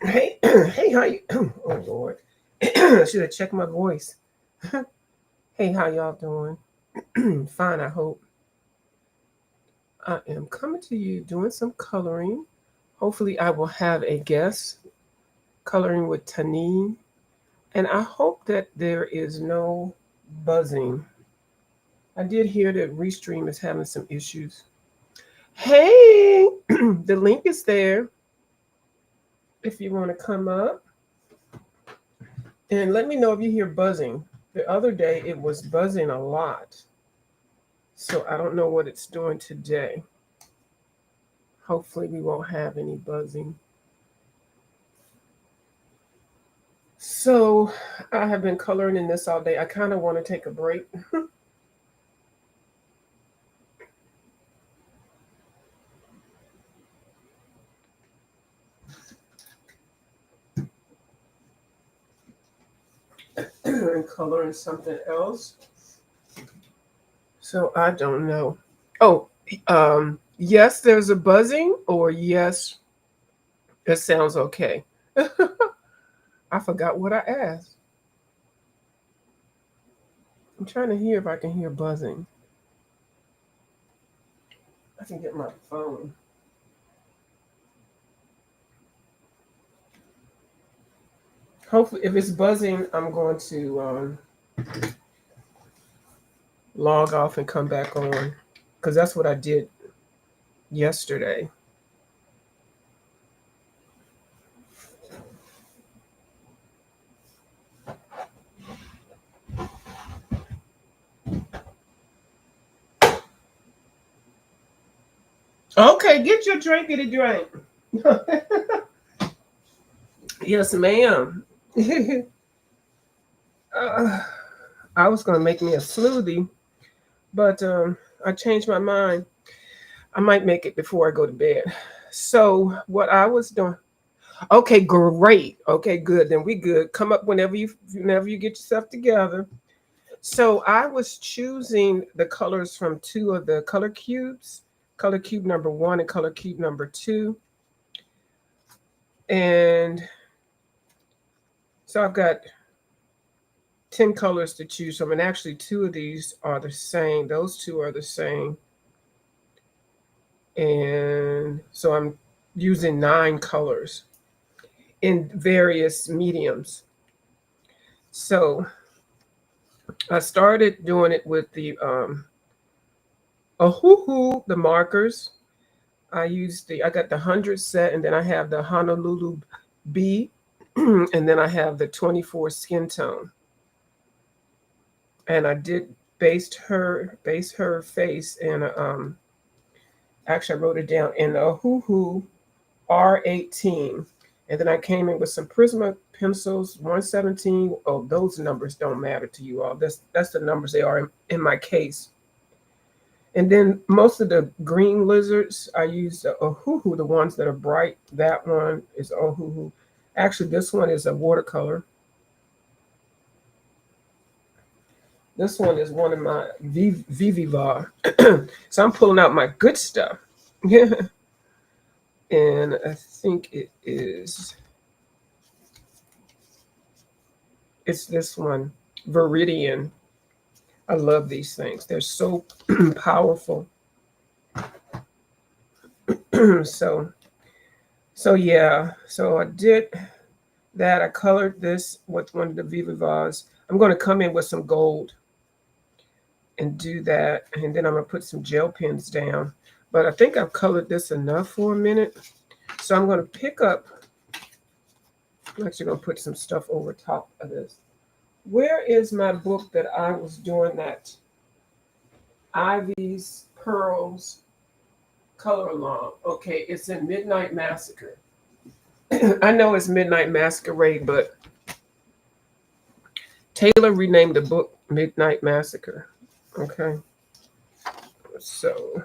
Hey, hey, how you? Oh Lord, I should have checked my voice. Hey, how y'all doing? Fine, I hope. I am coming to you doing some coloring. Hopefully, I will have a guest coloring with TANEE, and I hope that there is no buzzing. I did hear that Restream is having some issues. Hey, the link is there if you want to come up and let me know if you hear buzzing. The other day it was buzzing a lot. So I don't know what it's doing today. Hopefully we won't have any buzzing. So I have been coloring in this all day. I kind of want to take a break. And color in something else. So I don't know. Oh, yes, there's a buzzing, or yes, it sounds okay. I forgot what I asked. I'm trying to hear if I can hear buzzing. I can get my phone. Hopefully, if it's buzzing, I'm going to log off and come back on because that's what I did yesterday. Okay, get your drink, get a drink. Yes, ma'am. uh, I was gonna make me a smoothie, but I changed my mind. I might make it before I go to bed. So what I was doing. Okay, great. Okay, good. Then we good. Come up whenever you get yourself together. So I was choosing the colors from two of the color cubes, color cube number 1 and color cube number 2. And so I've got 10 colors to choose from. And actually, two of these are the same. Those two are the same. And so I'm using 9 colors in various mediums. So I started doing it with the the markers. I got the 100 set, and then I have the Honolulu B, and then I have the 24 skin tone. And I did base her face, and actually I wrote it down in a R18, and then I came in with some Prisma pencils 117. Oh, those numbers don't matter to you all. That's the numbers they are in my case. And then most of the green lizards, I use the Ohuhu, the ones that are bright. That one is Ohuhu. Actually, this one is a watercolor. This one is one of my Vivivar. So I'm pulling out my good stuff. And I think it's this one, Viridian. I love these things. They're so powerful. so yeah. So I did that. I colored this with one of the Viva Vase. I'm going to come in with some gold and do that. And then I'm going to put some gel pens down. But I think I've colored this enough for a minute. So I'm going to pick up, I'm actually going to put some stuff over top of this. Where is my book that I was doing that Ivy's Pearls color along? Okay, it's in Midnight Massacre. I know it's Midnight Masquerade, but Taylor renamed the book Midnight Massacre. Okay. So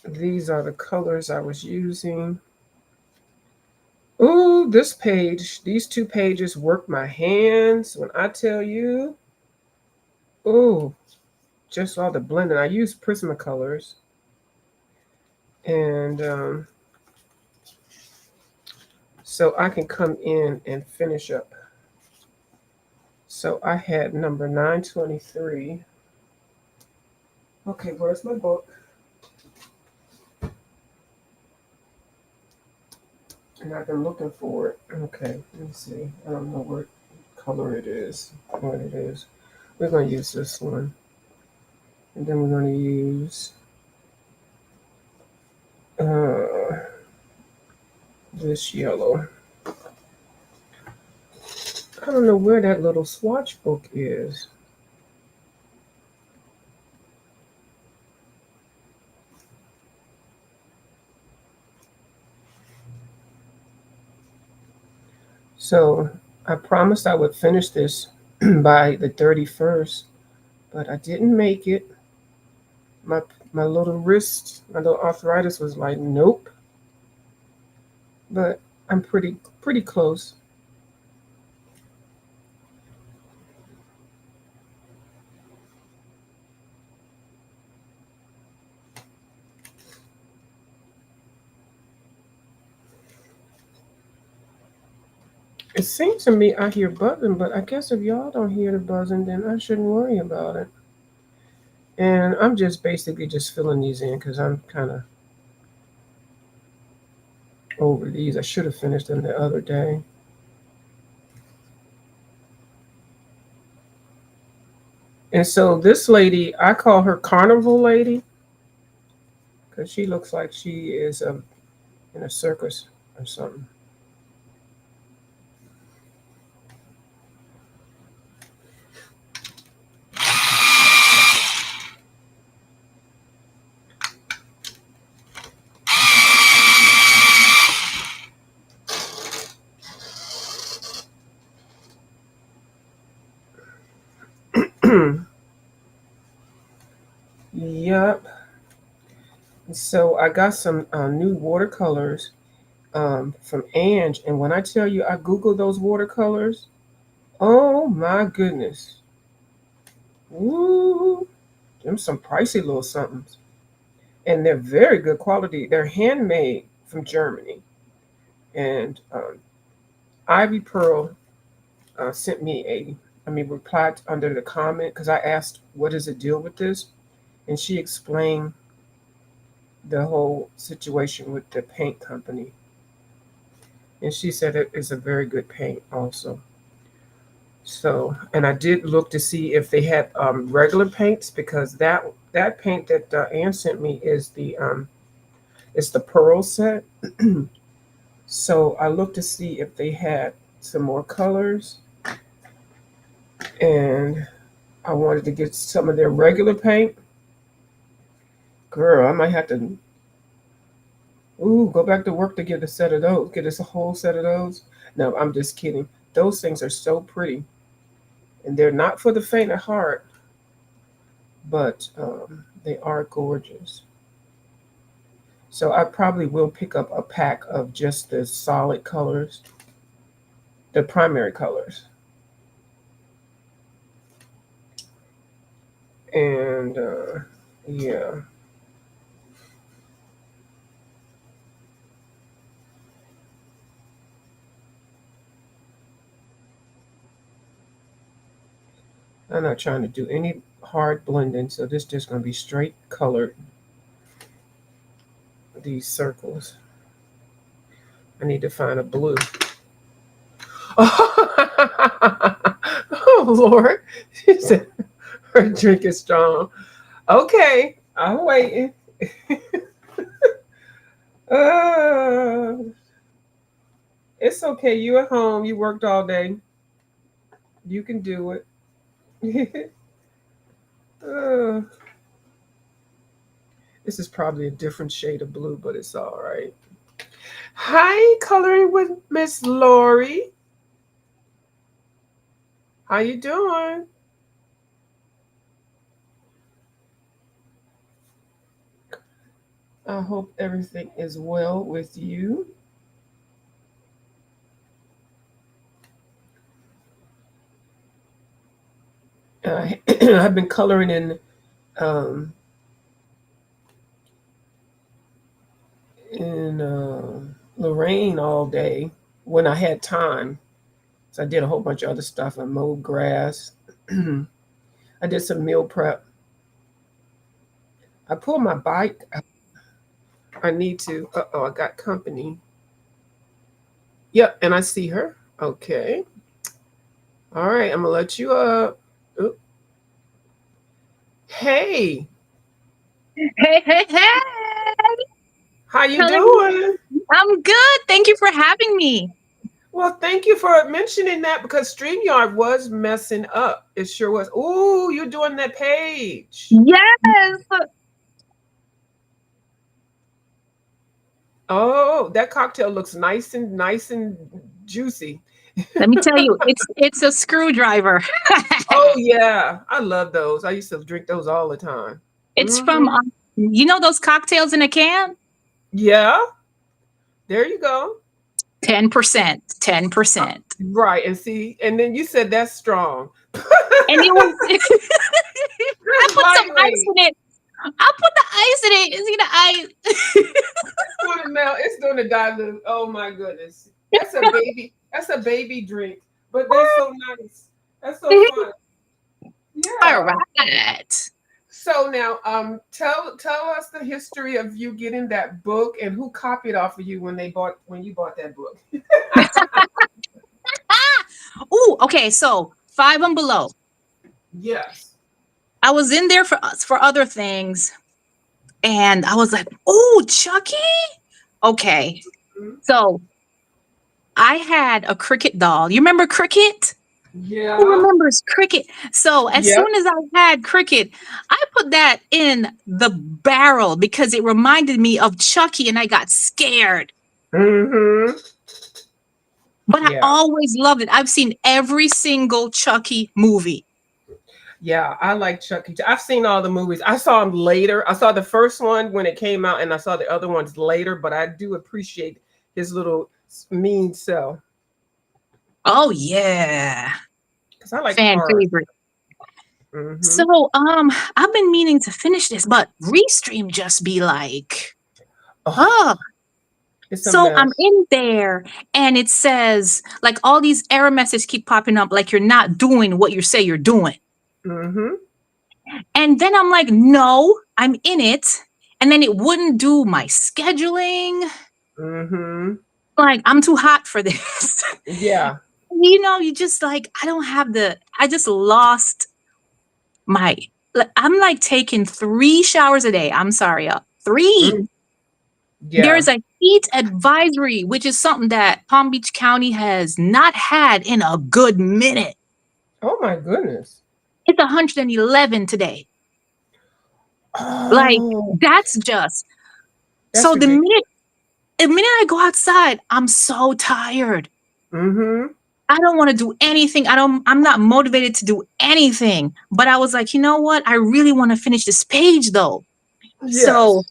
these are the colors I was using. Ooh, this page, these 2 pages work my hands when I tell you. Ooh, just all the blending. I use Prismacolors. And so I can come in and finish up. So I had number 923. Okay, where's my book? And I've been looking for it. Okay, let me see. I don't know what color it is. What it is. We're going to use this one. And then we're going to use this yellow. I don't know where that little swatch book is. So I promised I would finish this by the 31st, but I didn't make it. My my little wrist, my little arthritis was like, nope. But I'm pretty close. It seems to me I hear buzzing, but I guess if y'all don't hear the buzzing, then I shouldn't worry about it. And I'm just basically just filling these in because I'm kind of over these. I should have finished them the other day. And so this lady, I call her Carnival Lady because she looks like she is in a circus or something. Yep. So I got some new watercolors from Ange, and when I tell you I googled those watercolors, oh my goodness, woo, them some pricey little somethings, and they're very good quality. They're handmade from Germany, and Ivy Pearl sent me replied under the comment because I asked what is the deal with this, and she explained the whole situation with the paint company. And she said it is a very good paint also. So, and I did look to see if they had regular paints because that paint that Ann sent me is the pearl set. So I looked to see if they had some more colors, and I wanted to get some of their regular paint. Girl, I might have to go back to work to get a set of those. Get us a whole set of those. No, I'm just kidding. Those things are so pretty, and they're not for the faint of heart, but they are gorgeous. So I probably will pick up a pack of just the solid colors, the primary colors. And yeah, I'm not trying to do any hard blending, so this is just going to be straight colored, these circles. I need to find a blue. Oh, Lord. She said her drink is strong. Okay, I'm waiting. uh, it's okay. You at home. You worked all day. You can do it. uh, this is probably a different shade of blue, but it's all right. Hi, coloring with Miss Lori. How you doing? I hope everything is well with you. I've been coloring um, in Lorraine all day. when I had time. So I did a whole bunch of other stuff. I mowed grass. I did some meal prep. I pulled my bike. I need to. Oh, I got company. Yep, and I see her. Okay. All right, I'm gonna let you up. Oop. Hey, Hey, hey, hey! how you Telling doing? I'm good. Thank you for having me. Well, thank you for mentioning that because StreamYard was messing up. It sure was. Ooh, you're doing that page. Yes. Oh, that cocktail looks nice and juicy. Let me tell you, it's a screwdriver. Oh yeah, I love those. I used to drink those all the time. It's from Mm-hmm. those cocktails in a can? Yeah, there you go. 10%. Uh, 10%. right, and see, and then you said that's strong. And it was I That's put some ice lightweight. in it. I put the ice in it. You see the ice? It's going to melt. It's going to dilute. Oh my goodness, that's a baby. That's a baby drink, but that's so nice. That's so fun. All Yeah. right. So now, tell us the history of you getting that book and who copied off of you when you bought that book. Ooh, okay, so five and below. Yes. I was in there for other things, and I was like, "Oh, Chucky." Okay, Mhm. so I had a Cricket doll. You remember Cricket? Who Yeah. remembers Cricket? So as Yep. soon as I had Cricket, I put that in the barrel because it reminded me of Chucky, and I got scared. Mm-hmm. But I Yeah. always loved it. I've seen every single Chucky movie. Yeah. I like Chucky. I've seen all the movies. I saw them later. I saw the first one when it came out, and I saw the other ones later. But I do appreciate his little mean self Oh yeah, because I like fan horror. favorite. Mm-hmm. So I've been meaning to finish this, but Restream just be like, Oh, oh. it's a So I'm mess. in there and it says like all these error messages keep popping up like you're not doing what you say you're doing. Mm-hmm. And then I'm like, no, I'm in it. And then it wouldn't do my scheduling. Mm-hmm. Like I'm too hot for this. Yeah. You just like I don't have I just lost my like, I'm like taking 3 showers a day. I'm sorry, three. Mm, yeah. There's a heat advisory, which is something that Palm Beach County has not had in a good minute. Oh my goodness. It's 111 today. Like Oh, that's just that's so ridiculous. the minute I go outside, I'm so tired. Mm-hmm. I don't want to do anything. I'm not motivated to do anything. But I was like, you know what? I really want to finish this page though. So Yes.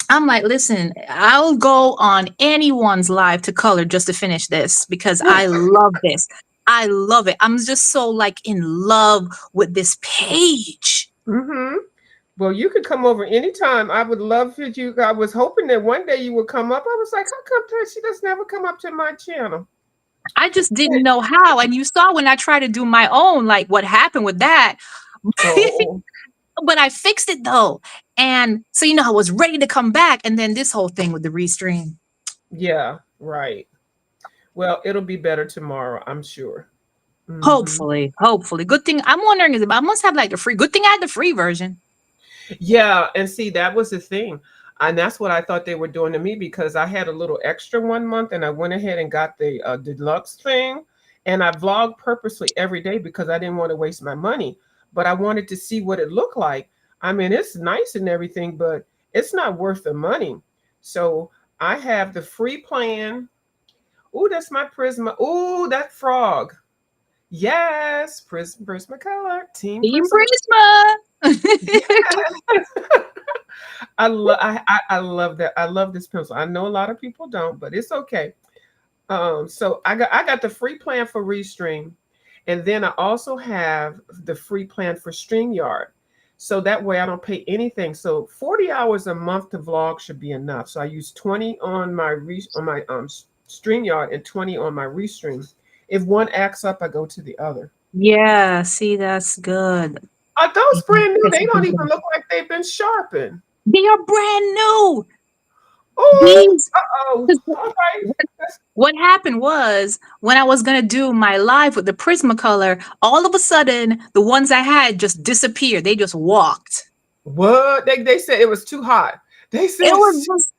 I'm like, listen, I'll go on anyone's live to color just to finish this because I love this. I love it. I'm just so like in love with this page. Mm-hmm. Well, you could come over anytime. I would love for you. I was hoping that one day you would come up. I was like, how come she does never come up to my channel? I just didn't know how. And you saw when I tried to do my own, like what happened with that. Oh, But I fixed it though. And so, I was ready to come back. And then this whole thing with the restream. yeah, right. Well, it'll be better tomorrow, I'm sure. Mm-hmm. Hopefully, hopefully. Good thing I'm wondering is I must have like the free. Good thing I had the free version. Yeah, and see, that was the thing. And that's what I thought they were doing to me because I had a little extra one month and I went ahead and got the deluxe thing. And I vlogged purposely every day because I didn't want to waste my money. But I wanted to see what it looked like. I mean, it's nice and everything, but it's not worth the money. So I have the free plan. Ooh, that's my Prisma. Ooh, that frog. Yes, Prismacolor, Team Team Prisma. Prisma. I love that. I love this pencil. I know a lot of people don't, but it's okay. So I got the free plan for Restream, and then I also have the free plan for StreamYard. So that way I don't pay anything. So 40 hours a month to vlog should be enough. So I use 20 on my StreamYard and 20 on my Restream. If one acts up, I go to the other. Yeah, see, that's good. Are those Mhm. brand new? That's They don't good. even look like they've been sharpened. They are brand new. Oh, These, uh-oh. 'cause All right. what, That's, what happened was when I was gonna do my live with the Prismacolor, all of a sudden the ones I had just disappeared. They just walked. what? They said it was too hot. They It said was just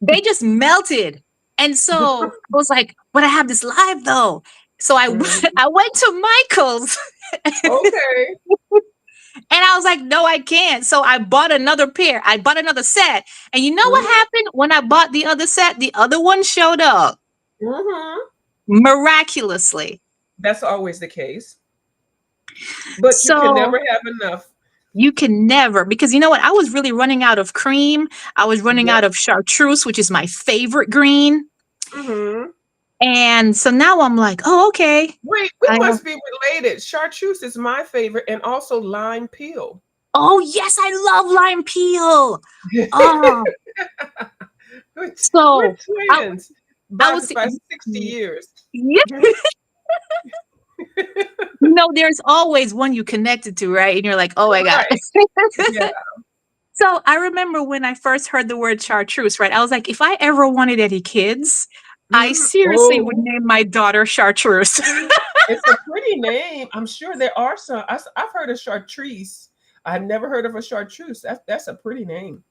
they just melted. And so I was like, but I have this live though. So I Mhm. I went to Michael's Okay. and I was like, no, I can't. So I bought another pair. I bought another set. And you know what Hmm. happened when I bought the other set? The other one showed up Hmm. miraculously. That's always the case. But you can So never have enough. you can never, because you know what? I was really running out of cream. I was running Yep. out of chartreuse, which is my favorite green. Hmm. And so now I'm like, oh, okay. Wait, we I have, must be related. Chartreuse is my favorite, and also lime peel. oh, yes, I love lime peel. Oh, we're, we're so I, twins I by, was, by 60 years. yeah, you know, there's always one you connected to, right? And you're like, oh my God. Right. Yeah. So I remember when I first heard the word chartreuse, right? I was like, if I ever wanted any kids, I Mhm. seriously would Oh, name my daughter Chartreuse. it's a pretty name. I'm sure there are some. I've heard of chartreuse. I've never heard of a chartreuse. That's a pretty name.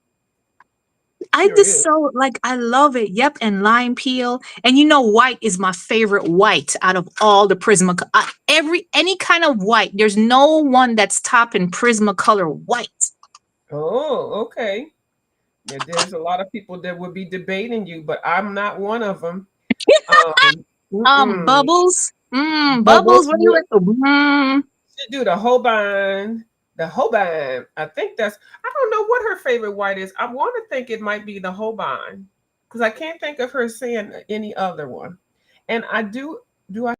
I Sure just is. so like I love it. Yep, and lime peel, and you know, white is my favorite white out of all the Prisma. Every any kind of white, there's no one that's topping Prismacolor white. Oh, okay. Yeah, there's a lot of people that would be debating you, but I'm not one of them. Mm-mm. Bubbles, bubbles. Bubbles What do you? would should do the Holbein. I think that's. I don't know what her favorite white is. I want to think it might be the Holbein because I can't think of her saying any other one. And I do. Do I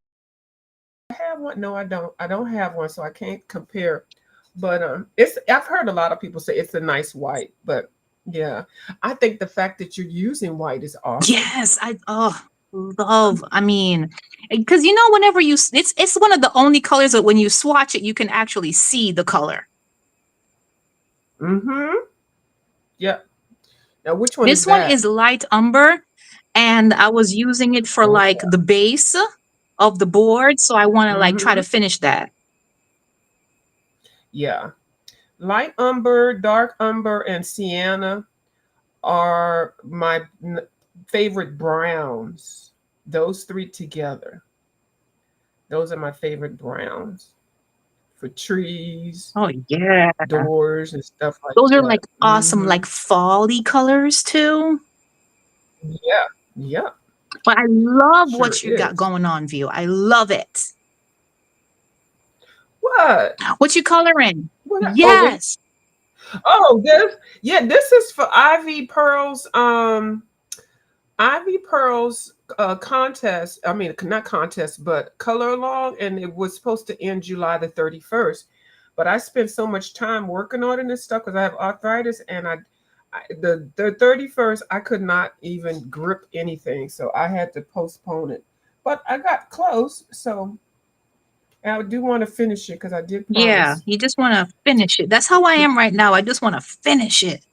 have one? No, I don't. I don't have one, so I can't compare. But it's. I've heard a lot of people say it's a nice white, but yeah, I think the fact that you're using white is awesome. Yes, I love. I mean, because you know, whenever it's one of the only colors that when you swatch it, you can actually see the color. Mm-hmm. Yeah. Now, which one is This one that? is light umber, and I was using it for Oh, like the base of the board, so I want to like try mm-hmm. to finish that. Yeah. Light umber, dark umber, and sienna are my favorite browns. Those three together. Those are my favorite browns for trees, Oh yeah, doors, and stuff like those are that. like awesome, like fall-y colors too. Yeah, yeah, But I love sure what you got is. going on, View. I love it. What? What you coloring? What? Yes. Oh, this. Yeah, this is for Ivy Pearl's. Ivy Pearl's contest. I mean, not contest, but color along, and it was supposed to end July the 31st. But I spent so much time working on it and stuff because I have arthritis, and the 31st I could not even grip anything, so I had to postpone it. But I got close, so I do want to finish it because I did Yeah, promise. you just want to finish it. That's how I am right now. I just want to finish it.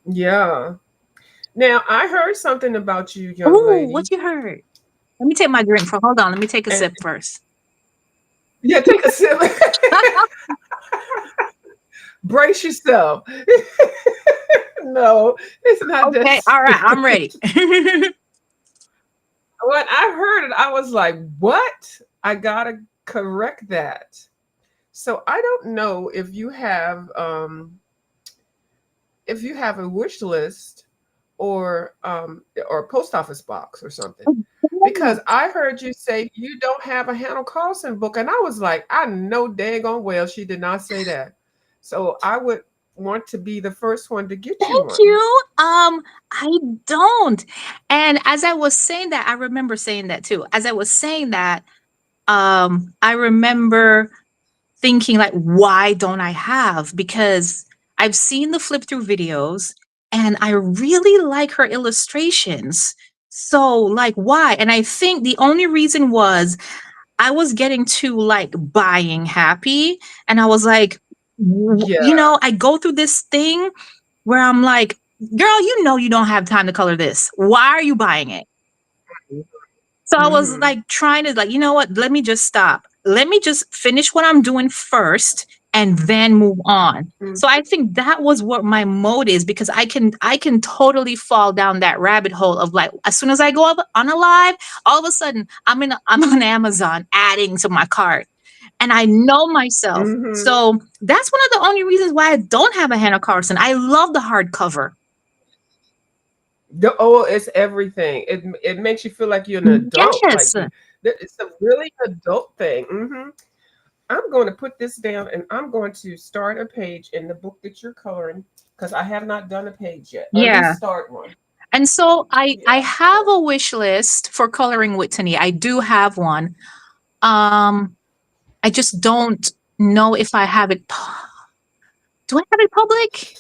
Yeah. Now I heard something about you, young Oh, lady, what you heard? Let me take my drink for. Hold on. Let me take a and sip first. yeah, take a sip. Brace yourself. No, it's not that Okay. All right. I'm serious. ready. When I heard it, I was like, what? I gotta correct that. So I don't know if you have a wish list or a post office box or something. Because I heard you say you don't have a Hannah Carlson book, and I was like, I know daggone well she did not say that. So I would want to be the first one to get you Thank one. you. I don't. And as I was saying that, I remember saying that too. As I was saying that, I remember thinking like, why don't I have? Because I've seen the flip through videos and I really like her illustrations. So, like, why? And I think the only reason was I was getting too like buying happy. And I was like, Yeah. I go through this thing where I'm like, girl, you don't have time to color this. Why are you buying it? So I was Mm-hmm. like trying to like, you know what? Let me just stop. Let me just finish what I'm doing first and then move on. So I think that was what my mode is, because I can totally fall down that rabbit hole of like, as soon as I go up on a live, all of a sudden I'm on Amazon adding to my cart. And I know myself. Mm-hmm. So that's one of the only reasons why I don't have a Hannah Carson. I love the hardcover. It's everything. It makes you feel like you're an adult. Like Yes. it's a really adult thing. I'm going to put this down, and I'm going to start a page in the book that you're coloring, because I have not done a page yet, or at Yeah. least start one. And so I Yeah. have a wish list for coloring with TANEE. I do have one. I just don't know if I have it. Do I have it public?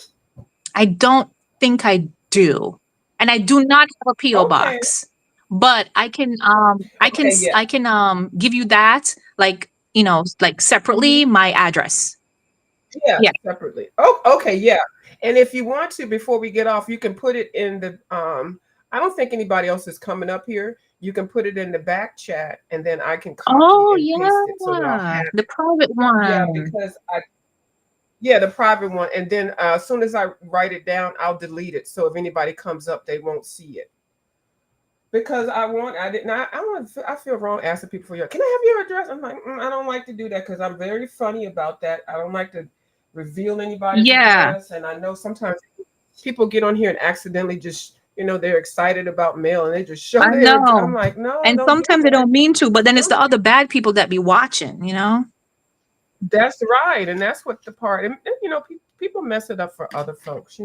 I don't think I do. And I do not have a PO Okay. box. But Okay. Yeah. I can give you that, like, like separately Mhm. my address. Yeah, Yeah. separately. Oh, okay, yeah. And if you want to, before we get off, you can put it in the I don't think anybody else is coming up here. You can put it in the back chat, and then I can copy Oh and paste it so that I'll yeah. have The it. private Yeah, one. because the private one, and then as soon as I write it down, I'll delete it. So if anybody comes up, they won't see it. Because I did not, I don't, I feel wrong asking people for can I have your address? I'm like, I don't like to do that, because I'm very funny about that. I don't like to reveal anybody's Yeah. address. And I know sometimes people get on here and accidentally just, they're excited about mail and they just show I their, I'm know. like, no, And don't do sometimes they that. don't mean to, but then it's Don't the other bad people that be watching. That's right. And that's what the part, people mess it up for other folks.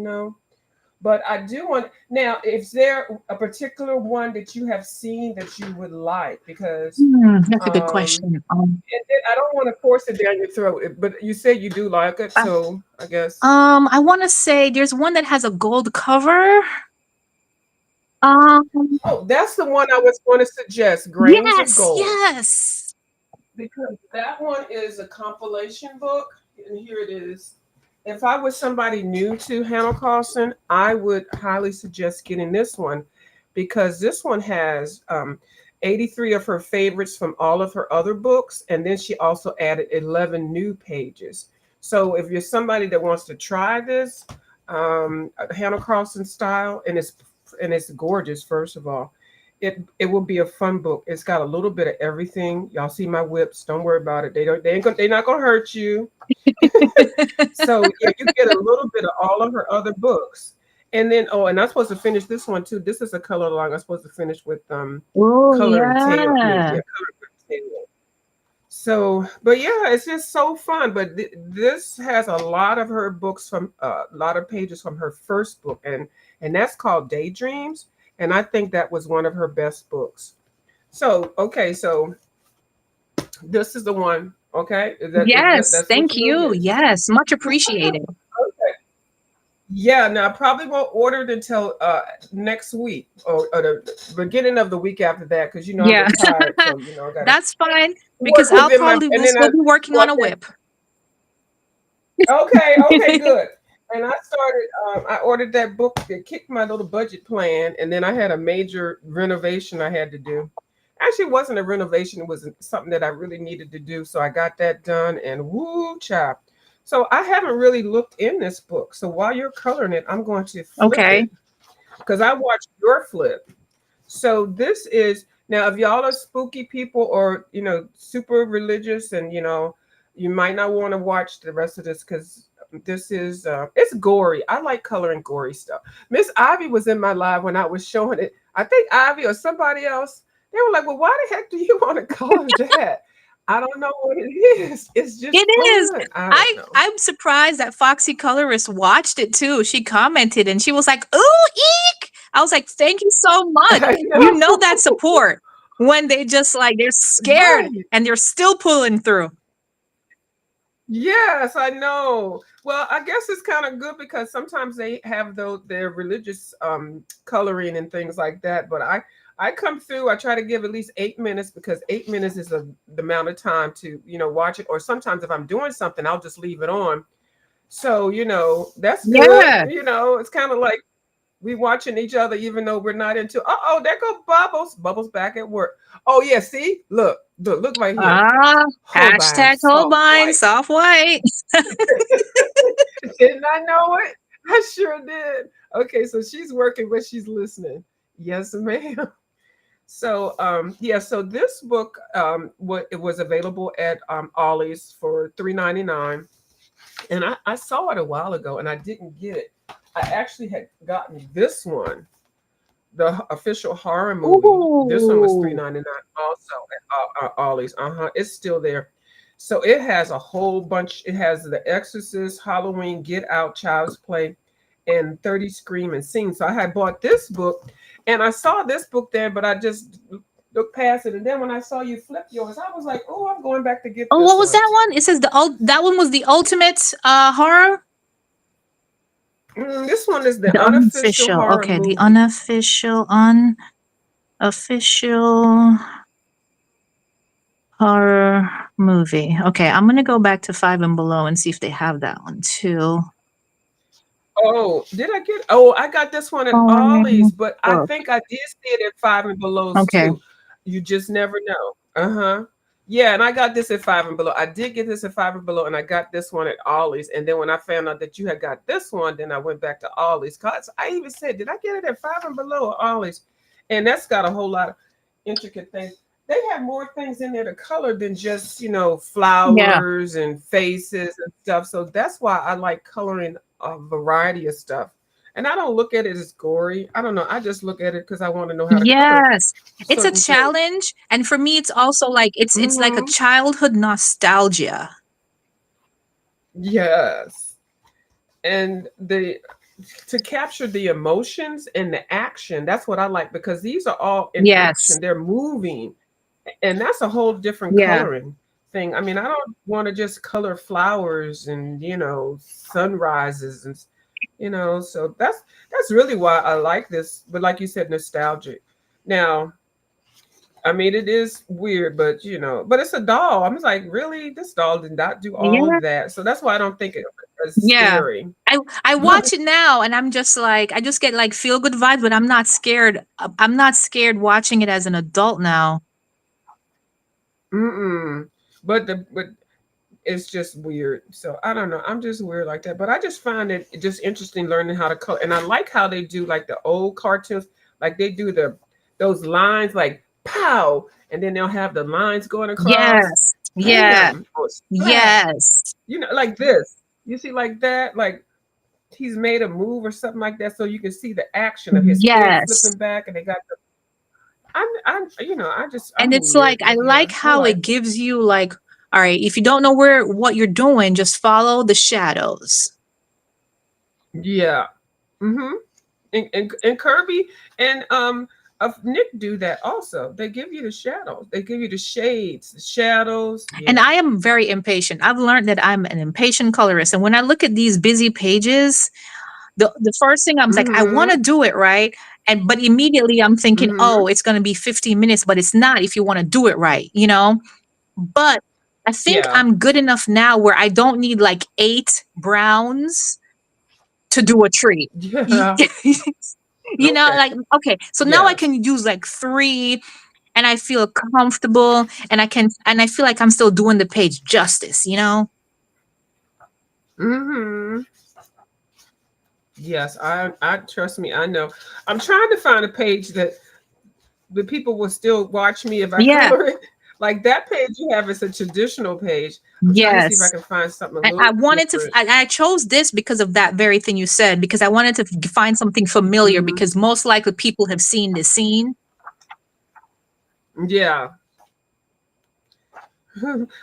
But I do want now, is there a particular one that you have seen that you would like? Because That's a good um question. I don't want to force it down your throat, but you said you do like it, Uh, so I guess. I want to say there's one that has a gold cover. Um, Oh, that's the one I was going to suggest, Grains of yes, Gold, yes. because that one is a compilation book, and here it is. If I was somebody new to Hannah Carlson, I would highly suggest getting this one, because this one has 83 of her favorites from all of her other books, and then she also added 11 new pages. So if you're somebody that wants to try this Hannah Carlson style, and it's gorgeous, first of all. It will be a fun book. It's got a little bit of everything. Y'all see my whips. Don't worry about it. They're not gonna hurt you. So yeah, you get a little bit of all of her other books. And then and I'm supposed to finish this one too. This is a color line I'm supposed to finish with Oh coloring tail. I mean, yeah. yeah, coloring with tail. So, but yeah, it's just so fun. But this has a lot of her books from a lot of pages from her first book, and that's called Daydreams. And I think that was one of her best books. So, okay, so this is the one. Okay, Yes, that's what thank you're gonna you. get. Yes, much appreciated. Okay. Yeah, now I probably won't order it until next week, or the beginning of the week after that, because I'm Yeah, retired, so I gotta that's fine work because I'll within my, probably and will then still be working on like a whip. okay, okay, good. And I ordered that book that kicked my little budget plan, and then I had a major renovation I had to do. Actually, it wasn't a renovation, it was something that I really needed to do. So I got that done, and woo, chop. So I haven't really looked in this book. So while you're coloring it, I'm going to flip Okay. it, because I watched your flip. So this is now, if y'all are spooky people, or super religious, and you might not want to watch the rest of this, because this is it's gory. I like coloring gory stuff. Miss Ivy was in my live when I was showing it. I think Ivy or somebody else. They were like, "Well, why the heck do you want to color that?" I don't know what it is. It's just It is. fun. I don't know. I'm surprised that Foxy Colorist watched it too. She commented and she was like, "Ooh, eek!" I was like, "Thank you so much." I You know. know that support when they just like they're scared Right. and they're still pulling through. Yes, I know. Well, I guess it's kind of good because sometimes they have their religious coloring and things like that. But I come through. I try to give at least 8 minutes because 8 minutes is the amount of time to watch it. Or sometimes if I'm doing something, I'll just leave it on. So that's good. Yeah. It's kind of like we watching each other even though we're not into. Oh, there go Bubbles. Bubbles back at work. Oh yeah, see, look right here. Ah, Holbein hashtag soft Holbein, white. soft white. Didn't I know it? I sure did. Okay, so she's working, but she's listening. Yes, ma'am. So yeah, so this book what it was available at Ollie's for $3.99. And I saw it a while ago and I didn't get it. I actually had gotten this one, the official horror movie. This one was Ooh. $3.99 also at Ollie's. It's still there. So it has a whole bunch. It has The Exorcist, Halloween, Get Out, Child's Play, and 30 Scream and Sing. So I had bought this book, and I saw this book there, but I just looked past it. And then when I saw you flip yours, I was like, "Oh, I'm going back to get Oh, this what was one." that one? It says that one was the ultimate horror. This one is the The unofficial unofficial. horror Okay, the movie. unofficial horror movie. Okay, I'm gonna go back to Five and Below and see if they have that one too. Oh, did I get? Oh, I got this one at Horror Ollie's, but I book. think I did see it at Five and Below's Okay. too. You just never know. Uh-huh. Yeah, and I got this at Five and Below. I did get this at Five and Below, and I got this one at Ollie's. And then when I found out that you had got this one, then I went back to Ollie's. Cause I even said, did I get it at Five and Below or Ollie's? And that's got a whole lot of intricate things. They have more things in there to color than just Yeah. flowers and faces and stuff. So that's why I like coloring a variety of stuff. And I don't look at it as gory. I don't know. I just look at it because I want to know how to color Yes. It's a certain things. challenge, and for me it's also like it's like a Hmm. childhood nostalgia. Yes. And the to capture the emotions and the action, that's what I like because these are all in Yes. action. They're moving. And that's a whole different Yeah. coloring thing. I mean, I don't want to just color flowers and sunrises and so that's really why I like this. But like you said, nostalgic. Now, I mean, it is weird, but but it's a doll. I'm just like, really, this doll did not do all Yeah. that, so that's why I don't think it was Yeah. scary. I watch it now and I'm just like I just get like feel good vibes, but I'm not scared. I'm not scared watching it as an adult now. Mm-mm. But it's just weird. So I don't know. I'm just weird like that. But I just find it just interesting learning how to color. And I like how they do like the old cartoons. Like they do those lines like pow, and then they'll have the lines going across. Yes. Yeah. Bam or splash. Yes. Like this. You see like that? Like he's made a move or something like that, so you can see the action of his head Yes. flipping back, and they got the. And I'm it's like weird, I but like yeah, I how like it it. gives you like, all right, if you don't know what you're doing, just follow the shadows. Yeah. Mm-hmm. And Kirby and of Nick do that also. They give you the shadows. They give you the shades, the shadows. And Yeah. I am very impatient. I've learned that I'm an impatient colorist. And when I look at these busy pages, the first thing I'm like, I want Mm-hmm. to do it right. And but immediately I'm thinking, Mm-hmm. oh, it's gonna be 15 minutes, but it's not if you want to do it right. But I think Yeah. I'm good enough now where I don't need like 8 browns to do a tree. Yeah. Okay. Like, okay, so now I Yes. can use like 3 and I feel comfortable and I feel like I'm still doing the page justice. Mm-hmm. Yes. I trust me. I know. I'm trying to find a page that the people will still watch me if I Yeah, color it. Like that page you have is a traditional page. I'm trying to see if I yes. can find something a I little wanted to, different. I chose this because of that very thing you said, because I wanted to find something familiar Hmm. because most likely people have seen this scene. Yeah.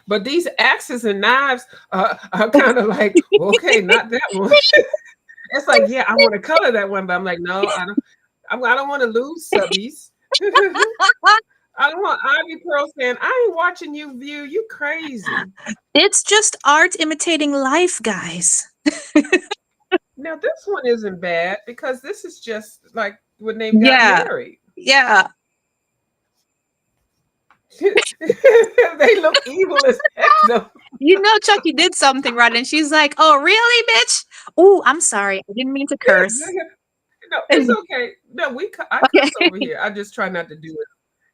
But these axes and knives are kind of like, well, okay, not that one. It's like, yeah, I want to color that one, but I'm like, no, I don't. I don't want to lose subbies. I don't want Ivy Pearl saying, I ain't watching you view. You crazy. It's just art imitating life, guys. Now this one isn't bad because this is just like when they got Yeah. married. Yeah. They look evil as heck though. You know Chucky did something right, and she's like, "Oh, really, bitch? Oh, I'm sorry. I didn't mean to curse." No, it's okay. No, I Okay. cuss over here. I just try not to do it.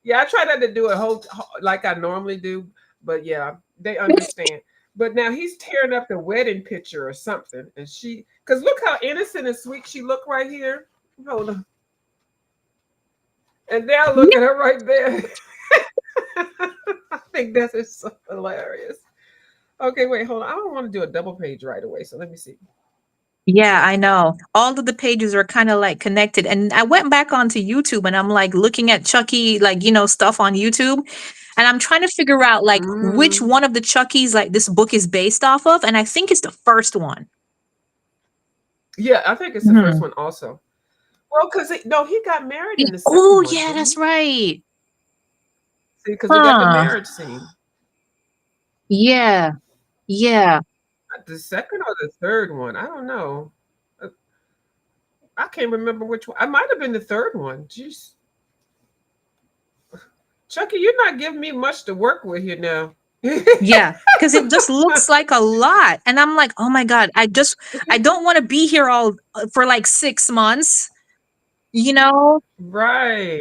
Yeah, I try not to do it like I normally do. But yeah, they understand. But now he's tearing up the wedding picture or something, and because look how innocent and sweet she looked right here. Hold on, and now look at her right there. I think that is so hilarious. Okay, wait, hold on. I don't want to do a double page right away, so let me see. Yeah, I know. All of the pages are kind of like connected. And I went back onto YouTube and I'm like looking at Chucky, like, stuff on YouTube. And I'm trying to figure out like which Mm, one of the Chuckies like this book is based off of. And I think it's the first one. yeah, I think it's the first Mhm. one also. Well, because no, he got married in the second Oh, one, yeah, didn't that's he? right. See, because we got the Huh. marriage scene. Yeah. Yeah. The second or the third one, I don't know. Uh, I can't remember which one. I might have been the third one. Jeez, Chucky, you're not giving me much to work with here now. Yeah. Because it just looks like a lot. And I'm like, oh my God, I don't want to be here all for like 6 months, you know? Right.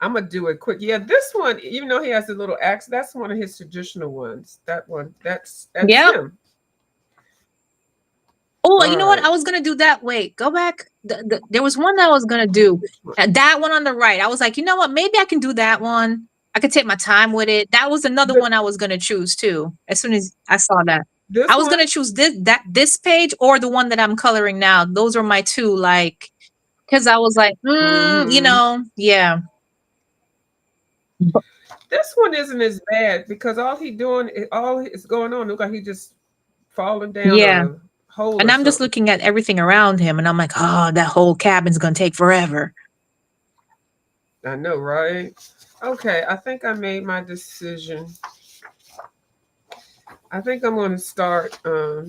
I'm gonna do it quick. Yeah, this one, even though he has a little axe, that's one of his traditional ones. That one, that's Yep. him. Oh, you All know what? right. I was gonna do that. Wait, go back. There was one that I was gonna do. Which one? That one on the right. I was like, you know what? Maybe I can do that one. I could take my time with it. That was another The, one I was gonna choose too. As soon as I saw that, this I was one? gonna choose this page or the one that I'm coloring now. Those are my two. Like, because I was like, Mm-hmm. yeah, This one isn't as bad because all is going on. Look like he just falling down yeah. a hole And or I'm just something. looking at everything around him, and I'm like, oh, that whole cabin's gonna take forever. I know, right? Okay, I think I made my decision. I think I'm going to start. I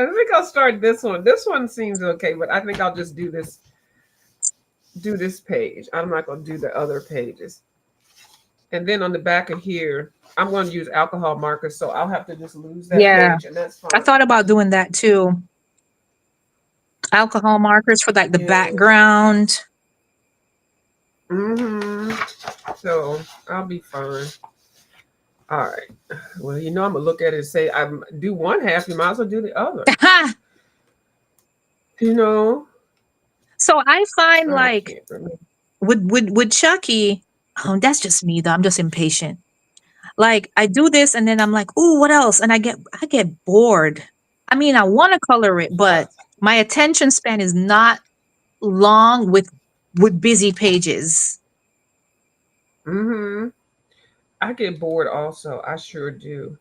think I'll start this one. This one seems okay, but I think I'll just do this page. I'm not going to do the other pages. And then on the back of here, I'm going to use alcohol markers, so I'll have to just lose that Yeah, page, and that's I fine. thought about doing that too. Alcohol markers for like the Yeah. background. Mm-hmm. So I'll be fine. All right. Well, I'm gonna look at it and say I do one half, you might as well do the other. You know, So I find I like can't remember. with Chucky, that's just me though. I'm just impatient. Like I do this and then I'm like, "Ooh, what else?" And I get bored. I mean, I want to color it, but my attention span is not long with busy pages. Mm-hmm. I get bored also. I sure do.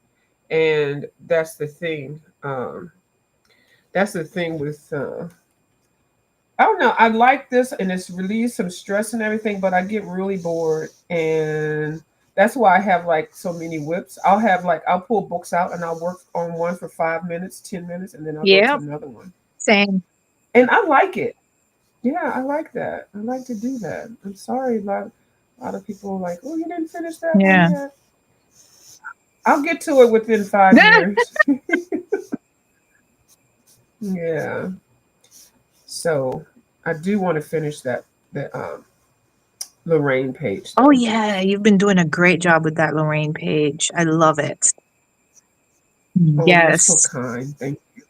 And that's the thing with I don't know. I like this and it's released some stress and everything, but I get really bored and that's why I have like so many whips. I'll pull books out and I'll work on one for 5 minutes, 10 minutes, and then I'll go to Yeah, another one. same. And I like it. Yeah, I like that. I like to do that. I'm sorry, a lot of people are like, oh, you didn't finish that one Yeah. yet. I'll get to it within 5 years. Yeah. So I do want to finish the Lorraine page Oh though. yeah, you've been doing a great job with that Lorraine page. I love it. Oh, you're so Yes. kind. Thank you.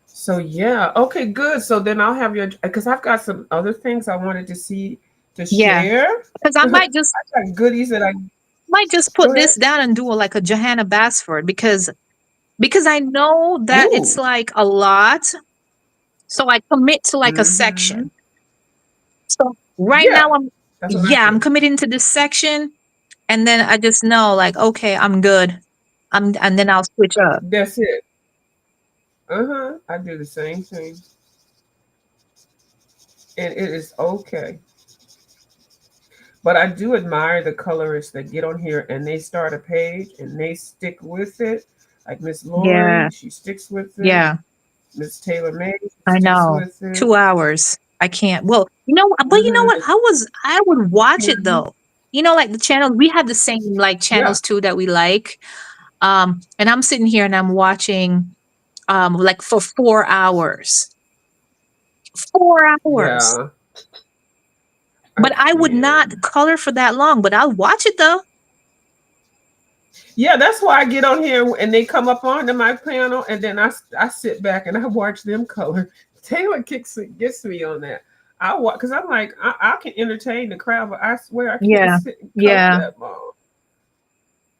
So yeah, okay, good. So then I'll have your because I've got some other things I wanted to see to Yeah. share. Because I I got goodies that I might just go put ahead. this down and do like a Johanna Basford because I know that it's Ooh, like a lot. So I commit to like a mm-hmm. section. So right now Yeah, that's what I I'm do. committing to this section and then I just know like okay, I'm good. And then I'll switch up. That's it. Uh-huh. I do the same thing. and it is okay. But I do admire the colorists that get on here and they start a page and they stick with it. Like Miss Yeah. Lori, she sticks with it. Yeah. Miss Taylor May I sticks know. with it. 2 hours. I can't. Well, but you know Hmm. what? I would watch it though. Like the channel, we have the same like Yeah, channels too that we like. And I'm sitting here and I'm watching like for 4 hours. 4 hours. yeah, I But I would can't. not color for that long, but I'll watch it though. Yeah, that's why I get on here and they come up onto my panel, and then I sit back and I watch them color. Taylor gets me on that. I watch because I'm like I can entertain the crowd, but I swear I can't Yeah. sit and color Yeah. that long.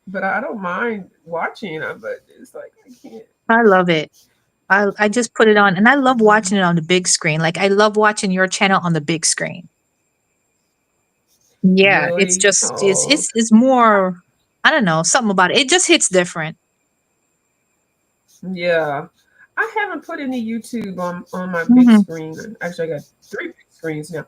But I don't mind watching it, but it's like I can't. I love it. I just put it on and I love watching it on the big screen. Like I love watching your channel on the big screen. Yeah, it's Really? just Oh, it's more, I don't know, something about it. It just hits different. yeah. I haven't put any YouTube on my big Mhm. screen. Actually, I got three big screens now.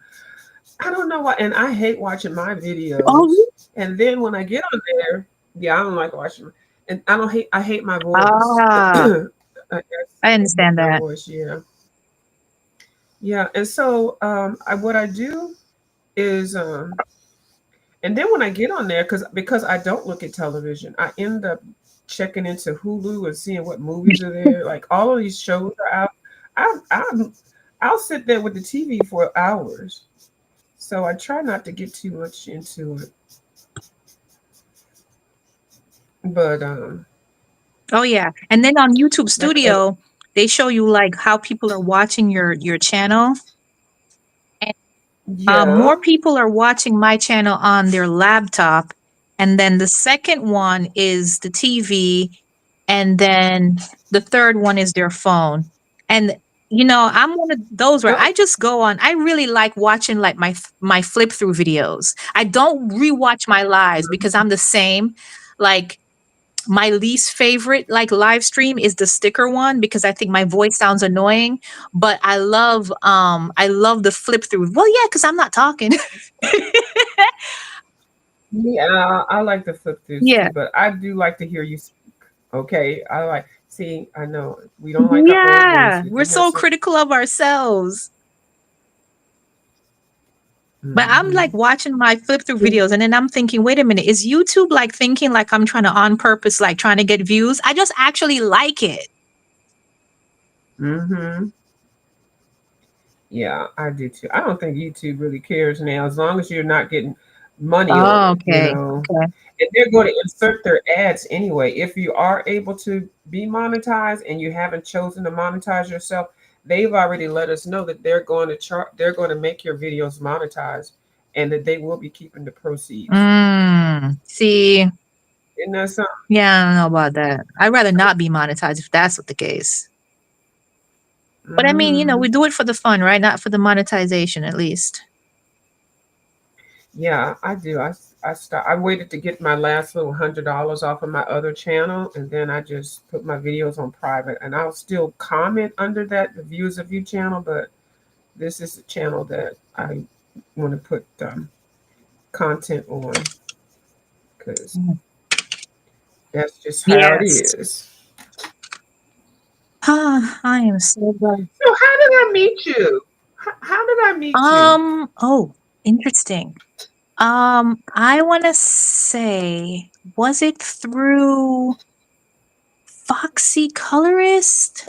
I don't know why, and I hate watching my videos. Oh, And then when I get on there, yeah, I don't like watching. And I don't hate. I hate my voice. ah, I I hate understand my that. voice. Yeah, yeah. And so, what I do is, and then when I get on there, because I don't look at television, I end up checking into Hulu and seeing what movies are there. Like all of these shows are out. I'm I'll sit there with the TV for hours. So I try not to get too much into it. But Oh yeah. And then on YouTube like Studio, they show you like how people are watching your channel. yeah. More people are watching my channel on their laptop. And then the second one is the TV. And then the third one is their phone. And, I'm one of those where Oh, I just go on. I really like watching like my flip through videos. I don't rewatch my lives because I'm the same. Like, my least favorite like live stream is the sticker one because I think my voice sounds annoying, but I love the flip through. Well, yeah, cuz I'm not talking. yeah, I like the flip throughs Yeah. too, but I do like to hear you speak. Okay. I like see, I know we don't like our own voice. Yeah, We we're can have so some critical of ourselves. But I'm hmm like watching my flip through videos and then I'm thinking, wait a minute, is YouTube like thinking like I'm trying to on purpose like trying to get views? I just actually like it. hmm Yeah, I do too. I don't think YouTube really cares now, as long as you're not getting money on Oh, it, you okay. know. Okay. And they're going to insert their ads anyway. If you are able to be monetized and you haven't chosen to monetize yourself, they've already let us know that they're going to make your videos monetized and that they will be keeping the proceeds. See, Isn't that something? yeah, I don't know about that. I'd rather not be monetized if that's what the case. But I mean, Hmm. we do it for the fun, right? Not for the monetization, at least. Yeah, I do. I waited to get my last little $100 off of my other channel, and then I just put my videos on private, and I'll still comment under that the views of you channel, but this is a channel that I want to put content on because Mhm. that's just how it Yes. is. I am so glad. So how did I meet you? How did I meet you? Oh, interesting. I want to say, was it through Foxy Colorist?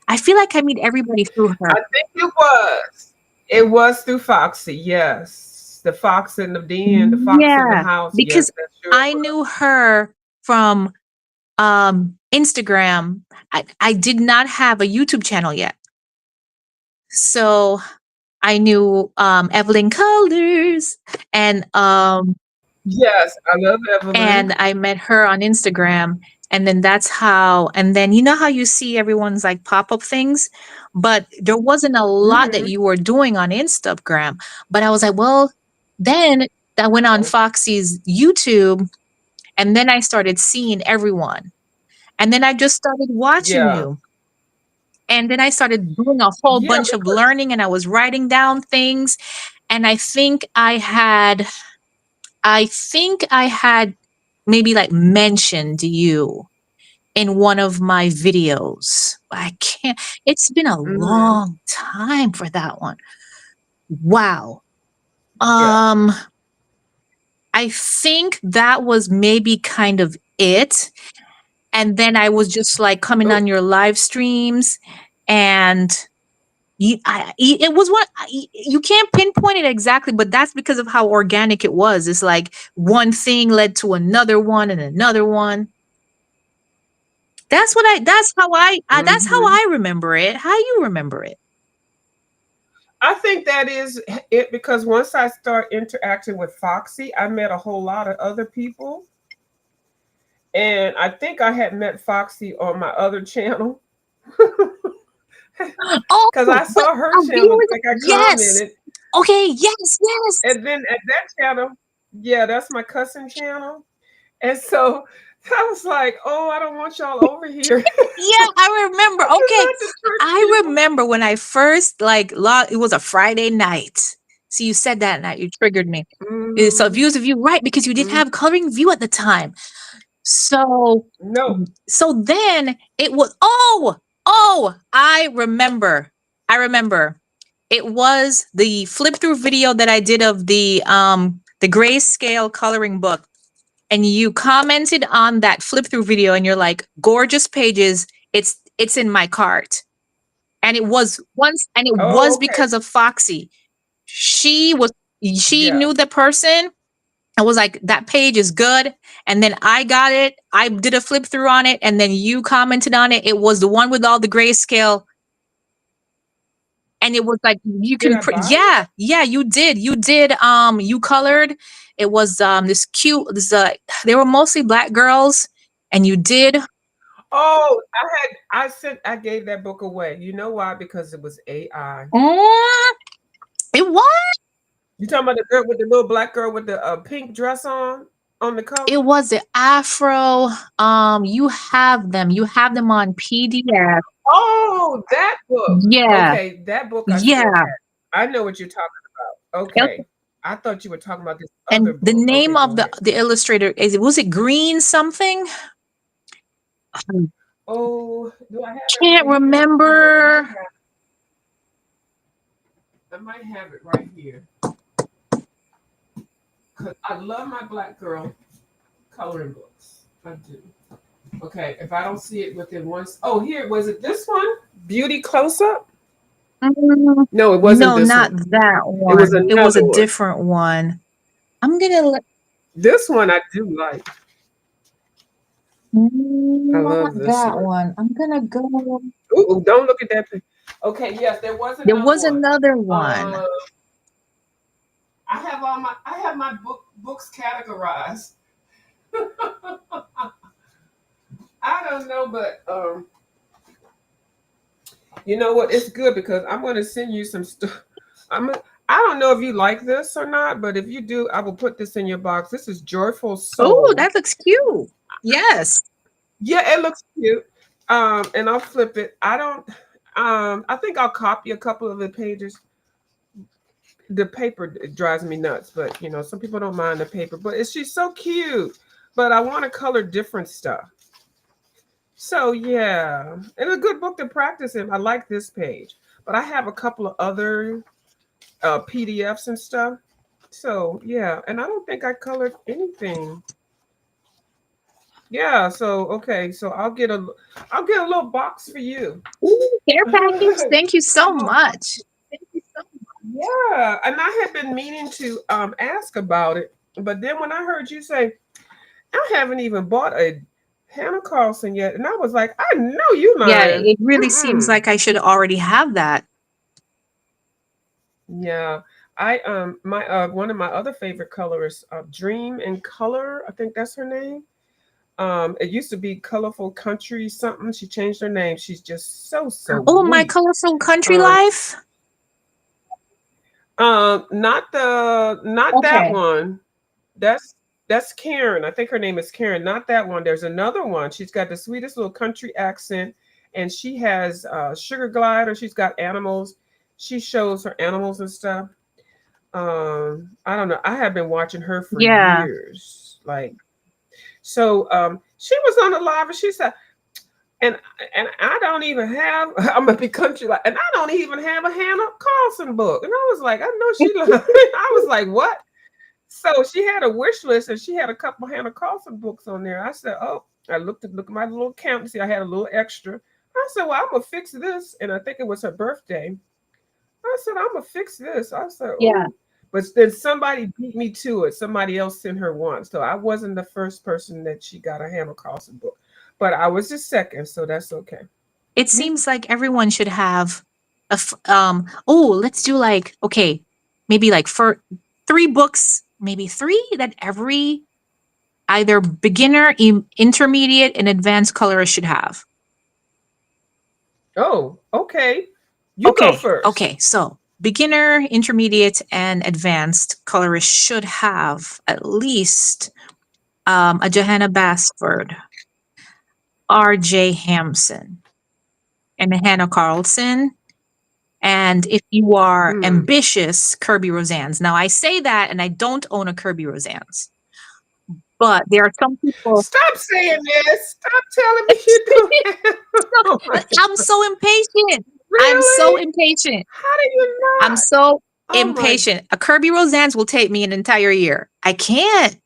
I feel like I meet everybody through her. I think it was. It was through Foxy, yes. The fox in the den, the fox in the Yeah, house. Yes, because that sure I was. knew her from Instagram. I did not have a YouTube channel yet. So I knew Evelyn Colors and Yes, I love Evelyn. and I met her on Instagram. And then that's how, and then you know how you see everyone's like pop up things, but there wasn't a lot that Hmm. you were doing on Instagram. But I was like, well, then I went on Foxy's YouTube and then I started seeing everyone. And then I just started watching Yeah. you. And then I started doing a whole Yeah, bunch of learning, and I was writing down things. And I think I had maybe like mentioned you in one of my videos. I can't, it's been a hmm long time for that one. Wow. yeah. Um, I think that was maybe kind of it. And then I was just like coming Oh, on your live streams, and it was what you can't pinpoint it exactly, but that's because of how organic it was. It's like one thing led to another one and another one. That's how hmm I remember it. How you remember it? I think that is it because once I start interacting with Foxy, I met a whole lot of other people. And I think I had met Foxy on my other channel Oh, because I but saw her channel. viewers, Like I yes. commented, Okay, yes, yes. and then at that channel, yeah, that's my cousin channel. And so I was like, oh, I don't want y'all over here. Yeah, I remember. This is Okay. not the church I people. remember when I first it was a Friday night. See, you said that night, you triggered me. So Mm-hmm. views of you, right? Because you didn't Mm-hmm. have coloring view at the time. So No. so then it was oh, I remember. I remember. It was the flip through video that I did of the grayscale coloring book. And you commented on that flip through video, and you're like, gorgeous pages. It's in my cart. And it Oh, was okay. because of Foxy. She was she Yeah. knew the person. I was like, that page is good. And then I got it. I did a flip through on it, and then you commented on it. It was the one with all the grayscale, and it was like you Did can I buy it? yeah, you colored. It was this cute they were mostly black girls, and you did. Oh, I gave that book away. You know why? Because it was AI. Mm, it was You talking about the girl with the little black girl with the pink dress on the it cover? was the afro. You have them on PDF. Oh, that book. Yeah, Okay, that book I still yeah. have. I know what you're talking about. Okay. I thought you were talking about this other And the book. Okay, name go of the ahead. the illustrator is, was it Green something? I Oh, do I have it can't right here? Hold on, remember. I might have it right here. Cause I love my black girl coloring books. I do. Okay, if I don't see it within once. Oh, here was it. This one, Beauty Close Up. Mm, No, it wasn't no, this not one. that It was one. It was a another one. different one. I'm gonna let, This one I do like. I not love this that one. one. I'm gonna go. Ooh, don't look at that. Okay, yes, there was There another was one. another one. Uh, I have my books categorized. I don't know, but you know what? It's good because I'm going to send you some stuff. I'm. I don't know if you like this or not, but if you do, I will put this in your box. This is Joyful Oh, Soul. that looks cute. Yes. Yeah, it looks cute. And I'll flip it. I don't. I think I'll copy a couple of the pages. The paper it drives me nuts, but you know, some people don't mind the paper. But she's so cute. But I want to color different stuff. So yeah, and a good book to practice in. I like this page, but I have a couple of other PDFs and stuff. So yeah, and I don't think I colored anything. Yeah, so okay, so I'll get a little box for you. Ooh, care A package. Thank you so little box. much. Yeah, and I had been meaning to ask about it, but then when I heard you say I haven't even bought a Hannah Carlson yet, and I was like, I know you Yeah, lying. it really seems Mm-mm. like I should already have that. Yeah, I my one of my other favorite colorists, Dream in Color. I think that's her name. It used to be Colorful Country something. She changed her name. She's just so Oh, my sweet. colorful country Um, life. not that Okay. one. That's Karen. I think her name is Karen. Not that one. There's another one. She's got the sweetest little country accent, and she has sugar glider. She's got animals. She shows her animals and stuff. I don't know. I have been watching her for Yeah. years. Like, so she was on the live and she said, and and I don't even have I'm gonna be country like, and I don't even have a Hannah Carlson book. And I was like, I know she I was like, what? So she had a wish list and she had a couple Hannah Carlson books on there. I said, oh, I look at my little account and see I had a little extra. I said, well, I'm gonna fix this. And I think it was her birthday. I said, I'm gonna fix this. I said, Yeah. oh, but then somebody beat me to it. Somebody else sent her one. So I wasn't the first person that she got a Hannah Carlson book. But I was the second, so that's okay. It seems like everyone should have oh, let's do like, okay, maybe like for 3 books, maybe 3 that every either beginner, intermediate, and advanced colorist should have. Oh, okay. You go Okay. first. Okay. So beginner, intermediate, and advanced colorist should have at least a Johanna Basford, R.J. Hampson, and a Hannah Carlson. And if you are Hmm. ambitious, Kirby Roseanne's. Now I say that, and I don't own a Kirby Roseanne's, but there are some people. Stop saying this. Stop telling me you don't have. Oh my I'm God. so impatient. I'm so Really? impatient. How do you I'm not? so Oh my. impatient. A Kirby Roseanne's will take me an entire year. I can't.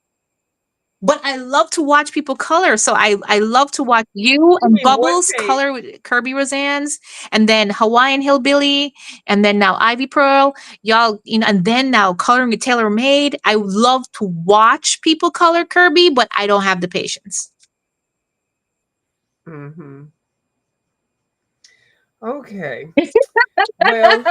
But I love to watch people color. So I love to watch you You and mean one Bubbles page? color with Kirby Roseanne's, and then Hawaiian Hillbilly, and then now Ivy Pearl. Y'all, and then now coloring with Tailor Made. I love to watch people color Kirby, but I don't have the patience. Mm-hmm. Okay. Well,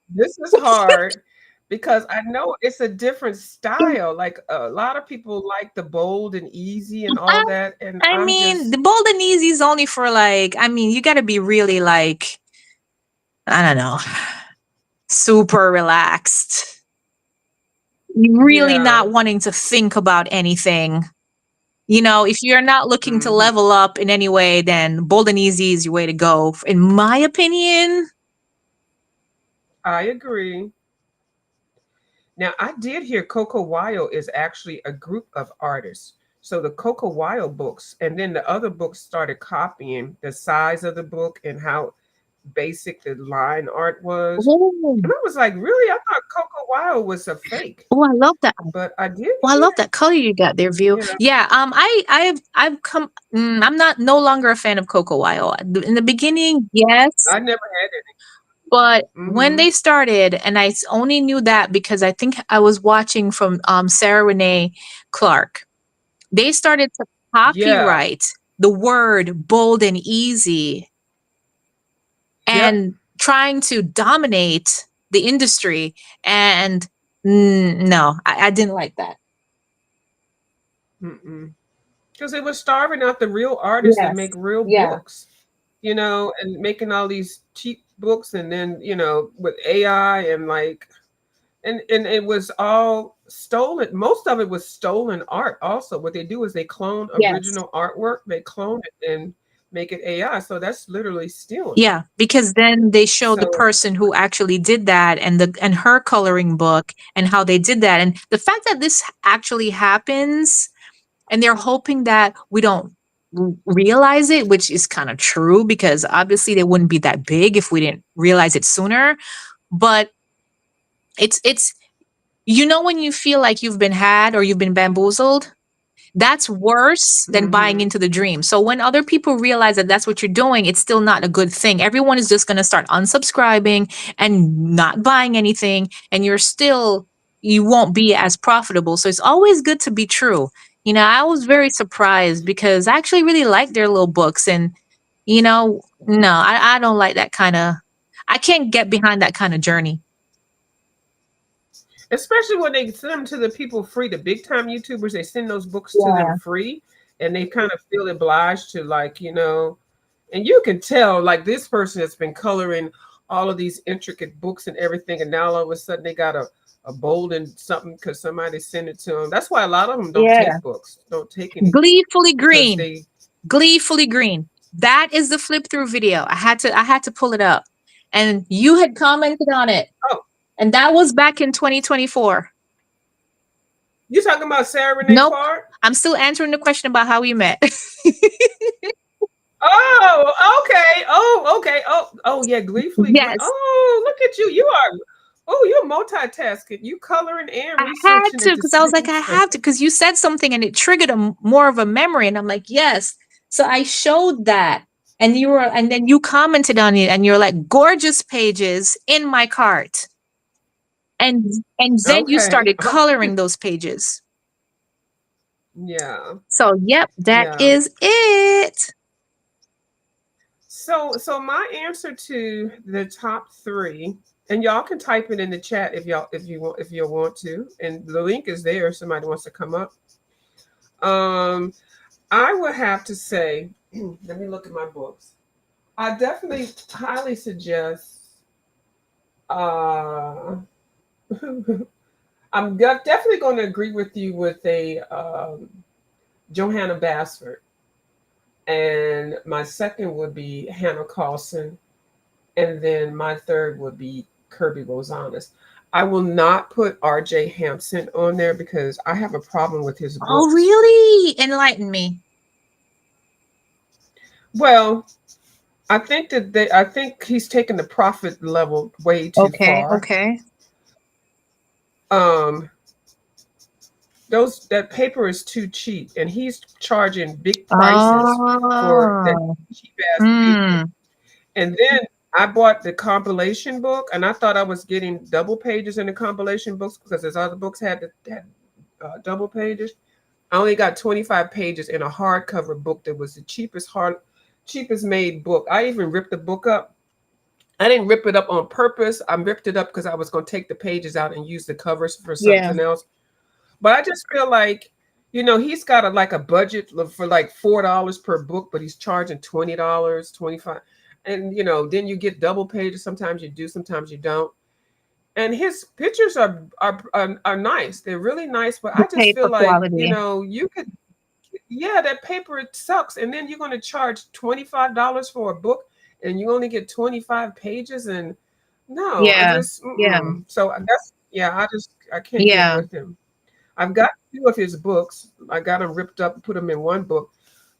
this is hard because I know it's a different style. Like a lot of people like the bold and easy and all that, and I I'm mean, just the bold and easy is only for like, I mean, you got to be really like, I don't know, super relaxed. Really yeah. not wanting to think about anything. If you're not looking to Hmm. level up in any way, then bold and easy is your way to go, in my opinion. I agree. Now, I did hear Coco Wyo is actually a group of artists. So the Coco Wyo books, and then the other books started copying the size of the book and how basic the line art was. Oh, And I was like, really? I thought Coco Wyo was a fake, oh, I love that. but I did Oh, I hear, love that color you got there, View. yeah, Yeah, I've come. I'm not no longer a fan of Coco Wyo. In the beginning, yes, I never had it. but when Mm-hmm. they started, and only knew that because I think I was watching from Sarah Renee Clark. They started to Yeah. copyright the word bold and easy Yep. and trying to dominate the industry. And no, I didn't like that. Mm-mm. Because they were starving out the real artists that make Yes. real Yeah. books, and making all these cheap books, and then with AI and like, and it was all stolen. Most of it was stolen art. Also, what they do is they clone Yes. original artwork, they clone it and make it AI. So that's literally stealing. Yeah, because then they show the So person who actually did that, and her coloring book and how they did that. And the fact that this actually happens, and they're hoping that we don't realize it, which is kind of true because obviously they wouldn't be that big if we didn't realize it sooner. But it's when you feel like you've been had or you've been bamboozled, that's worse than buying mhm. into the dream. So when other people realize that that's what you're doing, it's still not a good thing. Everyone is just going to start unsubscribing and not buying anything, and you won't be as profitable. So it's always good to be true. I was very surprised because I actually really like their little books, and no, I don't like that kind of. I can't get behind that kind of journey. Especially when they send them to the people free, the big time YouTubers, they send those books to them Yeah. free, and they kind of feel obliged to, like, and you can tell like this person has been coloring all of these intricate books and everything, and now all of a sudden they got a bold and something because somebody sent it to them. That's why a lot of them don't Yeah. take books, don't take anything Gleefully because green. they Gleefully green. That is the flip through video. I had to pull it up. And you had commented on it. Oh, And that was back in 2024. you talking about Sarah Renee Nope. Clark? I'm still answering the question about how we met. Oh, okay. Oh, okay. Oh, yeah. Gleefully. Yes. Oh, look at you. You are. Oh, you're multitasking. You coloring and I had researching to at the because I was like, same I time. have to because you said something and it triggered more of a memory. And I'm like, yes. So I showed that. And then you commented on it and you're like, gorgeous pages in my cart. And and then you Okay. started coloring those pages. Yeah. So yep, that Yeah. is it. So my answer to the top three, and y'all can type it in the chat if you want to, and the link is there if somebody wants to come up. Um, I would have to say, let me look at my books. I definitely highly suggest. Uh, definitely going to agree with you with a Johanna Basford, and my second would be Hannah Carlson, and then my third would be Kirby Rosanas. I will not put R.J. Hampson on there because I have a problem with his Oh, books. really? Enlighten me. Well, I think he's taken the profit level way too Okay, far. okay. Um, those that paper is too cheap, and he's charging big prices for that Oh. cheap ass paper. Mm. And then I bought the compilation book, and I thought I was getting double pages in the compilation books because his other books had double pages. I only got 25 pages in a hardcover book that was the cheapest made book. I even ripped the book up. I didn't rip it up on purpose. I ripped it up because I was going to take the pages out and use the covers for Yeah. something else. But I just feel like, he's got like a budget for like $4 per book, but he's charging $20, 25. And then you get double pages. Sometimes you do, sometimes you don't. And his pictures are nice. They're really nice, but The I just feel paper like, quality. you could, yeah, that paper, it sucks. And then you're going to charge $25 for a book and you only get 25 pages. And no, I Yeah. just, Yeah. mm-mm. So that's, yeah, I can't get Yeah. with him. I've got two of his books. I got them ripped up and put them in one book,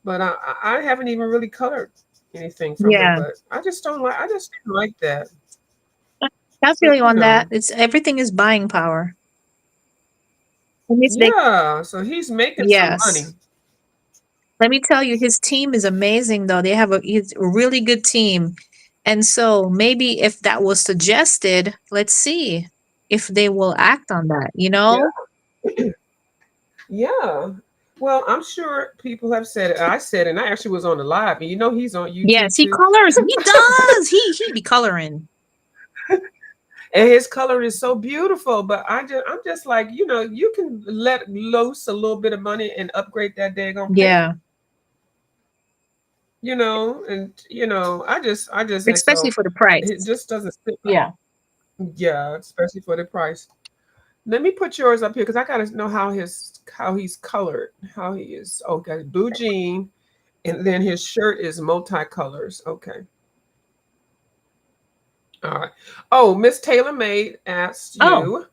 but I haven't even really colored anything from him. Yeah. But I just didn't like that. I So feel you on that. It's everything is buying power. Let me say, yeah. So he's making some money. yes. Let me tell you, his team is amazing though. He's a really good team. And so maybe if that was suggested, let's see if they will act on that, you Yeah, know? yeah. Well, I'm sure people have said it. I said it, and I actually was on the live, and he's on YouTube Yes, he too. colors. He does. He be coloring. And his color is so beautiful. But I'm just like, you can let loose a little bit of money and upgrade that daggone paper. Yeah, And I just and especially so for the it price. just doesn't sit right. Yeah. Yeah, especially for the price. Let me put yours up here because I gotta know how he's colored, how he is. Okay, blue jean, and then his shirt is multicolors. Okay, all right. Oh, Miss Taylor Made asked Oh, you.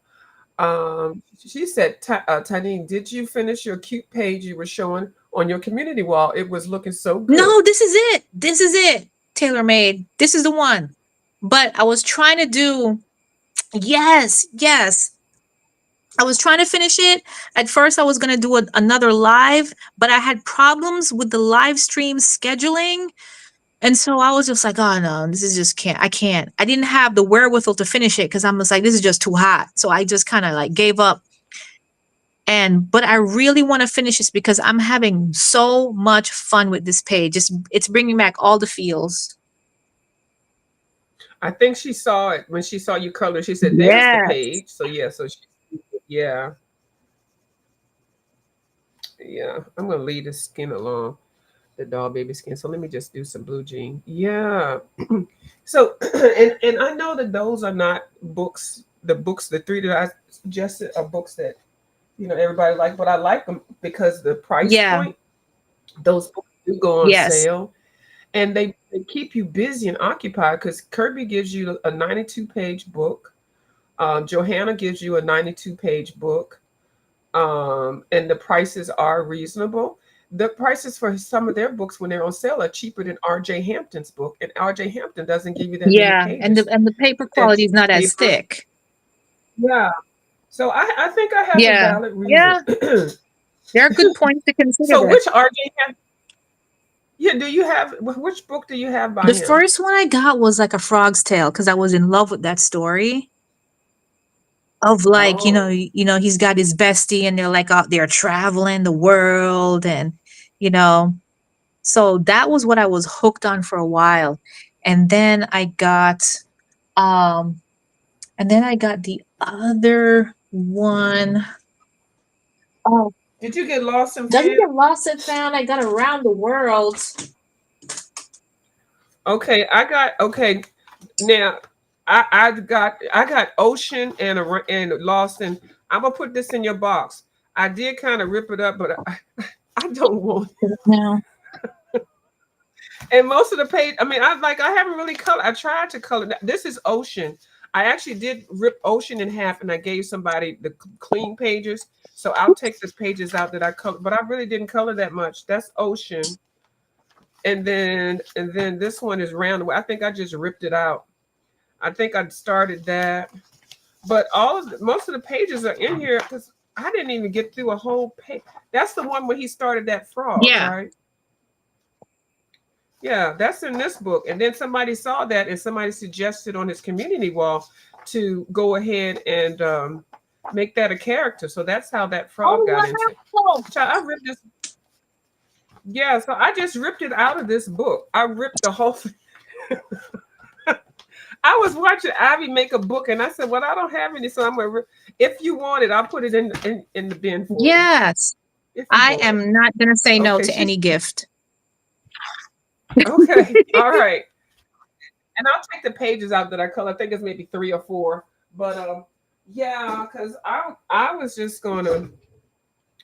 She said, Tanine, did you finish your cute page you were showing on your community wall? It was looking so good. no, this is it. This is it. Tailor made. This is the one. But I was trying to do, yes, yes. I was trying to finish it. At first, I was going to do another live, but I had problems with the live stream scheduling. And so I was just like, oh no, this is just can't. I can't. I didn't have the wherewithal to finish it because I'm just like, this is just too hot. So I just kind of like gave up. But I really want to finish this because I'm having so much fun with this page. It's bringing back all the feels. I think she saw it when she saw you color. She said, "There's the Yes. page." So yeah, yeah, yeah. I'm gonna leave the skin alone, the doll baby skin. So let me just do some blue jean. Yeah. So and I know that those are not books. The three that I suggested are books that everybody like, but I like them because the price Yeah. point. Those books do go on Yes. sale, and they keep you busy and occupied because Kirby gives you a 92-page book. Johanna gives you a 92-page book, and the prices are reasonable. The prices for some of their books when they're on sale are cheaper than R.J. Hampton's book, and R.J. Hampton doesn't give you that many Yeah, pages. and the paper quality It's is not as paper. thick. Yeah. So I think I have a Yeah, valid reason. yeah, there are good points to consider So there. which R.J. Hampton? Yeah. Do you have which book do you have by The him? first one I got was like a Frog's Tale because I was in love with that story of like, Oh. he's got his bestie and they're like out there traveling the world and you know, so that was what I was hooked on for a while. And then I got um the other one. Oh, Did you get lost and doesn't found? get lost and found. I got Around the World. Okay, I got okay. Now I got Ocean and Lost, and I'm gonna put this in your box. I did kind of rip it up, but I don't want. No. And most of the page, I mean, I haven't really colored. I tried to color. This is Ocean. I actually did rip Ocean in half, and I gave somebody the clean pages. So I'll take the pages out that I colored, but I really didn't color that much. That's Ocean, and then this one is Round. I think I just ripped it out. I think I started that, but most of the pages are in here because I didn't even get through a whole page. That's the one where he started that frog, Yeah. right? Yeah, that's in this book. And then somebody saw that and somebody suggested on his community wall to go ahead and make that a character. So that's how that frog Oh got into it. wow. Child, I ripped this. Yeah, so I just ripped it out of this book. I ripped the whole thing. I was watching Ivy make a book, and I said, "Well, I don't have any, so I'm gonna. If you want it, I'll put it in the bin for you. Yes. If you I want it." am not gonna say no Okay, to she's any gift. okay. All right, and I'll take the pages out that I color. I think it's maybe 3 or 4, but yeah, because I was just gonna.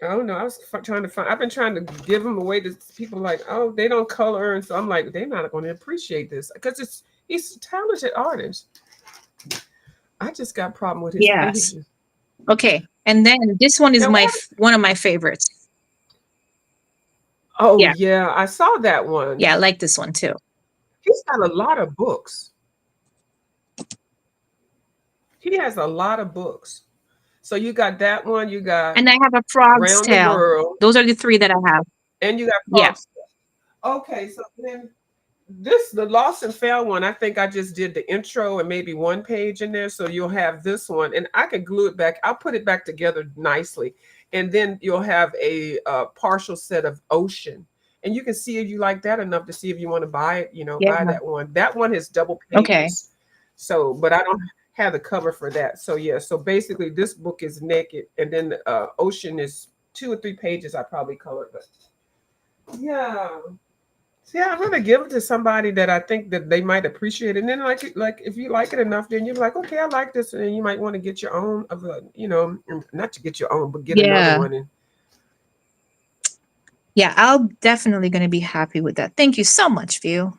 I don't know. I was trying to find. I've been trying to give them away to people like, oh, they don't color, and so I'm like, they're not going to appreciate this because he's a talented artist. I just got a problem with his Yes. pages. Okay. And then this one is Now, one of my favorites. oh Yeah. yeah, I saw that one. Yeah, I like this one too. He's got a lot of books. He has a lot of books. So you got that one. You got And I have a Frog's Round the Tale. World, Those are the three that I have. and you got Yeah. Fox. Okay, so then the Lost and Found one. I think I just did the intro and maybe one page in there. So you'll have this one, and I can glue it back. I'll put it back together nicely, and then you'll have a partial set of Ocean. And you can see if you like that enough to see if you want to buy it, Yeah. buy that one. That one has double Okay. pages. So, but I don't have the cover for that. So yeah, so basically this book is naked, and then Ocean is 2 or 3 pages I probably colored, but yeah. Yeah, I'm gonna give it to somebody that I think that they might appreciate it. And then like if you like it enough, then you're like, okay, I like this, and then you might want to get your own of a, not to get your own, but get another Yeah. one. And Yeah, I'll definitely gonna be happy with that. Thank you so much, View.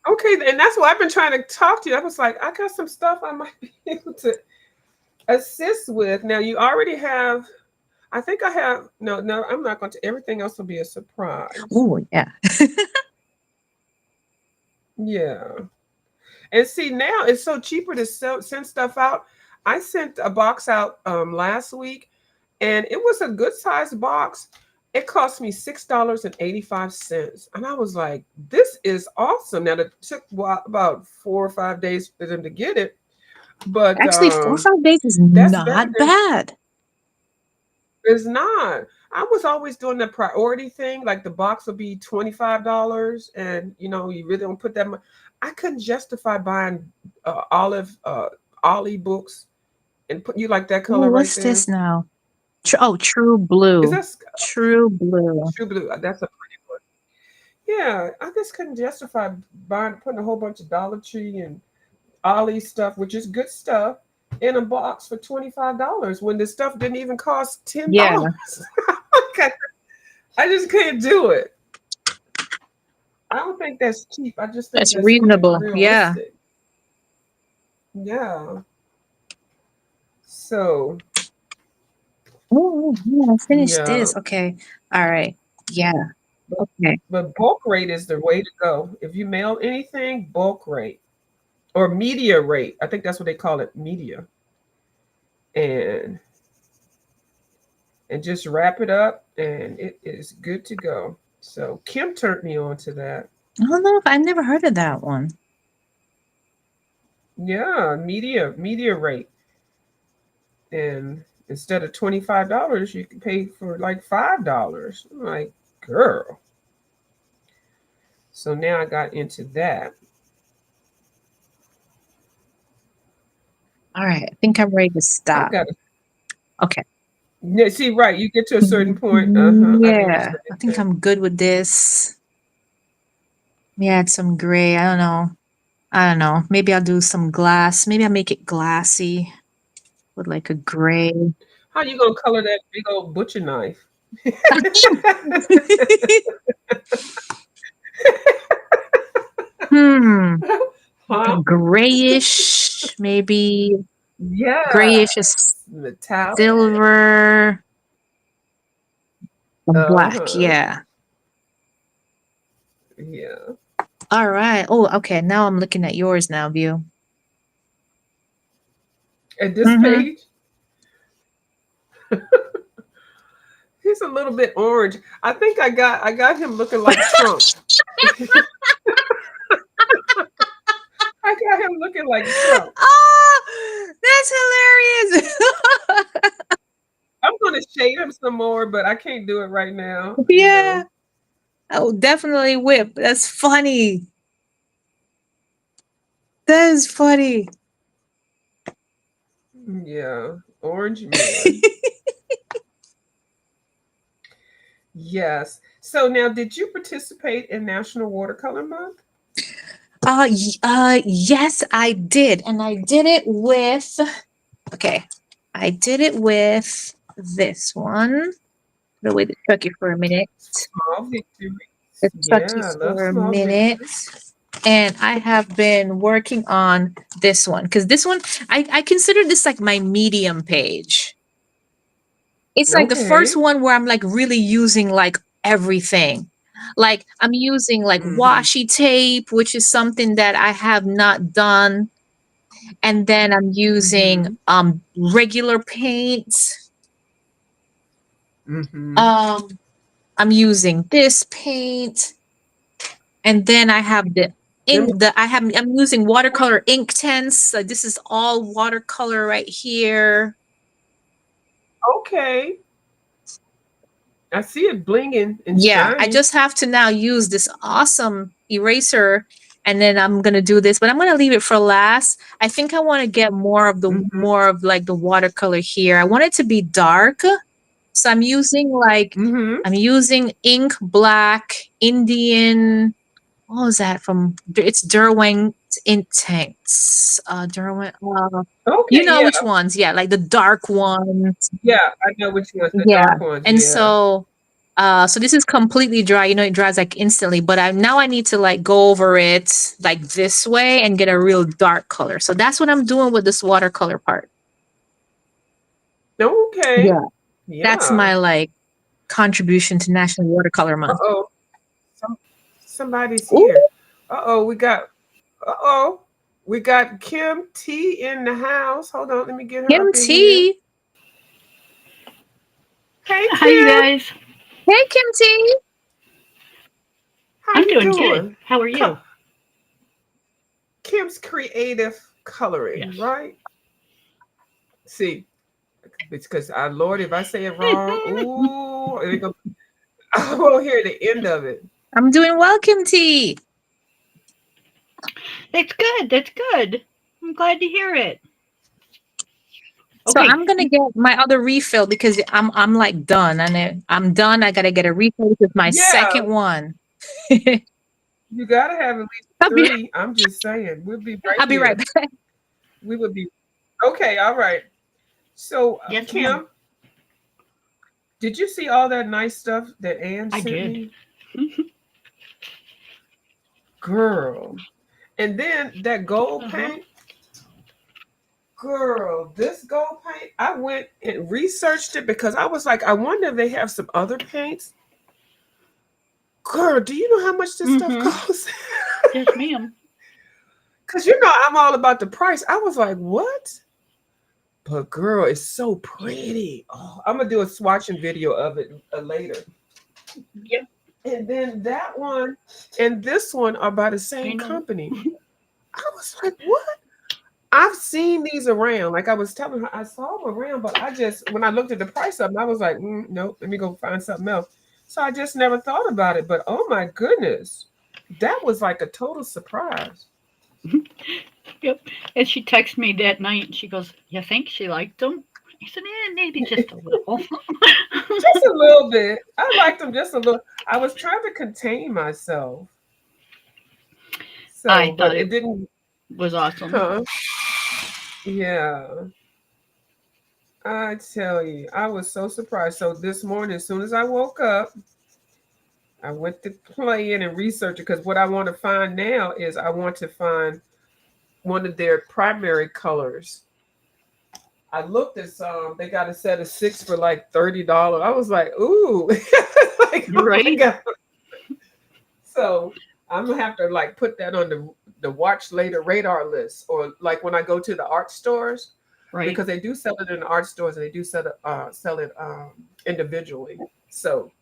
okay, and that's why I've been trying to talk to you. I was like, I got some stuff I might be able to assist with. Now you already have. I think I have. No, no, I'm not going to. Everything else will be a surprise. Oh yeah. Yeah. And see, now it's so cheaper to send stuff out. I sent a box out last week, and it was a good sized box. It cost me $6.85, and I was like, "This is awesome." Now it took about 4 or 5 days for them to get it, but Actually, 4 or 5 days is that's better not than bad. it's not. I was always doing the priority thing, like the box would be $25, and you really don't put that much. I couldn't justify buying Ollie books and put you like that Oh, color right what's there. this now? True Is Blue. that True Blue. true blue? That's a pretty one. Yeah, I just couldn't justify putting a whole bunch of Dollar Tree and Ollie stuff, which is good stuff, in a box for $25 when the stuff didn't even cost Yeah. $10. Okay, I just can't do it. I don't think that's cheap. I just think That's that's something reasonable. Yeah. realistic. Yeah. So, Oh, yeah, I finished yeah. this. Okay. All right. Yeah. But, Okay. but bulk rate is the way to go. If you mail anything, bulk rate or media rate. I think that's what they call it, media. And just wrap it up and it is good to go. So Kim turned me on to that. I don't know if I've never heard of that one. Yeah, media rate. And instead of $25, you can pay for like $5. I'm like, girl. So now I got into that. All right. I think I'm ready to I've stop. got Okay. to see, right. You get to a certain point. I do the Yeah. I same think thing. I'm good with this. Yeah, it's some gray. I don't know. I don't know. Maybe I'll do some glass. Maybe I'll make it glassy with like a gray. How you gonna color that big old butcher knife? Hmm. Like a Huh? grayish, maybe Yeah. grayish is Metallic. silver and black. Uh-huh. Yeah. Yeah. All right. Oh, okay. Now I'm looking at yours now, View. At this Mm-hmm. page, he's a little bit orange. I think I got him looking like Trump. I got him looking like Trump. Oh, that's hilarious. I'm gonna shade him some more, but I can't do it right now, Yeah. Oh, definitely whip. That's funny. That is funny. Yeah. Orange man. Yes. So now did you participate in National Watercolor Month? Yes, I did. And I did it with, okay, I did it with this one. I'll wait to Chucky for a minute. Small victories. Let's Chucky Yeah, I love for a small minute. victories. And I have been working on this one because this one, I consider this like my medium page. It's like the first Okay. one where I'm like really using like everything. Like I'm using like Mm-hmm. washi tape, which is something that I have not done. And then I'm using Mm-hmm. regular paint. Mm-hmm. Um I'm using this paint. And then I have the Let me ink the I have I'm using watercolor ink tints. So this is all watercolor right here. okay. I see it blinging and Yeah, I shiny. just have to now use this awesome eraser and then I'm going to do this, but I'm going to leave it for last. I think I want to get Mm-hmm. more of like the watercolor here. I want it to be dark. So Mm-hmm. I'm using ink black Indian. What was that from? It's Derwent Intense. Derwent. Okay, You know yeah. which ones? Yeah, like the dark ones. Yeah, I know which ones, the Yeah. dark ones, And yeah. so so this is completely dry. You know, it dries like instantly, but I need to like go over it like this way and get a real dark color. So that's what I'm doing with this watercolor part. Okay. Yeah. That's Yeah. my like contribution to National Watercolor Month. Uh-oh. Some, somebody's Ooh, here. Uh-oh, uh-oh. We got Kim T in the house. Hold on, let me get her Kim up in here. T. Hey Hi, you Kim. guys. Hey Kim T. How I'm you doing good. doing? How are Co- you? Kim's creative coloring, Yes. right? See, it's because Lord, if I say it wrong, ooh, I won't hear the end of it. I'm doing well, Kim T. That's good. That's good. I'm glad to hear it. So Okay. I'm gonna get my other refill because I'm like done and I'm done. I gotta get a refill. This is my Yeah, second one. you gotta have at least I'll be three. I'm just saying, we'll be right I'll be right here. back. We would be okay. All right. So, Yes, ma'am. Kim, did you see all that nice stuff that Ann I sent did. me? girl. And then that gold Uh-huh. paint, girl, this gold paint, I went and researched it because I was like, I wonder if they have some other paints. Girl, do you know how much this stuff Mm-hmm. costs? Yes, ma'am. Because you know I'm all about the price. I was like, what? But girl, it's so pretty. Oh, I'm gonna do a swatching video of it later. Yep, And then that one and this one are by the I same know. company. I was like, what? I've seen these around. Like I was telling her, I saw them around, but I just when I looked at the price of them, I was like, nope, let me go find something else. So I just never thought about it. But oh my goodness, that was like a total surprise. Yep. And she texted me that night and she goes, "You think she liked them?" I said, maybe just a little. Just a little bit. I liked them just a little. I was trying to contain myself. So, I thought but it it didn't, was awesome. huh? Yeah. I tell you, I was so surprised. So this morning, as soon as I woke up, I went to play in and research it because what I want to find now is I want to find one of their primary colors. I looked at some, they got a set of 6 for like $30. I was like, ooh, like, oh my Right? God. So I'm gonna have to like put that on the watch later radar list, or like when I go to the art stores, Right. because they do sell it in the art stores and they do sell it individually. So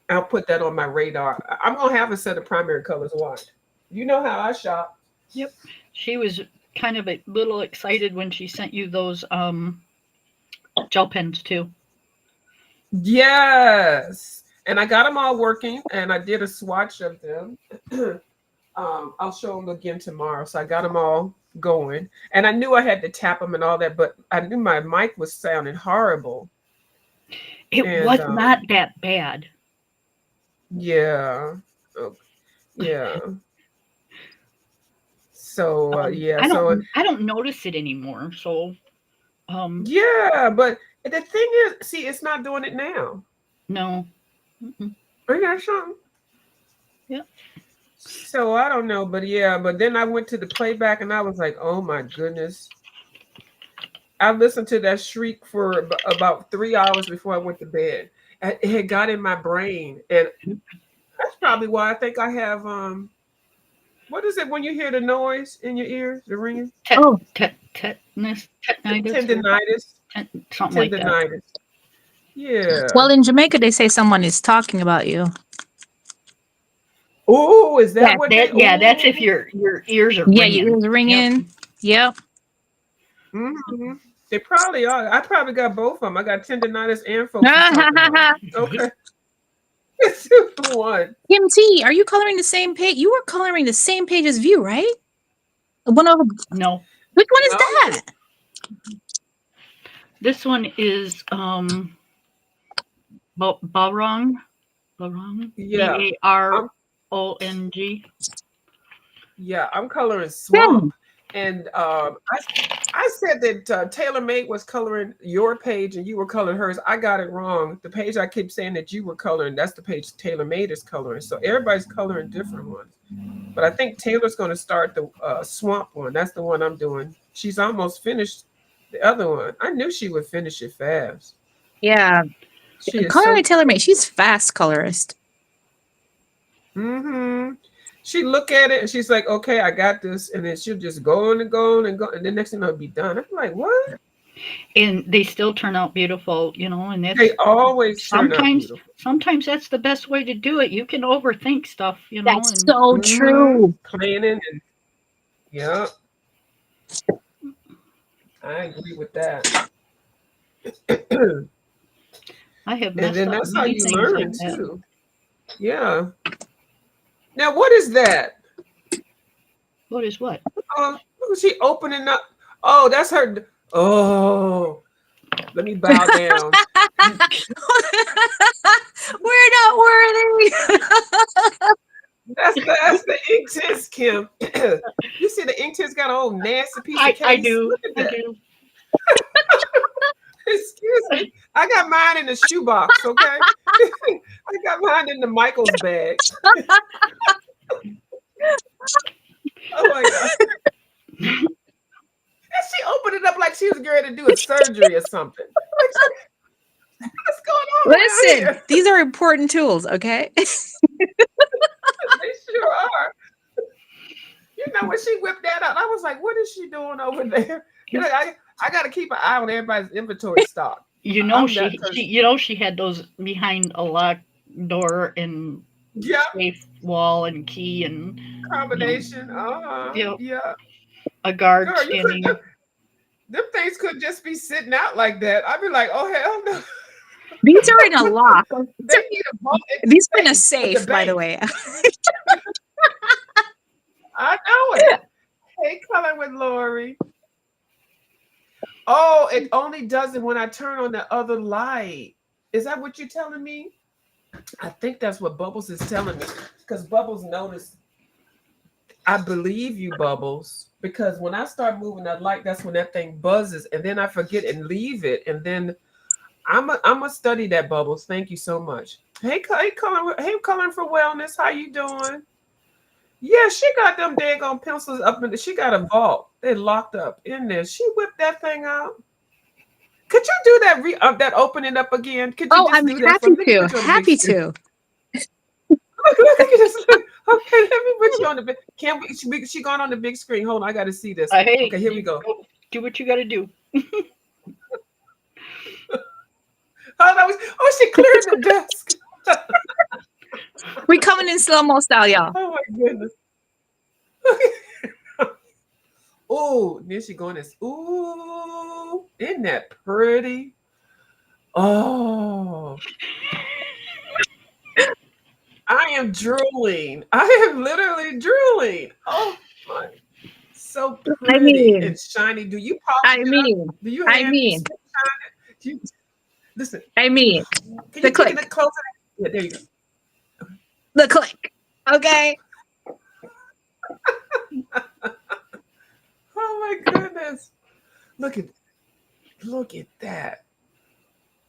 I'll put that on my radar. I'm gonna have a set of primary colors. Watch. You know how I shop. Yep. She was kind of a little excited when she sent you those gel pens too. Yes. And I got them all working and I did a swatch of them. I'll show them again tomorrow. So I got them all going. And I knew I had to tap them and all that, but I knew my mic was sounding horrible. It And was not that bad. yeah. Oh, yeah. So yeah. So I don't notice it anymore. So yeah, but the thing is, see, it's not doing it now. no. Mm-mm. Ain't that something? Yep. So I don't know, but yeah, but then I went to the playback and I was like, oh my goodness. I listened to that shriek for about 3 hours before I went to bed. It had got in my brain, and that's probably why I think I have what is it when you hear the noise in your ears, the ringing? Oh, Tetanitis, or Tendinitis. something like that. Tendinitis. Yeah. well, in Jamaica, they say someone is talking about you. Oh, is that what they? Yeah, that's Oh. if your ears are Yeah, your ringing. ears Yep. ringing. Yep. Hmm. They probably are. I probably got both of them. I got tendinitis and folks is talking about me. Okay. 2 for 1. Kim T, are you coloring the same page? You were coloring the same page as View, right? One of No. which one is No. that? This one is Barong. Barong. Yeah. I'm Barong. yeah, I'm coloring Hmm. swamp. And I said that Taylor Made was coloring your page and you were coloring hers. I got it wrong. The page I keep saying that you were coloring, that's the page Taylor Made is coloring. So everybody's coloring different ones. But I think Taylor's going to start the swamp one. That's the one I'm doing. She's almost finished the other one. I knew she would finish it fast. Yeah, She is coloring so. Taylor Made. She's fast colorist. Mm-hmm. She look at it and she's like, "Okay, I got this," and then she'll just go on and go on and go, and the next thing it'll be done. I'm like, "What?" And they still turn out beautiful, and that's They always turn out beautiful. sometimes that's the best way to do it. You can overthink stuff, That's and so true. Planning and yeah, I agree with that. And I have messed then up that's how many you things like learn that. too. Yeah. Now what is that? What is what? Look at she opening up. Oh, that's her. Oh, let me bow down. We're not worthy. That's the ink test, Kim. You see the ink test got an old nasty piece of I case. do. Look at I that. do. Excuse me. I got mine in the shoebox, okay? I got mine in the Michael's bag. Oh my god! And she opened it up like she was getting ready to do a surgery or something. Like, what's going on around Listen, here? these are important tools, okay? They sure are. You know, when she whipped that out, I was like, what is she doing over there? You know, I got to keep an eye on everybody's inventory stock. You know I'm not, she you know she had those behind a locked door and yeah, safe wall and key and you know, combination. you know Yeah. a guard Girl, you could, standing. them things could just be sitting out like that. I'd be like, oh, hell no. These are in a lock. They need a vault in These are in a the safe at the safe, by the bank. way. I know it. Hey, Color with Lori. Oh, it only does it when I turn on the other light. Is that what you're telling me? I think that's what Bubbles is telling me. Because Bubbles noticed. I believe you, Bubbles. Because when I start moving that light, that's when that thing buzzes. And then I forget and leave it. And then I'm a study that, Bubbles. Thank you so much. Hey, Colin for Wellness. How you doing? Yeah, she got them daggone pencils up in she got a vault. They locked up in there. She whipped that thing out. Could you do that that opening up again? Could you Oh, just I'm do that for happy me? Let me to. put you on the big Happy screen. to. Look at this. Look. Okay, let me put you on the big. Can we? She gone on the big screen. Hold on, I got to see this. Hey, Okay, here we go. do what you got to do. Oh, she cleared the desk. We coming in slow-mo style, y'all. Oh my goodness. Oh, then she going this. Ooh, isn't that pretty? Oh, I am drooling. I am literally drooling. Oh my, so I pretty mean, and shiny. Do you I polish it up? mean, Do you I hand mean, spit shine it? Do you, listen, I mean, can the you get click, it closer? Yeah, there you go. the click. Okay. Oh my goodness. Look at that.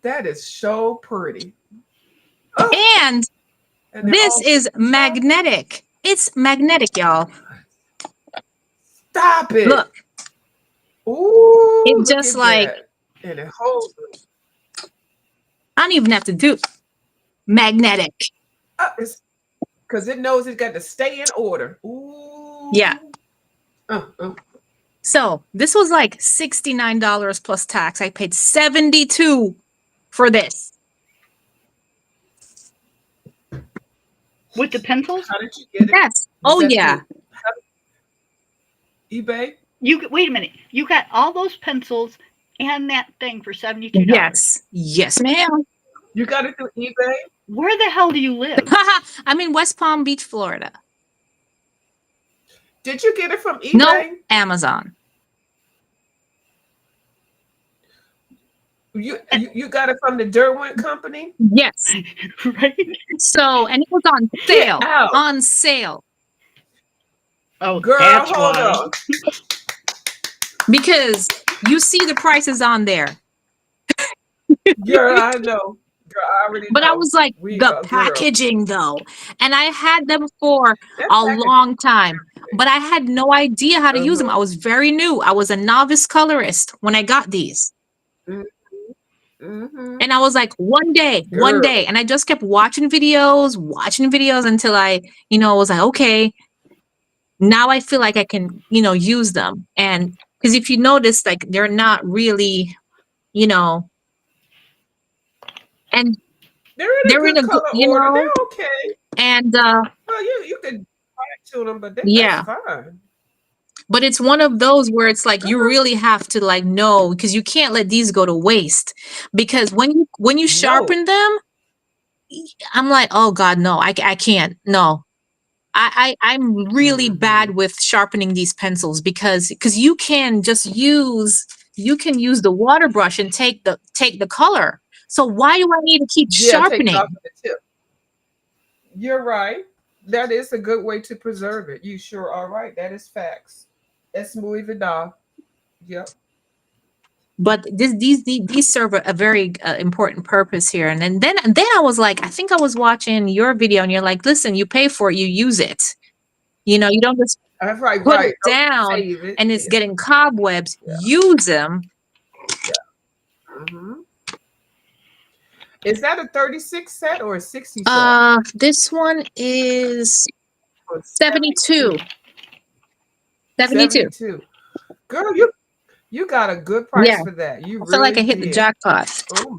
That is so pretty. Oh, And and they're this all is shut. magnetic. It's magnetic, y'all. Stop it. Look, Ooh, it look just at like, that. And it holds it. I don't even have to do magnetic. It's because it knows it's got to stay in order. Ooh. Yeah. Uh. So this was like $69 plus tax. I paid 72 for this. With the pencils? How did you get it? Yes. Was Oh that yeah. through eBay? You wait a minute. You got all those pencils and that thing for $72. Yes. Yes, ma'am. You got it through eBay? Where the hell do you live? I'm in West Palm Beach, Florida. Did you get it from No, eBay? Amazon. You got it from the Derwent company? Yes. Right? So, and it was on Get sale. out. On sale. Oh, Girl, that's hold why. on. Because you see the prices on there. Girl, I know. Girl, I already But I know. was like, We the girl. packaging though. And I had them for That a package. long time, but I had no idea how to use them. Uh-huh. I was very new. I was a novice colorist when I got these. Mm-hmm. And I was like, one Girl. day. And I just kept watching videos until I, was like, okay, now I feel like I can, use them. And because if you notice, like they're not really, and They're in a they're in good a good, color order. They're okay. and Well, you could fine tune them, but that's yeah. fine. But it's one of those where it's like you really have to like know because you can't let these go to waste. Because when you No. sharpen them, I'm like, oh God, no, I can't. No. I'm really bad with sharpening these pencils because you can use the water brush and take the color. So why do I need to keep Yeah, take it sharpening? off of the tip. You're right. That is a good way to preserve it. You sure are right. That is facts. Es muy verdad. Yep. But these serve a very important purpose here. And then I was like, I think I was watching your video, and you're like, listen, you pay for it, you use it. You don't just That's right, put right. it Don't down save it. and it's Yeah, getting cobwebs. yeah. Use them. Hmm. Is that a 36 set or a 60 set? This one is Or 72. 72? 72. 72. Girl, you got a good Yeah. price for that. You I feel like really I hit the did. jackpot. Oh my,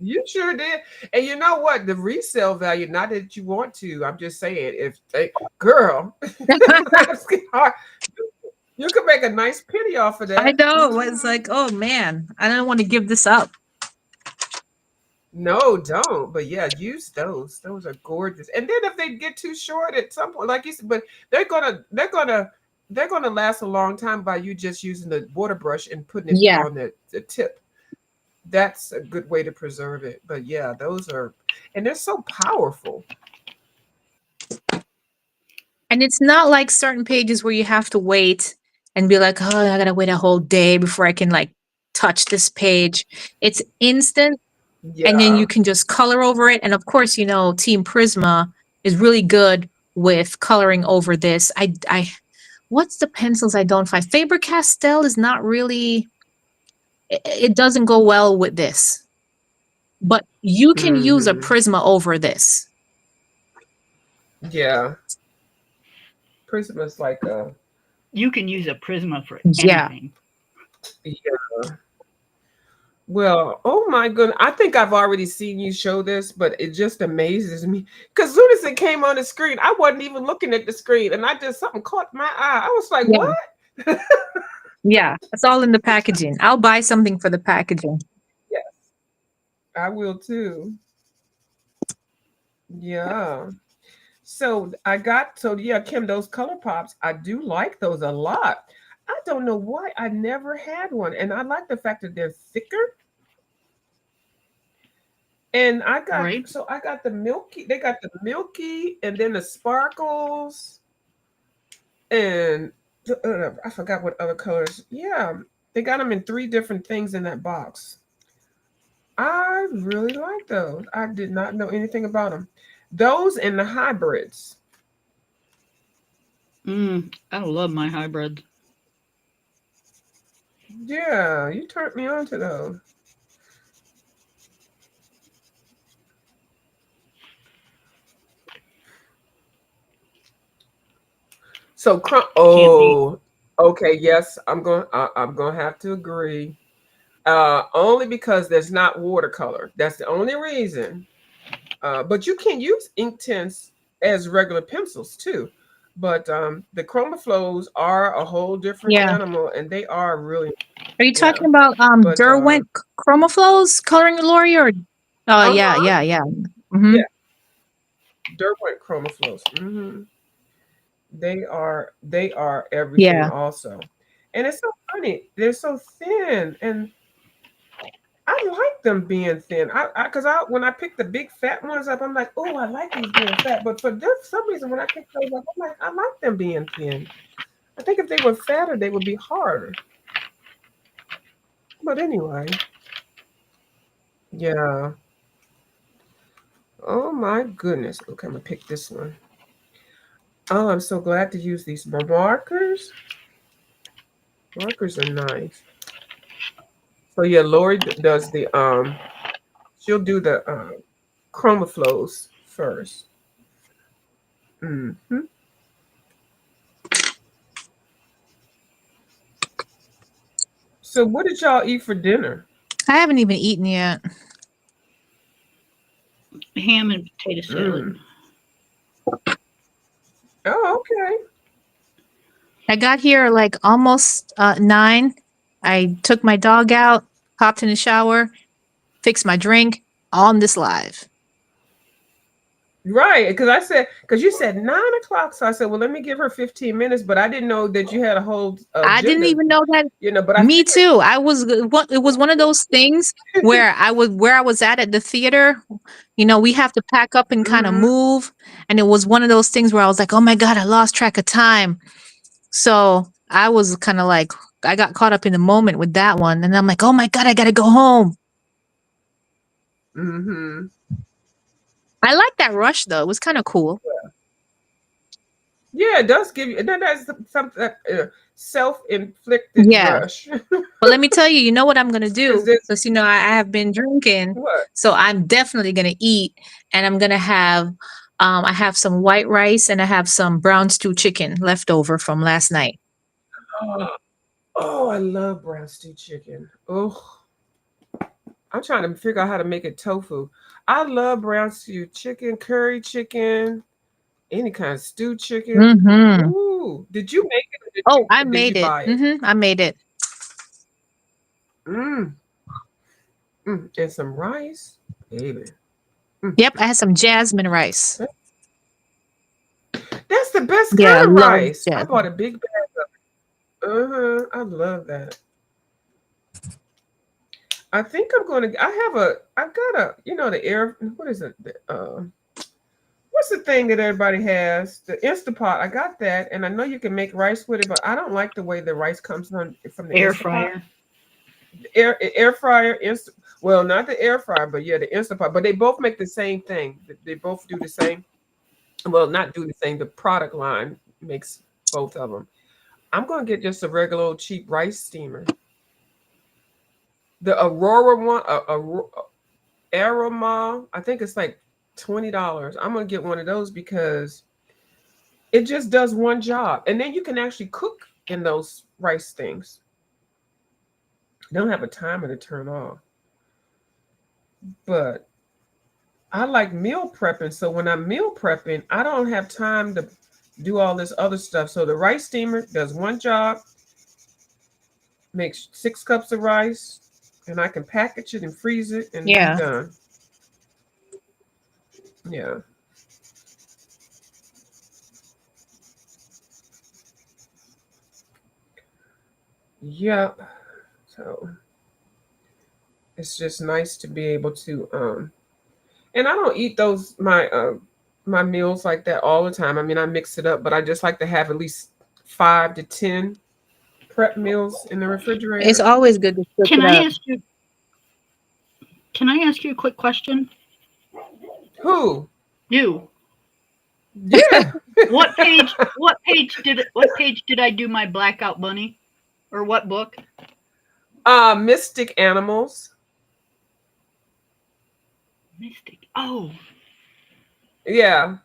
you sure did. And you know what? The resale value, not that you want to, I'm just saying, if they, girl, that's hard. You can make a nice penny off of I that. know. It's Mhm. like, oh man, I don't want to give this up. No, don't. But yeah, use those. Those are gorgeous. And then if they get too short at some point, like you said, but they're gonna last a long time by you just using the water brush and putting it Yeah. on the tip. That's a good way to preserve it. But yeah, those are, and they're so powerful. And it's not like certain pages where you have to wait and be like, oh, I gotta wait a whole day before I can like touch this page. It's instant, and then you Yeah. can just color over it. And of course, Team Prisma is really good with coloring over this. What's the pencils I don't find? Faber Castell is not really. It doesn't go well with this, but you can use a Hmm. Prisma over this. Yeah. Prisma's like a, You can use a Prisma for Yeah. anything. yeah. Well, oh my goodness. I think I've already seen you show this, but it just amazes me. Because soon as it came on the screen, I wasn't even looking at the screen. And I just, something caught my eye. I was like, Yeah. what? Yeah. It's all in the packaging. I'll buy something for the packaging. Yes, I will too. Yeah. So yeah, Kim, those color pops, I do like those a lot. I don't know why I never had one. And I like the fact that they're thicker. And Right? I got the milky, they got the milky and then the sparkles and I forgot what other colors. Yeah, they got them in three different things in that box. I really like those. I did not know anything about them. Those and the hybrids. I love my hybrids. Yeah, you turned me on to those. So, Can't beat. oh, okay, yes, I'm going to have to agree. Only because there's not watercolor. That's the only reason. But you can use ink tints as regular pencils too. But the chromaflows are a whole different Yeah. animal, and they are really, Are you yeah. talking about But Derwent Chromaflows coloring glory or yeah, uh-huh, yeah, yeah. Mm-hmm. yeah, Derwent chromaflows. They are everything Yeah. also, and it's so funny. They're so thin, and I like them being thin. Because when I pick the big fat ones up, I'm like, oh, I like these being fat. But for some reason, when I pick those up, I'm like, I like them being thin. I think if they were fatter, they would be harder. But anyway, yeah. Oh my goodness. Okay, I'm gonna pick this one. Oh, I'm so glad to use these markers. Markers are nice. So yeah, Lori does the she'll do the chromaflows first. Hmm. So what did y'all eat for dinner? I haven't even eaten yet. Ham and potato salad. Mm. Oh, okay. I got here like almost 9. I took my dog out, hopped in the shower, fixed my drink on this live. Right, because you said 9 o'clock, so I said, well, let me give her 15 minutes, but I didn't know that you had a whole I didn't agenda, even know that. But I Me figured, too. It was one of those things where I was at the theater. We have to pack up and kind of hmm. move, and it was one of those things where I was like, "Oh my god, I lost track of time." So I was kind of like, I got caught up in the moment with that one, and I'm like, "Oh my god, I gotta go home." Hmm. I like that rush though; it was kind of cool. Yeah, it does give you. That's something self-inflicted Yeah. rush. But let me tell you, you know what I'm gonna Because do? this Because I have been drinking, what? so I'm definitely gonna eat, and I'm gonna have, I have some white rice and I have some brown stew chicken left over from last night. Oh, oh, I love brown stew chicken. Oh, I'm trying to figure out how to make it tofu. I love brown stew chicken, curry chicken, any kind of stew chicken. Mm-hmm. Ooh, did you make it or Oh, I did you made it. buy it? I made it. Mm, and some rice, baby. Mm. Yep, I had some jasmine rice. That's the best Yeah, I kind of love rice. I bought jasmine. a big bag of it. I love that. I think I'm going to. I've got a. The air. What is it? What's the thing that everybody has? The Instapot. I got that, and I know you can make rice with it, but I don't like the way the rice comes from the Air Instapot. fryer. Air fryer. Well, not the air fryer, but yeah, the Instapot. But they both make the same thing. They both do the same. Well, not do the same. The product line makes both of them. I'm going to get just a regular old cheap rice steamer. The Aurora one, Aroma, I think it's like $20. I'm gonna get one of those because it just does one job, and then you can actually cook in those rice things. They don't have a timer to turn off, but I like meal prepping. So when I'm meal prepping, I don't have time to do all this other stuff. So the rice steamer does one job, makes 6 cups of rice, and I can package it and freeze it and be Yeah. done. Yeah. Yep. So it's just nice to be able to and I don't eat those my meals like that all the time. I mean, I mix it up, but I just like to have at least 5 to 10 prep meals in the It's refrigerator. always good to switch Can it I up. ask you? Can I ask you a quick question? Who? You. Yeah. What page? What page did it? What page did I do my blackout bunny? Or what book? Mystic Animals. Mystic. Oh, Yeah.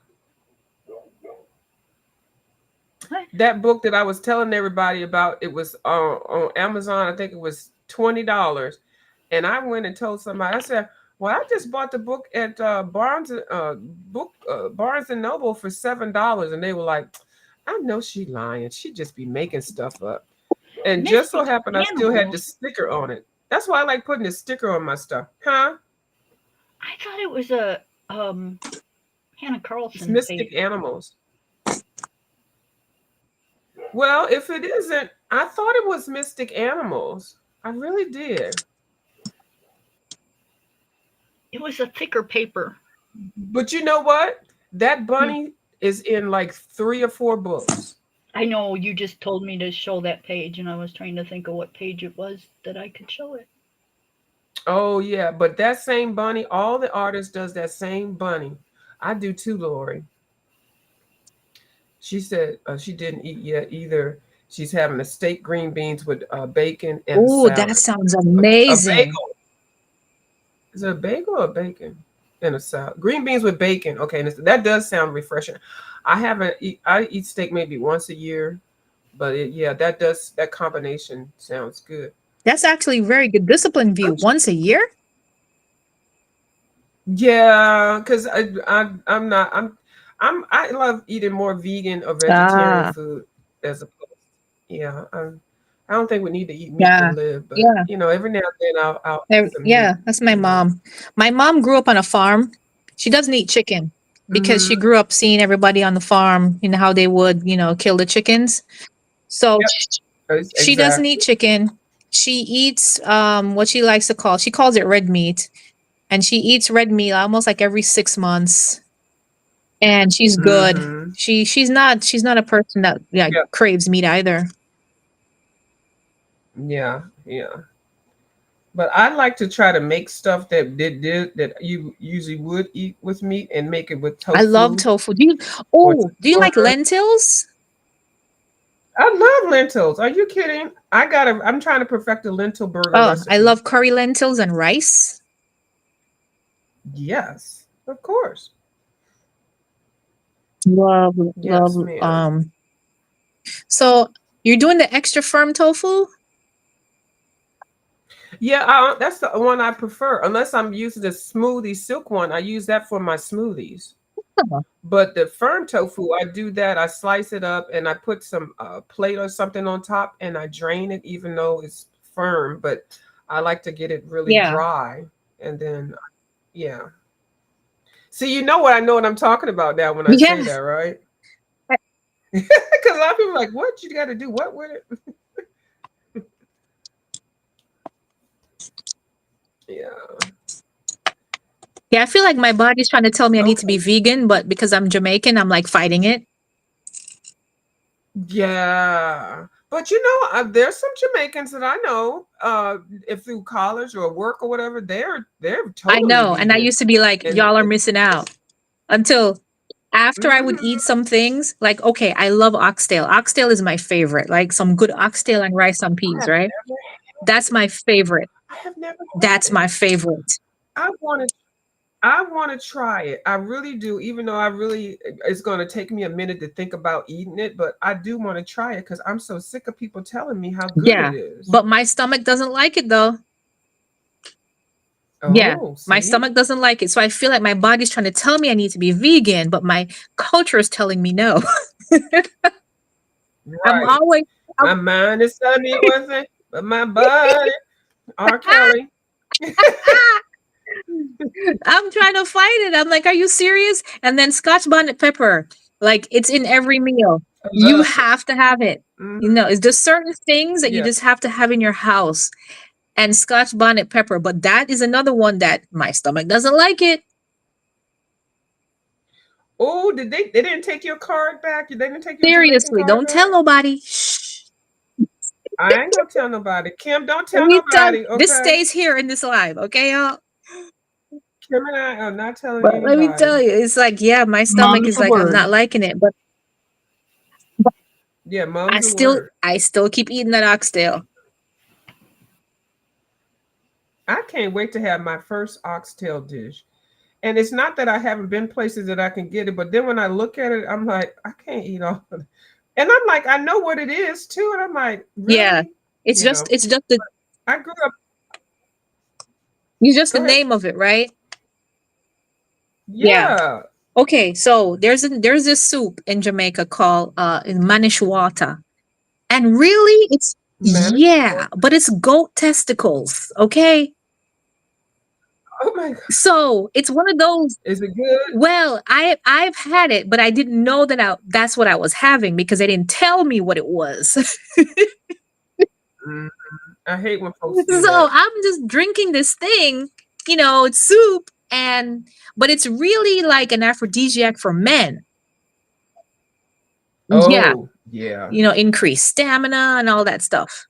what? That book that I was telling everybody about, it was on Amazon. I think it was $20. And I went and told somebody, I said, well, I just bought the book at Barnes and Noble for $7. And they were like, I know she lying. She just be making stuff up. And just so Mystic happened I still had the Animals. sticker on it. That's why I like putting the sticker on my stuff. Huh? I thought it was a Hannah It's Carlson Mystic page. Animals. Well, if it isn't, I thought it was Mystic Animals. I really did. It was a thicker paper. But you know what? That Hmm. bunny is in like 3 or 4 books. I know you just told me to show that page, and I was trying to think of what page it was that I could show it. Oh yeah, but that same bunny, all the artists does that same bunny. I do too, Lori. She said she didn't eat yet either. She's having a steak, green beans with bacon, and a Oh, that salad. sounds A amazing. bagel. Is it a bagel or bacon and a salad? Green beans with bacon. Okay, and that does sound refreshing. I haven't. I eat steak maybe once a year, but yeah, that combination sounds good. That's actually very good discipline view. Once a year? Yeah, because I'm not I love eating more vegan or vegetarian Ah, food as opposed. Yeah, I don't think we need to eat meat to yeah. live, but Yeah. every now and then I'll eat some Yeah, meat. that's my mom. My mom grew up on a farm. She doesn't eat chicken because she Mm-hmm. grew up seeing everybody on the farm, how they would, kill the chickens. So Yep. she doesn't Exactly. eat chicken. She eats what she likes to call, she calls it red meat. And she eats red meat almost like every 6 months. And she's good. Mm-hmm. She's not a person that Yeah. craves meat either. Yeah. Yeah. But I like to try to make stuff that that you usually would eat with meat and make it with I love tofu tofu. or Do you like tempura. lentils? I love lentils. Are you kidding? I'm trying to perfect a lentil burger Oh, I recipe. love curry lentils and rice. Yes, of course. Love, love. Yes, ma'am. So you're doing the extra firm tofu? Yeah, that's the one I prefer. Unless I'm using the smoothie silk one, I use that for my smoothies. Huh. But the firm tofu, I do that. I slice it up and I put some plate or something on top and I drain it, even though it's firm. But I like to get it really Yeah. dry. And then, yeah. See, you know what I know what I'm talking about now when I say Yeah. that, right? Because a lot of people are like, what? You got to do what with it? Yeah. Yeah, I feel like my body's trying to tell me I need to be Okay. vegan, but because I'm Jamaican, I'm like fighting it. Yeah. But you know, there's some Jamaicans that I know, if through college or work or whatever, they're I totally know. And I vegan. used to be like, And y'all are missing out. Until after I would eat mhm. some things, like, okay, I love oxtail. Oxtail is my favorite. Like some good oxtail and rice and I peas, have right? never That's my favorite. I have never had That's it. my favorite. I want to I want to try it. I really do, even though I really it's going to take me a minute to think about eating it, but I do want to try it cuz I'm so sick of people telling me how good Yeah. it is. But my stomach doesn't like it though. Yeah. Oh, My see? stomach doesn't like it. So I feel like my body's trying to tell me I need to be vegan, but my culture is telling me no. I'm Right. always My mind is telling me one thing, but my body, R. Kelly. I'm trying to fight it. I'm like, are you serious? And then Scotch bonnet pepper, like it's in every meal. I You love it. have to have it. You Mhm. know, it's just certain things that you Yeah. just have to have in your house. And Scotch bonnet pepper, but that is another one that my stomach doesn't like it. Oh, they didn't take your card back? They didn't take your Jamaican Seriously, card don't tell back? nobody. Shh. I ain't gonna tell nobody. Kim, don't Let tell me tell nobody, this okay? stays here in this live, okay, y'all? Kim and I are not telling But let me anybody. tell you, it's like, yeah, my stomach Mom's is a like, I'm word. not liking it, but Yeah, I mom's the still word. I still keep eating that oxtail. I can't wait to have my first oxtail dish. And it's not that I haven't been places that I can get it, but then when I look at it, I'm like, I can't eat all of it. And I'm like, I know what it is too. And I'm like, Yeah. really? It's You just know, it's just the I grew up. it's just the Go ahead. name of it, right? Yeah. Yeah. Okay, so there's this soup in Jamaica called manish water. And really it's Manage. yeah, but it's goat testicles, okay? Oh my God. So, it's one of those Is it good? well, I've had it, but I didn't know that's what I was having because they didn't tell me what it was. Mm, I hate when folks do So, that. I'm just drinking this thing, it's soup and but it's really like an aphrodisiac for men. Yeah, Oh, yeah. increase stamina and all that stuff.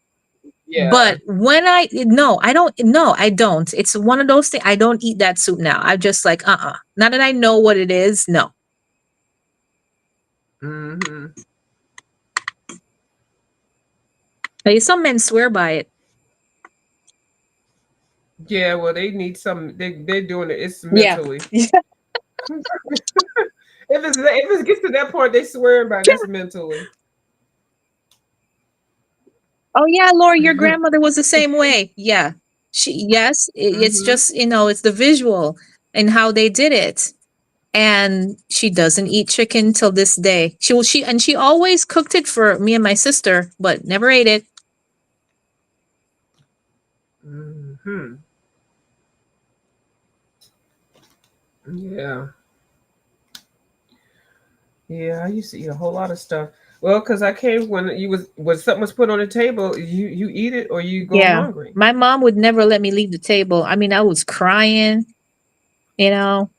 Yeah. But when no, I don't no, I don't. It's one of those things I don't eat that soup now. I'm just like, uh-uh. Now that I know what it is, no. Hmm. Like, some men swear by it. Yeah, well, they need some. They're doing it. It's Yeah. mentally. If it gets to that point, they swear by it, that's mentally. Oh yeah, Laura, your grandmother was the same way. Yeah. Yes, it's Hmm. just, it's the visual and how they did it. And she doesn't eat chicken till this day. She always cooked it for me and my sister, but never ate it. Hmm. Yeah. Yeah. I used to eat a whole lot of stuff. Well, because I came when you was when something was put on the table, you eat it or you go Yeah. hungry. My mom would never let me leave the table. I mean, I was crying, you know.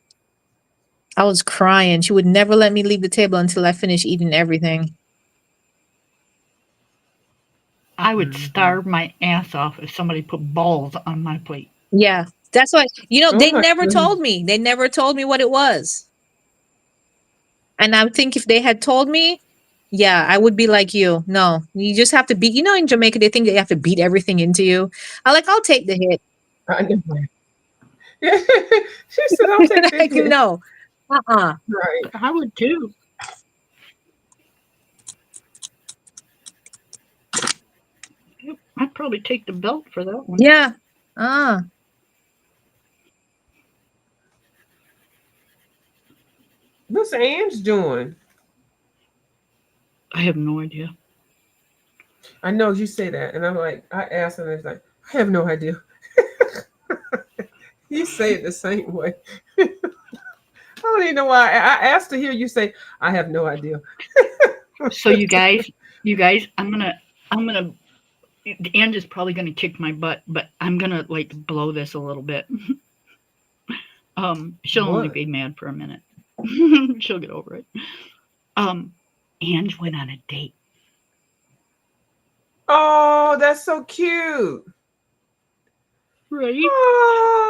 I was crying. She would never let me leave the table until I finished eating everything. I would Hmm. starve my ass off if somebody put balls on my plate. Yeah. That's why, Oh they my never told goodness. me. They never told me what it was. And I would think if they had told me, yeah, I would be like you. No, you just have to beat, in Jamaica, they think they have to beat everything into you. I'll take the hit. I know. Yeah. She said, "I'll take the Like, hit." no. Uh-uh. Right. I would too. Yep, I'd probably take the belt for that one. Yeah. Uh. What's Ange doing? I have no idea. I know you say that, and I'm like, I asked him, and it's like, I have no idea. You say it the same way. I don't even know why. I asked to hear you say, I have no idea. So I'm gonna. And is probably gonna kick my butt, but I'm gonna like blow this a little bit. She'll only What? be mad for a minute. She'll get over it. Um, Ange went on a date. Oh, that's so cute. Right?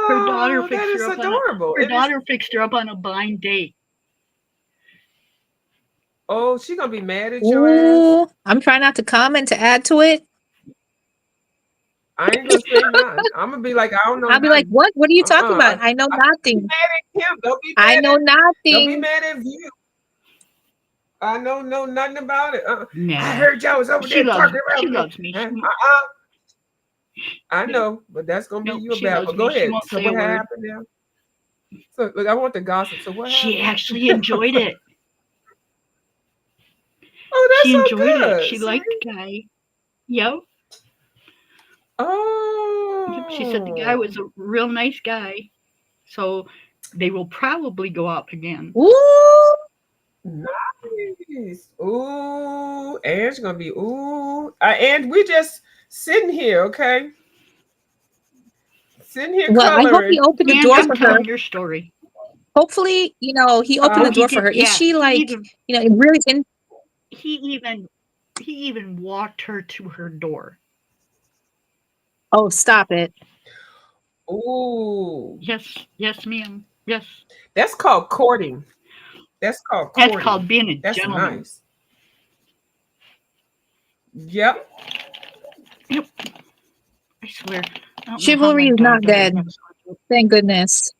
Her daughter Oh, that fixed her is up on a adorable. her It is. daughter fixed her up on a blind date. Oh, she gonna be mad at your ass. Ooh. I'm trying not to comment to add to it. I ain't gonna say nothing. I'm gonna be like, I don't know I'll be like, nothing. what? What are you talking I about? I know don't be nothing. mad at him. I know Don't be nothing. mad at you. I know nothing about it. I Nah, heard y'all was over there talking she about me. loves me. I Nope, know, but that's gonna be nope, you she about. loves But go me. She ahead. won't So say a what word. happened now? So look, I want the gossip. So what She happened? actually enjoyed it. Oh, She that's enjoyed so it. good. She See? liked the guy. Yep. Yep. She said the guy was Oh, a real nice guy. So they will probably go out again. Ooh. nice. Ooh, Ange gonna be ooh. And we just sitting here, okay? Sitting here Well, I hope he coloring. opened the And door I'm for her. telling your story. Hopefully, he opened Oh, the Uh, he door for did. her. Is Yeah. she like, it really in? He even he even walked her to her door. Oh, stop it. ooh, Yes, yes, ma'am. Yes. that's called courting. That's called That's courting. called being a That's gentleman. nice. Yep. Yep. I swear. I don't know how my Chivalry is not dog doesn't dead. have a sore throat. Thank goodness.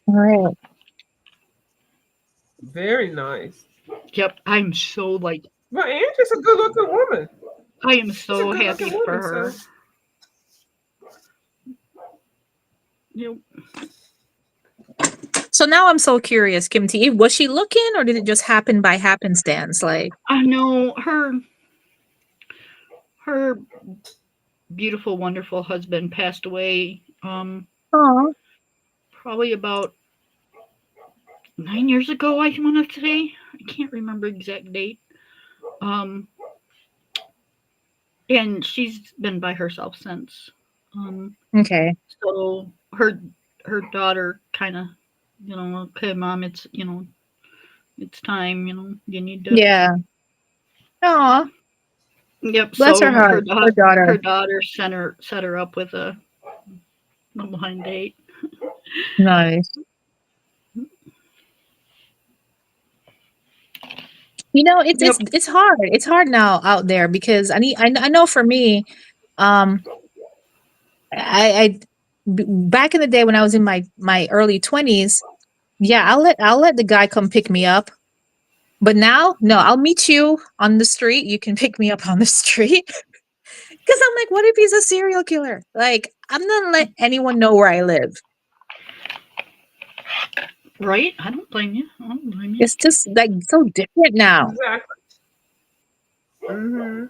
All right. Very nice. Yep. I'm so like But Angie's a good looking woman. I am She's a so good looking happy for woman. her. So Yep. So now I'm so curious, Kim T. Was she looking, or did it just happen by happenstance? Like, I know her beautiful, wonderful husband passed away oh, probably about 9 years ago, I want to say. I can't remember exact date. Um, and she's been by herself since. Um, okay. so her daughter kind of, okay, mom, it's time. You need to. Yeah. Oh, Yep. bless her So heart. Her daughter. her daughter set her up with a blind date. Nice. It's Yep. it's hard. It's hard now out there because I know for me, um, I back in the day when I was in my early 20s, yeah, I'll let the guy come pick me up. But now, no, I'll meet you on the street. You can pick me up on the street. Because I'm like, what if he's a serial killer? Like, I'm not gonna let anyone know where I live. Right. I don't blame you. I don't blame you. It's just like so different now. exactly. Hmm.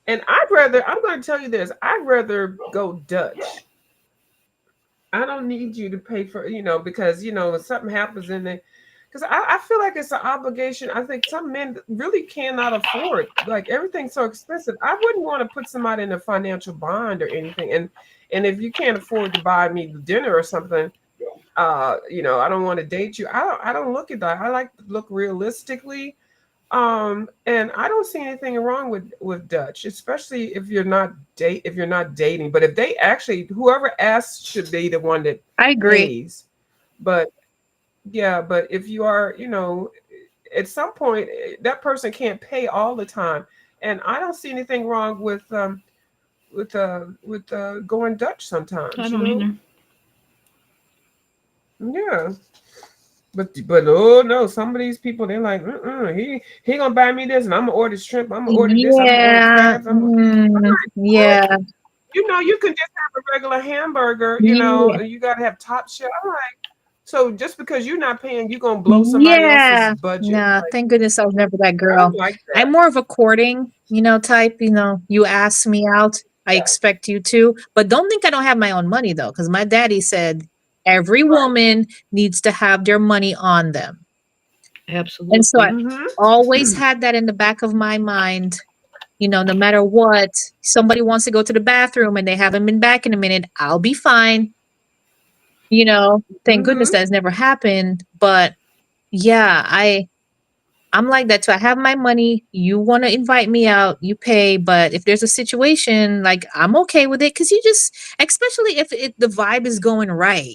And I'm going to tell you this. I'd rather go Dutch. I don't need you to pay for, because, when something happens in there, because I feel like it's an obligation. I think some men really cannot afford, like everything's so expensive. I wouldn't want to put somebody in a financial bond or anything. And if you can't afford to buy me dinner or something, I don't want to date you. I don't look at that. I like to look realistically. And I don't see anything wrong with Dutch, especially if you're not dating. But if they actually, whoever asks should be the one that I agree. pays. But yeah, but if you are, at some point that person can't pay all the time, and I don't see anything wrong with going Dutch I sometimes. don't either. Yeah. But oh no, some of these people they're like, he gonna buy me this, and I'm gonna order shrimp, I'm gonna order this, I'm gonna order Yeah. crabs. I'm like, what? Yeah. You can just have a regular hamburger. Yeah. You gotta have top shelf. I'm like, so just because you're not paying, you gonna blow somebody else's Yeah. budget? No, Like, thank goodness I was never that I girl. don't like that. I'm more of a courting, type, you ask me out, I Yeah, expect you to. But don't think I don't have my own money though, because my daddy said every right. woman needs to have their money on them. And so I Absolutely. always Mm-hmm. had that in the back of my mind. No matter what, somebody wants to go to the bathroom and they haven't been back in a minute, I'll be fine. Thank goodness Mm-hmm. that has never happened. But yeah, I'm like that too. I have my money. You want to invite me out, you pay. But if there's a situation, like I'm okay with it because especially if the vibe is going right.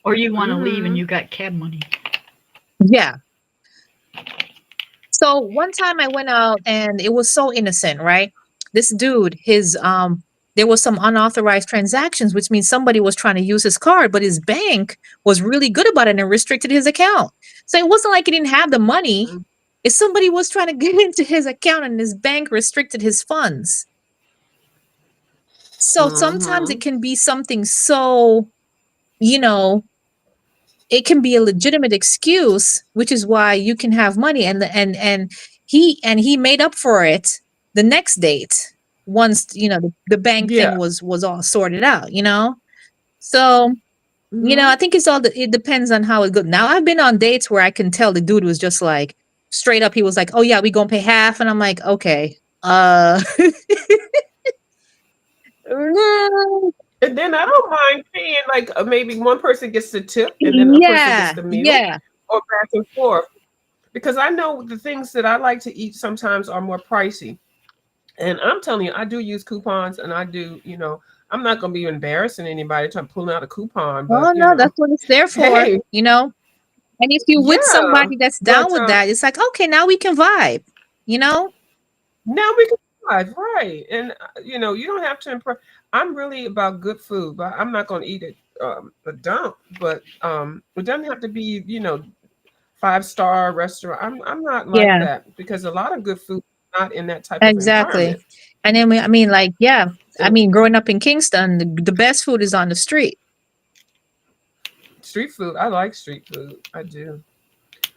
Or you want to leave and Mm-hmm. you got cab money. Yeah. So one time I went out and it was so innocent, right? This dude, there was some unauthorized transactions, which means somebody was trying to use his card, but his bank was really good about it and restricted his account. So it wasn't like he didn't have the money. If somebody was trying to get into his account and his bank restricted his funds. So sometimes Mm-hmm. it can be something so, you know, it can be a legitimate excuse, which is why you can have money and he made up for it the next date once the bank thing Yeah. was all sorted out. So Mm-hmm. I think it depends on how it goes. Now I've been on dates where I can tell the dude was just like straight up. He was like, "Oh yeah, we gonna pay half," and I'm like, "Okay, And then I don't mind paying like maybe one person gets the tip and then a person gets yeah, the meal, yeah, or back and forth, because I know the things that I like to eat sometimes are more pricey. And I'm telling you, I do use coupons, and I do, I'm not going to be embarrassing anybody trying to pull out a coupon, oh but no, that's what it's there for, hey, you know." And if you're with yeah, somebody that's but down with that, it's like, okay, now we can vibe, you know? now we can drive, right? And you don't have to impress. I'm really about good food, but I'm not going to eat it a dump. But it doesn't have to be, 5-star restaurant. I'm not like Yeah, that, because a lot of good food is not in that type of exactly. environment. And then I mean, like, yeah, I And mean, growing up in Kingston, the best food is on the street. street food, I like street food. I do.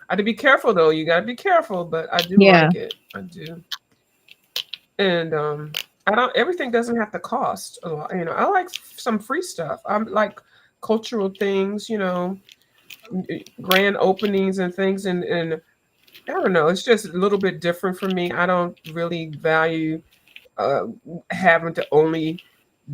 I have to be careful though. You got to be careful, but I do Yeah, like it. I do. And I don't. Everything doesn't have to cost a lot. I like some free stuff. I'm like cultural things. Grand openings and things, and I don't know. It's just a little bit different for me. I don't really value uh, having to only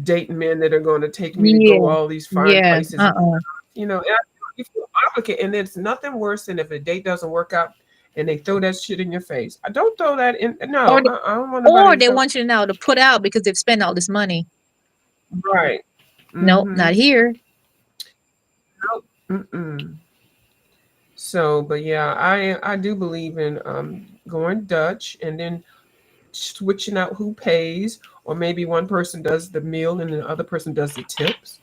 date men that are going to take me to go yeah, all these fine yeah. places. Uh-uh. You feel obligated, and it's nothing worse than if a date doesn't work out and they throw that shit in your face. I don't throw that in. Or No, they, I don't want nobody or to they throw. want you to now to put out because they've spent all this money. Right. Nope, Mm-hmm. not here. Nope. Mm-mm. So, but yeah, I do believe in going Dutch and then switching out who pays, or maybe one person does the meal and the other person does the tips.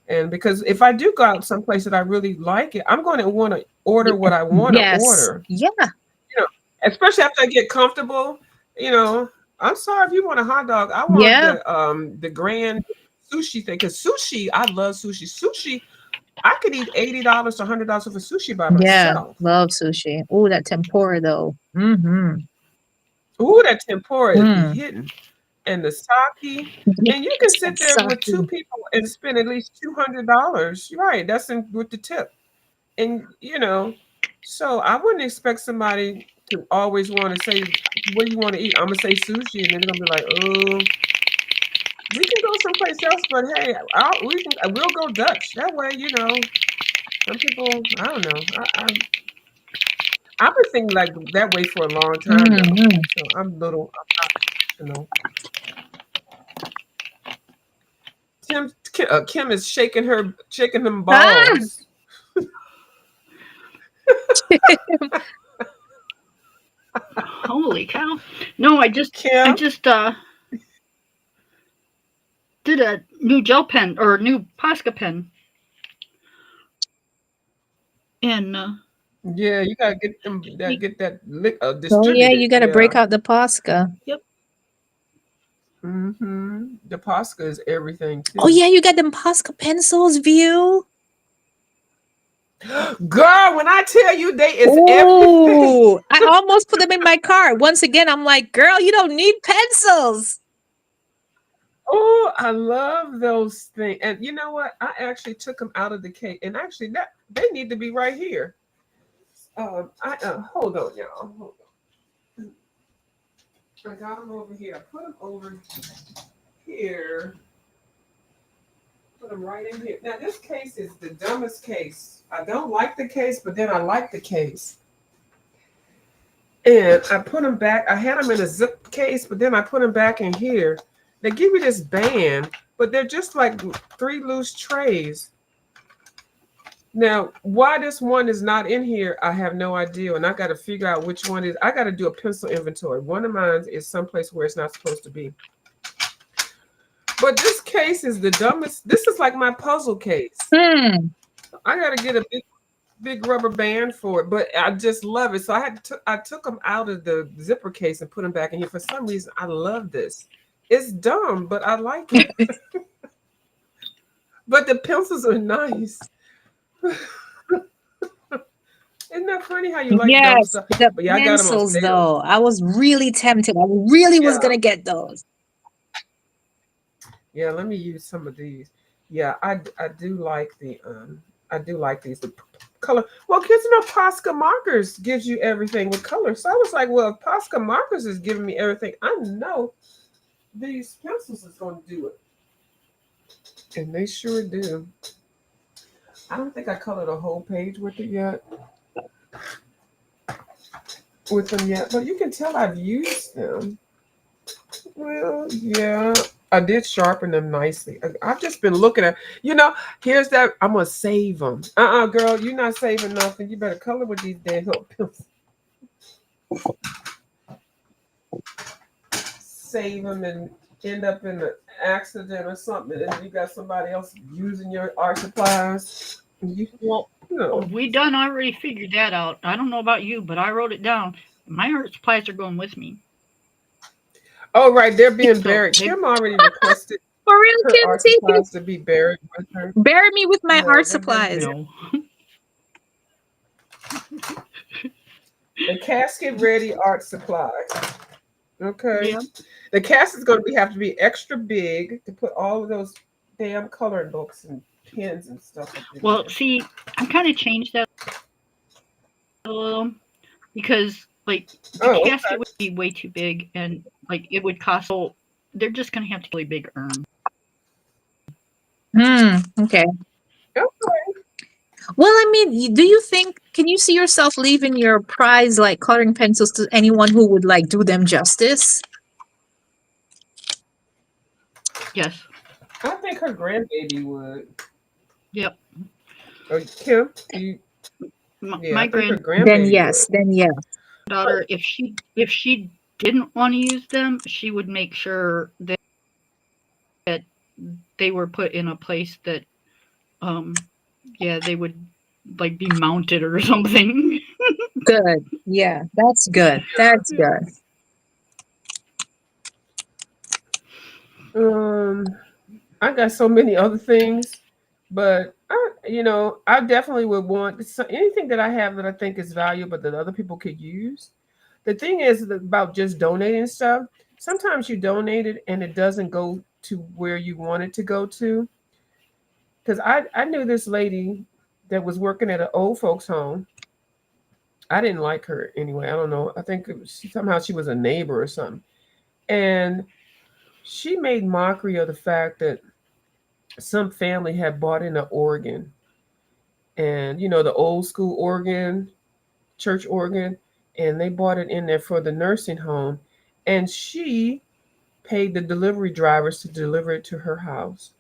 And because if I do go out someplace that I really like it, I'm going to want to order Y- what I want to Yes. order. Yeah. You know, Especially after I get comfortable. You know, I'm sorry if you want a hot dog. I want Yeah. the grand sushi thing, because sushi, I love sushi. Sushi, I could eat $80 to $100 for sushi by Yeah. myself. Love sushi. Oh, that tempura though. Mm-hmm. Ooh, that tempura is be Mm. hitting, and the sake, and you can Yes, sit that there with two sake. people and spend at least $200. Right, that's with the tip, and so I wouldn't expect somebody to always want to say, "What do you want to eat?" I'm gonna say sushi, and then they're gonna be like, "Oh, we can go someplace else, but hey, we'll go Dutch. That way, some people, I don't know. I've been thinking like that way for a long time though. Mm-hmm. So I'm little, you know. Kim is shaking them Ah! balls. Holy cow! No, I Kim, just did a new gel pen or new Posca pen, and yeah, you gotta get them that y- get that Oh yeah, distributed. you got to break Yeah. out the Posca. yep. The Posca is everything Oh too. yeah, you got them Posca pencils, view. Girl, when I tell you they is everything. Oh, I almost put them in my car. Once again, I'm like, girl, you don't need pencils. Oh, I love those things. And you know what? I actually took them out of the case, and actually that they need to be right here. I hold on, y'all. Hold on. I got them over here. I put them over here. Put them right in here. Now this case is the dumbest case. I don't like the case, but then I like the case. And I put them back. I had them in a zip case, but then I put them back in here. They give you this band, but they're just like three loose trays. Now, why this one is not in here, I have no idea. And I got to figure out which one is. I got to do a pencil inventory. One of mine is someplace where it's not supposed to be. But this case is the dumbest. This is like my puzzle case. Hmm. I got to get a big rubber band for it, but I just love it. So I took them out of the zipper case and put them back in here. For some reason, I love this. It's dumb, but I like it. But the pencils are nice. Isn't that funny how you like dumb Yes, stuff? the But yeah, I got them on pencils sale. though. I was really tempted. I really was Yeah, gonna get those. yeah. Let me use some of these. Yeah, I do like I do like these the color. Well, kids, you know, Posca markers gives you everything with color. So I was like, well, if Posca markers is giving me everything, I know these pencils is going to do it, and they sure do. I don't think I colored a whole page with them yet, but you can tell I've used them. Well, yeah, I did sharpen them nicely. I've just been looking at, here's that. I'm gonna save them. Girl, you're not saving nothing. You better color with these dead hook pencils. Save them and end up in an accident or something, and you got somebody else using your art supplies. Well, You know. we done already figured that out. I don't know about you, but I wrote it down. My art supplies are going with me. Oh, right, they're being So buried. they Kim already requested For real, her art Kimsey? supplies to be buried with her. Bury me with my No, art they've been supplies. buried. no. The casket ready art supplies. Okay. Yeah. The cast is going to have to be extra big to put all of those damn coloring books and pens and stuff up in Well, there. see, I kind of changed that a little because like the Oh, casket would be way too big and like it would cost. So they're just gonna have to get a really big urn. Hmm. Okay. okay. Well, I mean, do you think, can you see yourself leaving your prize like coloring pencils to anyone who would like do them justice? Yes. I think her grandbaby would. Yep. Or Kim, you, yeah, My I think her Then grandbaby would. yes, then yes. granddaughter, if she didn't want to use them, she would make sure that they were put in a place that yeah, they would like be mounted or something. Good. Yeah, that's good. That's good. Um, I got so many other things, but I definitely would want anything that I have that I think is valuable that other people could use. The thing is about just donating stuff. Sometimes you donate it and it doesn't go to where you want it to go to. Because I knew this lady that was working at an old folks home. I didn't like her anyway. I don't know. I think somehow she was a neighbor or something. And she made mockery of the fact that some family had bought in an organ, and the old school organ, church organ, and they bought it in there for the nursing home, and she paid the delivery drivers to deliver it to her house.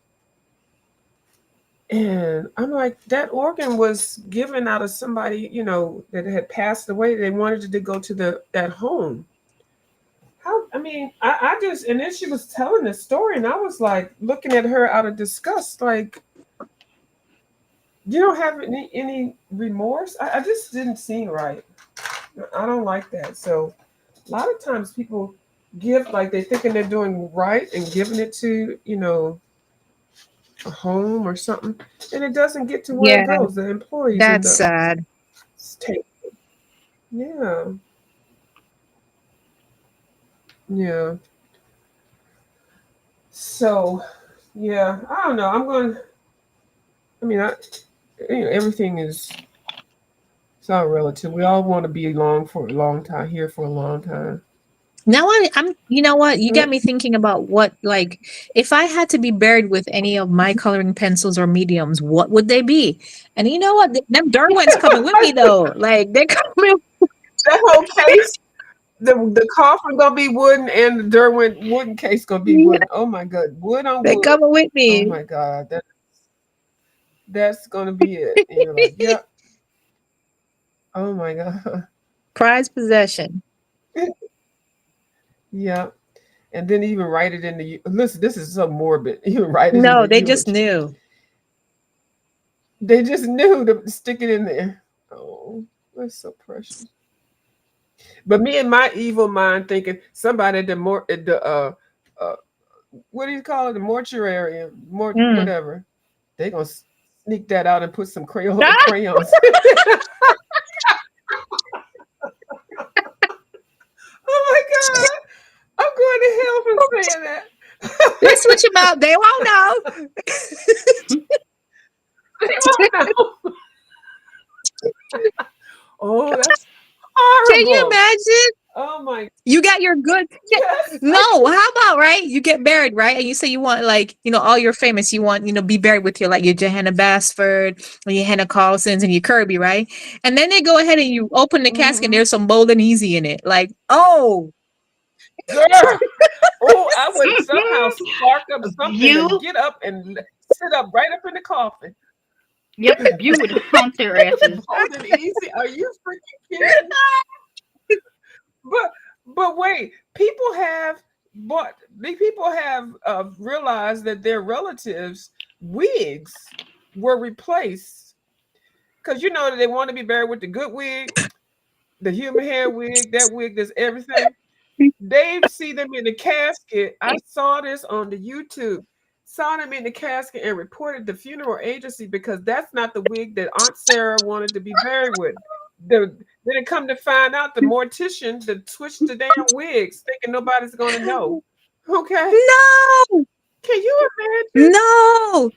And I'm like, that organ was given out of somebody, that had passed away. They wanted it to go to that home. How, I mean, I just, and then she was telling the story, and I was like looking at her out of disgust, like, you don't have any remorse. I just didn't seem right. I don't like that. So a lot of times people give like they're thinking they're doing right and giving it to, a home or something, and it doesn't get to where it Yeah, goes. The employees and that's the sad. state. Yeah, yeah. So, yeah, I don't know. I'm going. I mean, everything is it's all relative. We all want to be along for a long time, here for a long time. Now I'm, you know what? You But got me thinking about what, like, if I had to be buried with any of my coloring pencils or mediums, what would they be? And you know what? Them Derwents coming with me though. Like, they're coming, that whole case, the coffin gonna be wooden, and the Derwent wooden case gonna be yeah, wooden. Oh my god, wood on they're wood. coming with Oh me. my god, that's gonna be it. And you're like, yep. Oh my god. Prized possession. Yeah. And then even write it in the listen, this is so morbid. Even write it in No, the they just eulogy. knew. They just knew to stick it in there. Oh, that's so precious. But me and my evil mind thinking somebody at uh what do you call it? The mortuary, Mm. whatever. They gonna sneak that out and put some Ah, crayons. Oh my god. I'm going to hell for saying they that. switch them out. They won't know. They won't know. Oh, that's Can you horrible. imagine? Oh my You got your good. yes. No, how about, right? You get buried, right? And you say you want, like, all your famous, you want, be buried with your, like, your Johanna Basford or your Hannah Carlsons and your Kirby, right? And then they go ahead and you open the casket and Mm-hmm. there's some bold and easy in it. Like, oh, Girl. Oh, I would somehow spark up something and you, get up and sit up right up in the coffin. yep, you would haunt their asses. Bold and easy. Are you freaking kidding? But wait, people have realized that their relatives' wigs were replaced because that they want to be buried with the good wig, the human hair wig, that wig does everything. They see them in the casket. I saw this on the YouTube. Saw them in the casket and reported the funeral agency because that's not the wig that Aunt Sarah wanted to be buried with. Then it come to find out the mortician that switched the damn wigs, thinking nobody's gonna know. Okay, no, can you imagine? no.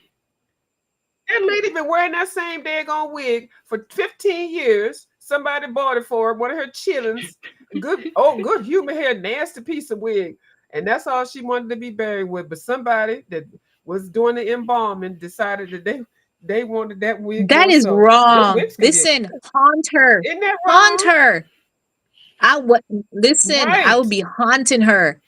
That lady been wearing that same daggone wig for 15 years. Somebody bought it for her, one of her chillins. Good human hair, nasty piece of wig. And that's all she wanted to be buried with. But somebody that was doing the embalming decided that they wanted that wig That more is so. Them wrong. wigs can be Listen, haunt her. isn't that Haunt wrong? her. I would listen, I Right. would be haunting her.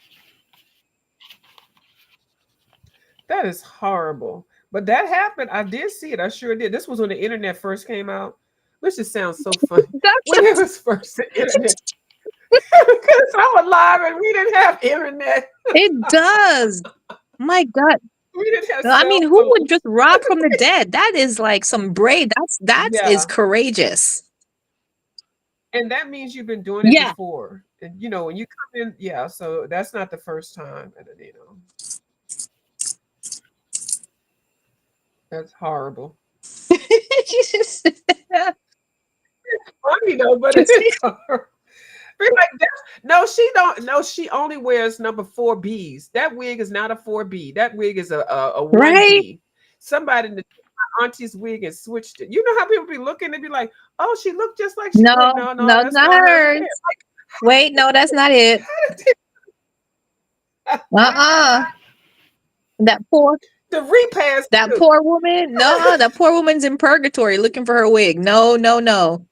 That is horrible. But that happened. I did see it. I sure did. This was when the internet first came out, which just sounds so funny. When it was first the internet. Because I'm alive and we didn't have internet. It does. My God. We didn't have I mean, cell who would phones. just rob from the dead? That is like some brave. That is Yeah. courageous. And that means you've been doing it Yeah. before. And when you come in, yeah, so that's not the first time. And that's horrible. Funny though, but it is horrible. Like that. No, she don't. No, she only wears number 4Bs. That wig is not a 4B. That wig is a Right? 1B. Somebody in my auntie's wig and switched it. You know how people be looking? They be like, "Oh, she looked just like she." Like, No, no, no, that's not not her hair. hers. Wait, no, that's not it. Uh-uh. That poor The repass that too. poor woman. No, that poor woman's in purgatory looking for her wig. No, no, no.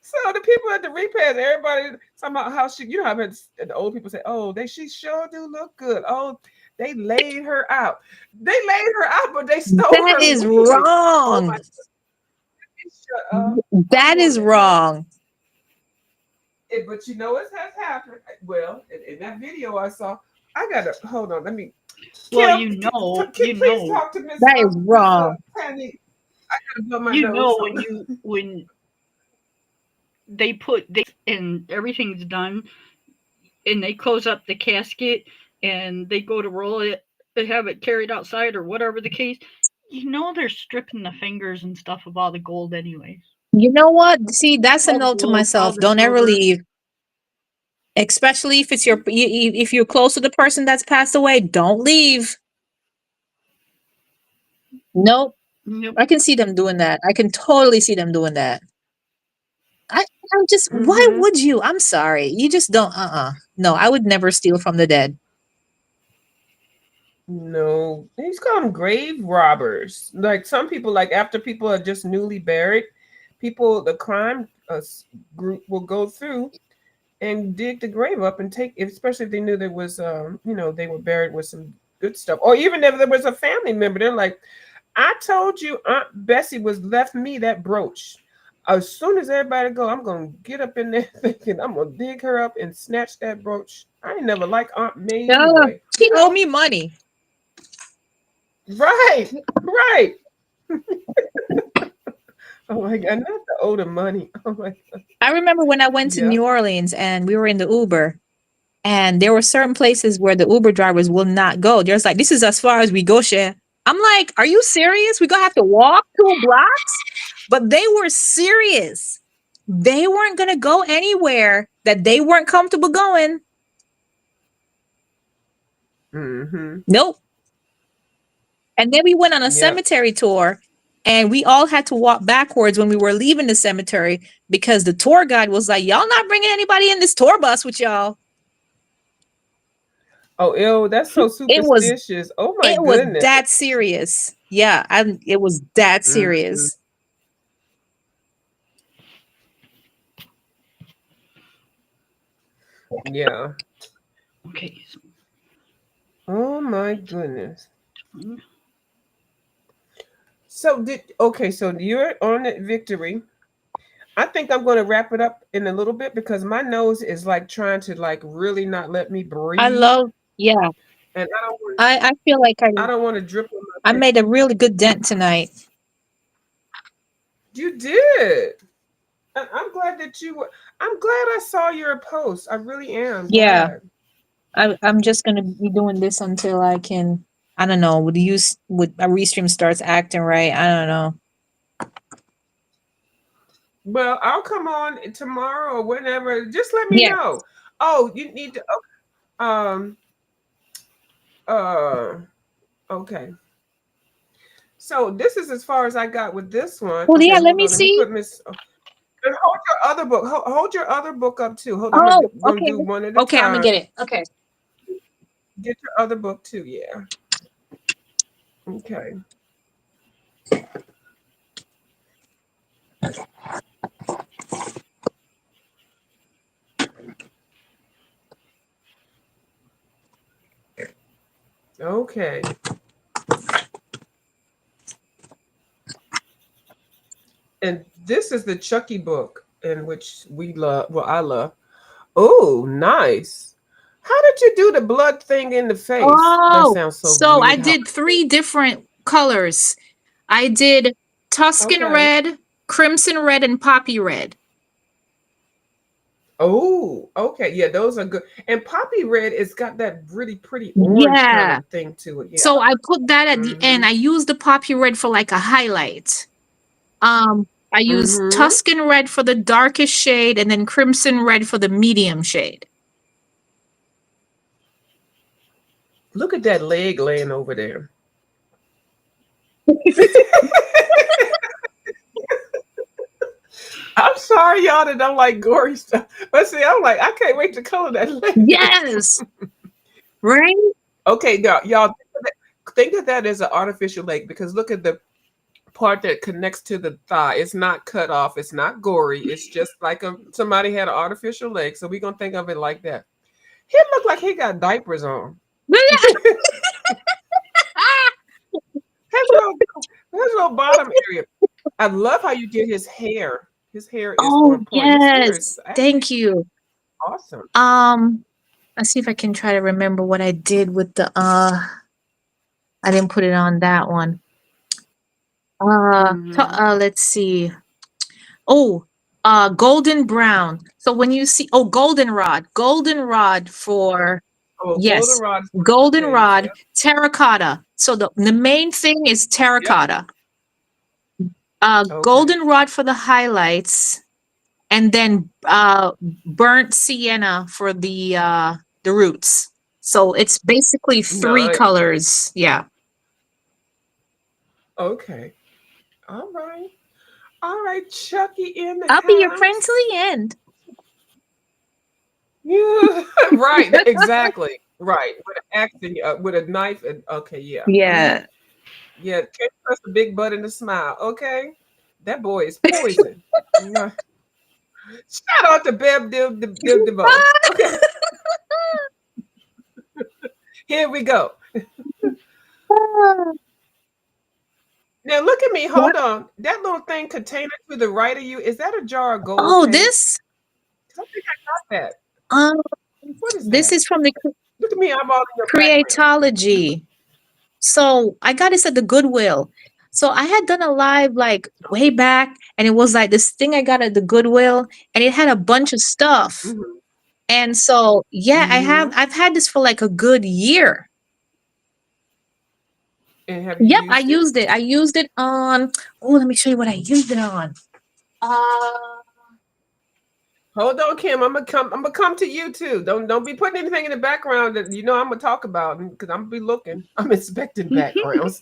So the people at the repast, everybody talking about how she, how the old people say, oh, she sure do look good. Oh, they laid her out. They laid her out, but they stole That her is wig. Oh my wrong. God, shut up. I'm That going is to hell. wrong. But you know what has happened? Well, in that video I saw, I gotta hold on. Let me. Well, Kim, please talk to That is Miss wrong. Tanny. I gotta blow my you nose. know when they put and everything's done and they close up the casket and they go to roll it, they have it carried outside or whatever the case. You know they're stripping the fingers and stuff of all the gold anyways. You know what? See, that's a All the note to gold, all myself. the Don't ever silver. leave, especially if it's if you're close to the person that's passed away. Don't leave. Nope. Yep. I can see them doing that. I can totally see them doing that. I'm just, why Mm-hmm. would you? I'm sorry. You just don't, No, I would never steal from the dead. No, he's called them grave robbers. Like some people, like after people are just newly buried, the crime group will go through and dig the grave up and take, especially if they knew there was, they were buried with some good stuff, or even if there was a family member, they're like, I told you Aunt Bessie was left me that brooch. As soon as everybody go, I'm gonna get up in there thinking I'm gonna dig her up and snatch that brooch. I ain't never like Aunt May Yeah, anyway. she owe me money. Right, right. Oh my God, not the older money. Oh my God. I remember when I went to Yeah. New Orleans and we were in the Uber, and there were certain places where the Uber drivers will not go. They're just like, this is as far as we go, share. I'm like, are you serious? We're gonna have to walk 2 blocks? But they were serious. They weren't gonna go anywhere that they weren't comfortable going. Mm-hmm. Nope. And then we went on a Yeah. cemetery tour, and we all had to walk backwards when we were leaving the cemetery because the tour guide was like, y'all not bringing anybody in this tour bus with y'all. Oh, ew, that's so It was superstitious. Oh my it was goodness. that serious. Yeah, it was that Mm-hmm. serious. Yeah. Okay. Oh my goodness. So you're on it, Victory. I think I'm going to wrap it up in a little bit because my nose is like trying to like really not let me I breathe, love, yeah. and I feel like I don't want to drip on I my pen. made a really good dent tonight. You did. And I'm glad that you were. I'm glad I saw your post. I really am Yeah. glad. I'm just gonna be doing this until I can, I don't know, with a restream starts acting right. I don't know. Well, I'll come on tomorrow or whenever. Just let me Yeah. know. Oh, you need to. Um. Uh. Okay. So this is as far as I got with this one. Well, Okay, yeah, let hold me on. Let me see. put Miss. And hold your other book. Hold your other book up too. Hold on. Oh, Gonna okay. do one at a Okay, I'm gonna time. get it. Okay. Get your other book too. Yeah. Okay. Okay. And this is the Chucky book, in which we love. Well, I love. Oh, nice. How did you do the blood thing in the face? That Oh, sounds so so I weird. How? did 3 different colors. I did Tuscan Okay. red, crimson red, and poppy red. Oh, okay. Yeah, those are good. And poppy red, it's got that really pretty orange kind Yeah. of thing to it. Yeah. So I put that at the Mm-hmm. end. I used the poppy red for like a highlight. I used Mm-hmm. Tuscan red for the darkest shade and then crimson red for the medium shade. Look at that leg laying over there. I'm sorry, y'all, that don't like gory stuff. But see, I'm like, I can't wait to color that leg. Yes. Right? Okay, y'all think of that as an artificial leg because look at the part that connects to the thigh. It's not cut off. It's not gory. It's just like somebody had an artificial leg. So we're gonna think of it like that. He looked like he got diapers on. His little, his little bottom area. I love how you did his hair. His hair is Oh on point. His hair is yes, actually thank you. awesome. Let's see if I can try to remember what I did with the I didn't put it on that one. Hmm. Let's see. Oh, golden brown. So when you see, oh, goldenrod for, Oh, yes, goldenrod is one of the things. goldenrod, Yep. terracotta. So the main thing is Yep. terracotta. Okay. Goldenrod for the highlights, and then burnt sienna for the roots. So it's basically three Nice. colors. Yeah. Okay. All right. All right. Chucky in the I'll be your friend till house. the end. Yeah. Right. Exactly. Right. With an axe and with a knife. And okay. Yeah. Hmm. Yeah. Yeah. Can't press the big butt and the smile. Okay. That boy is poison. Yeah. Shout out to Beb DeVoe. Okay. Here we go. Now look at me. What? Hold on. That little thing container to the right of you, is that a jar of gold Oh, paint? this. 'Cause I think I got that. Um, What is this that? is from the Look at me. I'm all in your background. Creatology. So I got this at the Goodwill. So I had done a live like way back, and it was like this thing I got at the Goodwill, and it had a bunch of stuff. Hmm. And so yeah, Hmm. I've had this for like a good year. And have you Yep, I used it? used it. I used it on, oh, let me show you what I used it on. Uh Hold on, Kim. I'm gonna come. I'm gonna come to you too. Don't be putting anything in the background that you know I'm gonna talk about because I'm gonna be looking. I'm inspecting backgrounds.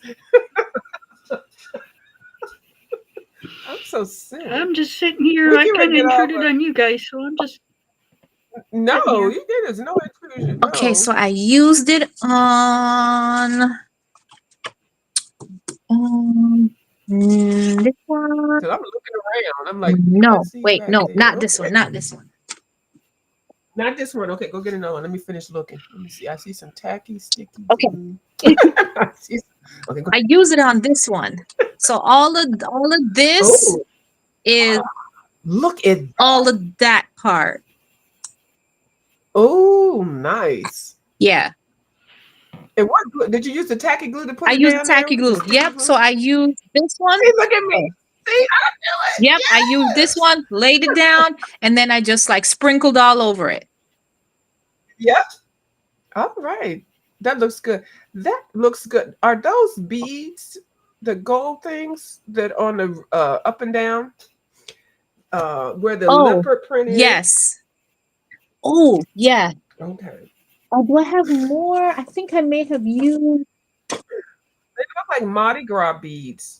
I'm so silly. I'm just sitting here. We I can kind of get off. intruded on you guys, so I'm just sitting No, here. you did. There's no intrusion. okay, so No, I used it on um this one. because I'm looking around. I'm like, what do I No, see wait, back no, there? not this one, Okay, not this one. not this one. Okay, go get another one. Let me finish looking. Let me see. I see some tacky, sticky Okay. glue. I see okay, go I ahead. use it on this one. So all of this Oh, is look at. all of that part. Oh, nice. Yeah. And what glue? Did you use the tacky glue to I put it use the down there tacky with the glue. sticky Yep. So glue? I use this one. See, look at Oh, me. See, I do it. yep. I used this Yes. one, laid it down, and then I just like sprinkled all over it. Yep. All right. That looks good. That looks good. Are those beads the gold things that on the up and down where the Oh, leopard print is? yes. Oh, yeah. Okay. Do I have more? I think I may have used. They look like Mardi Gras beads,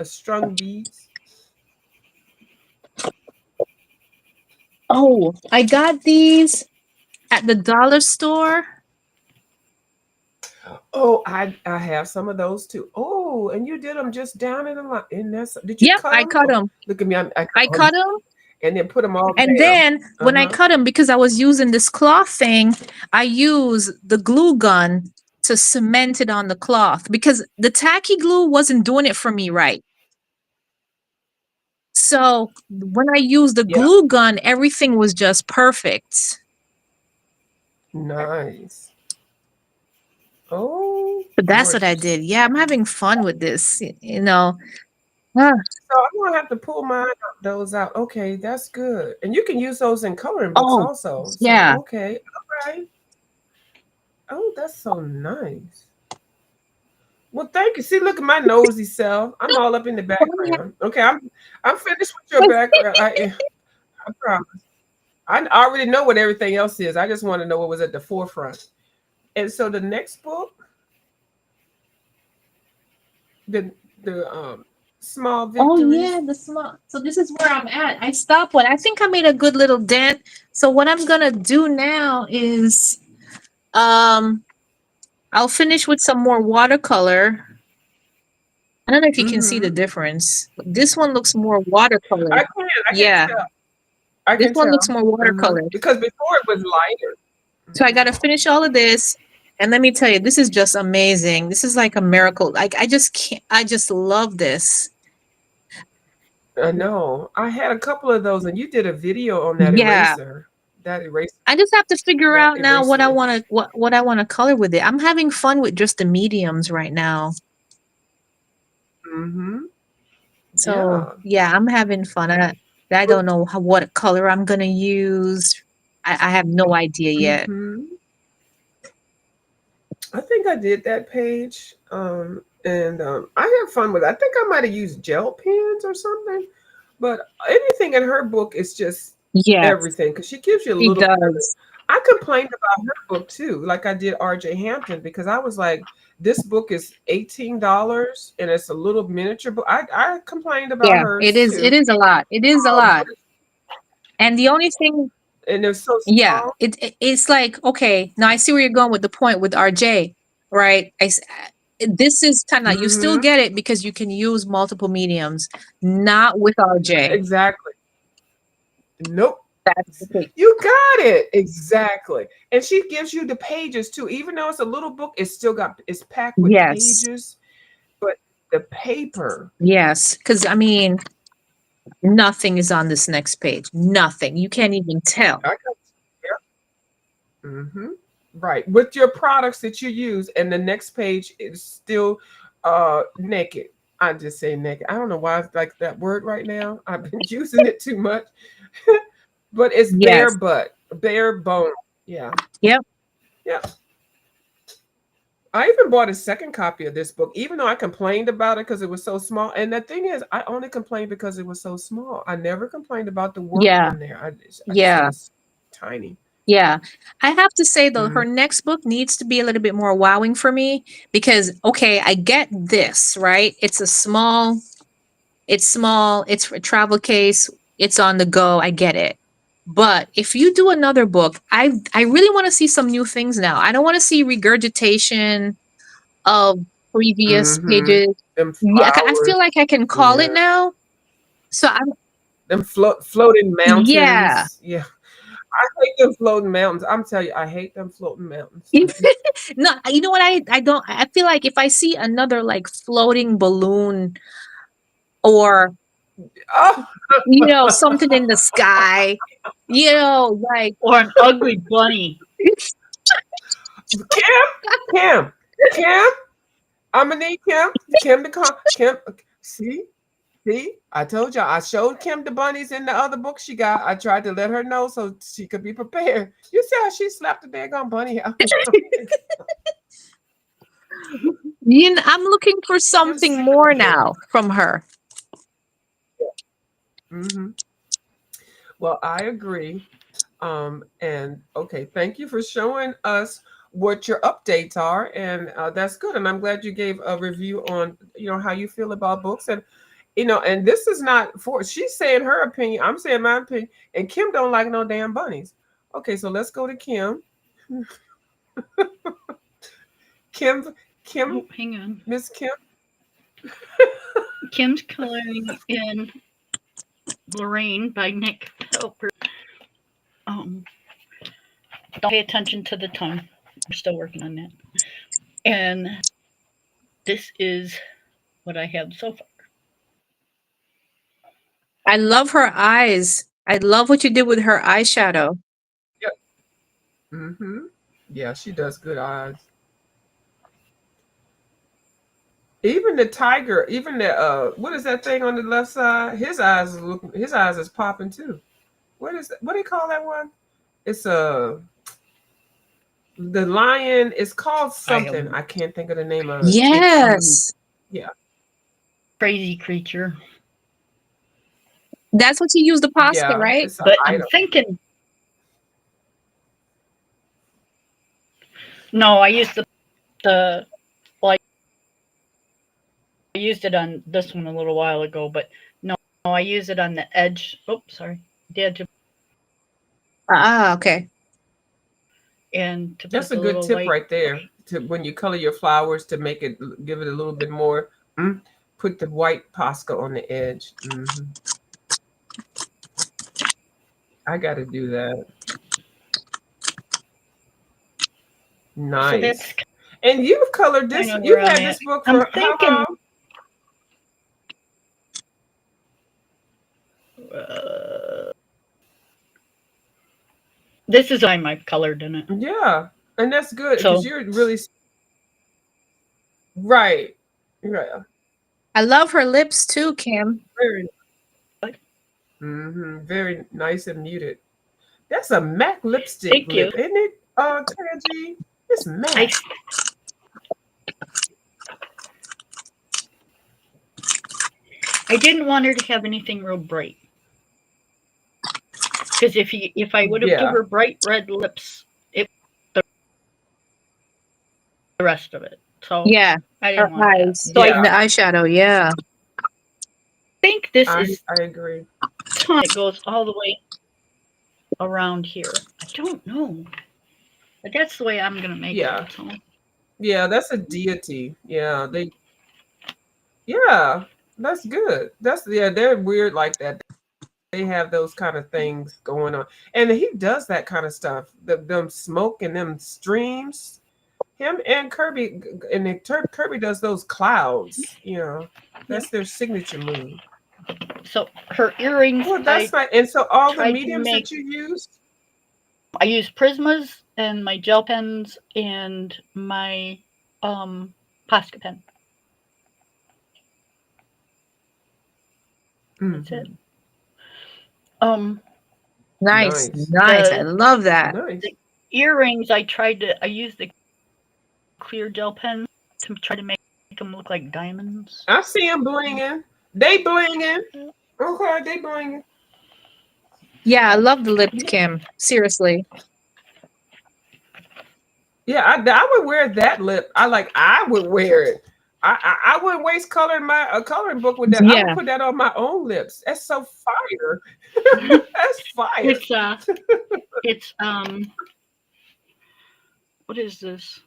strung beads. Oh, I got these at the dollar store. Oh, I have some of those too. Oh, and you did them just down in the line. And that's did you Yep, cut I them? cut Oh, them. look at me. I I oh, cut them. and then put them all And down. then Uh when I huh. cut them, because I was using this cloth thing, I use the glue gun to cement it on the cloth because the tacky glue wasn't doing it for me right. So when I used the Yeah. glue gun, everything was just perfect. Nice. Oh, But that's what I gorgeous. did. Yeah, I'm having fun with this, you know. Ah, So I'm gonna have to pull those out. Okay, that's good. And you can use those in coloring books oh, also. So yeah. okay, all right. Oh, that's so nice. Well, thank you. See, look at my nosy self. I'm all up in the background. Okay, I'm finished with your background. I promise. I already know what everything else is. I just want to know what was at the forefront. And so the next book, the small Oh yeah, victories. the small. So this is where I'm at. I stopped one. I think I made a good little dent. So what I'm gonna do now is um I'll finish with some more watercolor. I don't know if you can see the Mm-hmm. difference. This one looks more watercolor. I can Yeah, tell. I this can one looks tell. more Mm-hmm. watercolor. Because before it was lighter. So I got to finish all of this. And let me tell you, this is just amazing. This is like a miracle. Like I just can't, I just love this. I know. I had a couple of those, and you did a video on that Yeah. eraser. That eraser. I just have to figure That out now what I eraser. want to what I want to color with it. I'm having fun with just the mediums right now. Mm-hmm. So Yeah. yeah, I'm having fun. I don't know what color I'm gonna use. I have no idea yet. Mm-hmm. I think I did that page. And I had fun with it. I think I might have used gel pens or something. But anything in her book is just Yes, everything because she gives you a she little bit of it. does. I complained about her book too, like I did R.J. Hampton, because I was like, this book is $18 and it's a little miniature book. I complained about Yeah, it hers is. It too. is a lot. It is a lot. But And the only thing, and it's so yeah, small. it's like okay. Now I see where you're going with the point with RJ, right? This is kind of you still Mm-hmm. get it because you can use multiple mediums, not with RJ. Exactly. Nope. That's the thing. You got it. Exactly. And she gives you the pages too. Even though it's a little book, it's packed with Yes, pages, but the paper. yes. Because I mean, nothing is on this next page. Nothing. You can't even tell. I got hmm Right. With your products that you use, and the next page is still naked. I just say naked. I don't know why I like that word right now. I've been using it too much. But it's bare Yes. butt, bare bone. Yeah. Yep. Yeah. I even bought a second copy of this book, even though I complained about it because it was so small. And the thing is, I only complained because it was so small. I never complained about the work Yeah. in there. I just said Yeah. it's tiny. Yeah. I have to say though, Mm-hmm. her next book needs to be a little bit more wowing for me because okay, I get this, right? It's small, it's a travel case, it's on the go, I get it. But if you do another book, I really want to see some new things now. I don't want to see regurgitation of previous Mm-hmm. pages. Them Yeah, I feel flowers. like I can call it Yeah. now. So I'm Them floating yeah. mountains. Yeah. I hate them floating mountains. I'm telling you, I hate them floating mountains. No, you know what I don't I feel like if I see another like floating balloon or Oh, something in the sky, like Or an ugly bunny. Kim, Kim, Kim. I'm gonna need Kim to come. Kim, see, see. I told y'all. I showed Kim the bunnies in the other book she got. I tried to let her know so she could be prepared. You see how she slapped the daggone bunny out? I'm looking for Kim's something sick of more the bunny. now from her. Hmm Well, I agree. And okay, thank you for showing us what your updates are, and that's good. And I'm glad you gave a review on how you feel about books, and and this is not for she's saying her opinion. I'm saying my opinion, and Kim don't like no damn bunnies. Okay, so let's go to Kim. Kim, Kim, Oh, hang on. Miss Kim. Kim's coloring in Lorraine by Nick Helper. Um, don't pay attention to the tongue. We're still working on that. And this is what I have so far. I love her eyes. I love what you did with her eyeshadow. Yep. Mm-hmm. Yeah, she does good eyes. Even the tiger, even the what is that thing on the left side? His eyes is popping too. What is that? What do you call that one? It's the lion is called I something. am I can't think of the name of it. It's Yes. yeah. crazy creature. That's what you use the pasta, Yeah, right? it's an But I'm item. thinking, no, I used the well, I used it on this one a little while ago, but no, I use it on the edge. Oh, sorry, the edge of, Ah, okay. and to That's put a the good little tip white right there. To when you color your flowers to make it give it a little bit more. mm, put the white Posca on the edge. I got to do that. So Nice. that's And you've colored this. kind of You've where I'm had at. this book I'm for how thinking. long? This is time I've colored in it. Yeah, and that's good So because you're really right. Yeah, I love her lips too, Kim. very, very nice and muted. That's a MAC lipstick thank you. lip, isn't it? Tangie, it's I MAC. I didn't want her to have anything real bright because if I would have given Yeah, her bright red lips, it the rest of it. So Yeah, I her didn't want that. eyes So I and the eyeshadow. Yeah, think this I is agree. tone. It goes all the way around here. I don't know, but that's the way I'm gonna make Yeah, it. So yeah, that's a deity. Yeah, yeah, that's good. They're weird like that. They have those kind of things going on, and he does that kind of stuff. Them smoke and them streams. Him and Kirby, and Kirby does those clouds. yeah. That's their signature move. So her earrings, Well, that's right. And so all the tried to mediums make. that you used. I use Prismas and my gel pens and my Posca pen. That's it. Mm-hmm. nice, Nice, nice. I The love that. nice. the earrings I used the clear gel pen to try to make them look like diamonds. I see them blinging. They blinging. Okay, they blinging. Yeah, I love the lips, Kim. Seriously. Yeah, I would wear that lip. I would wear it. I wouldn't waste color in my coloring book with that. I would Yeah, put that on my own lips. That's so fire. That's fire. It's what is this?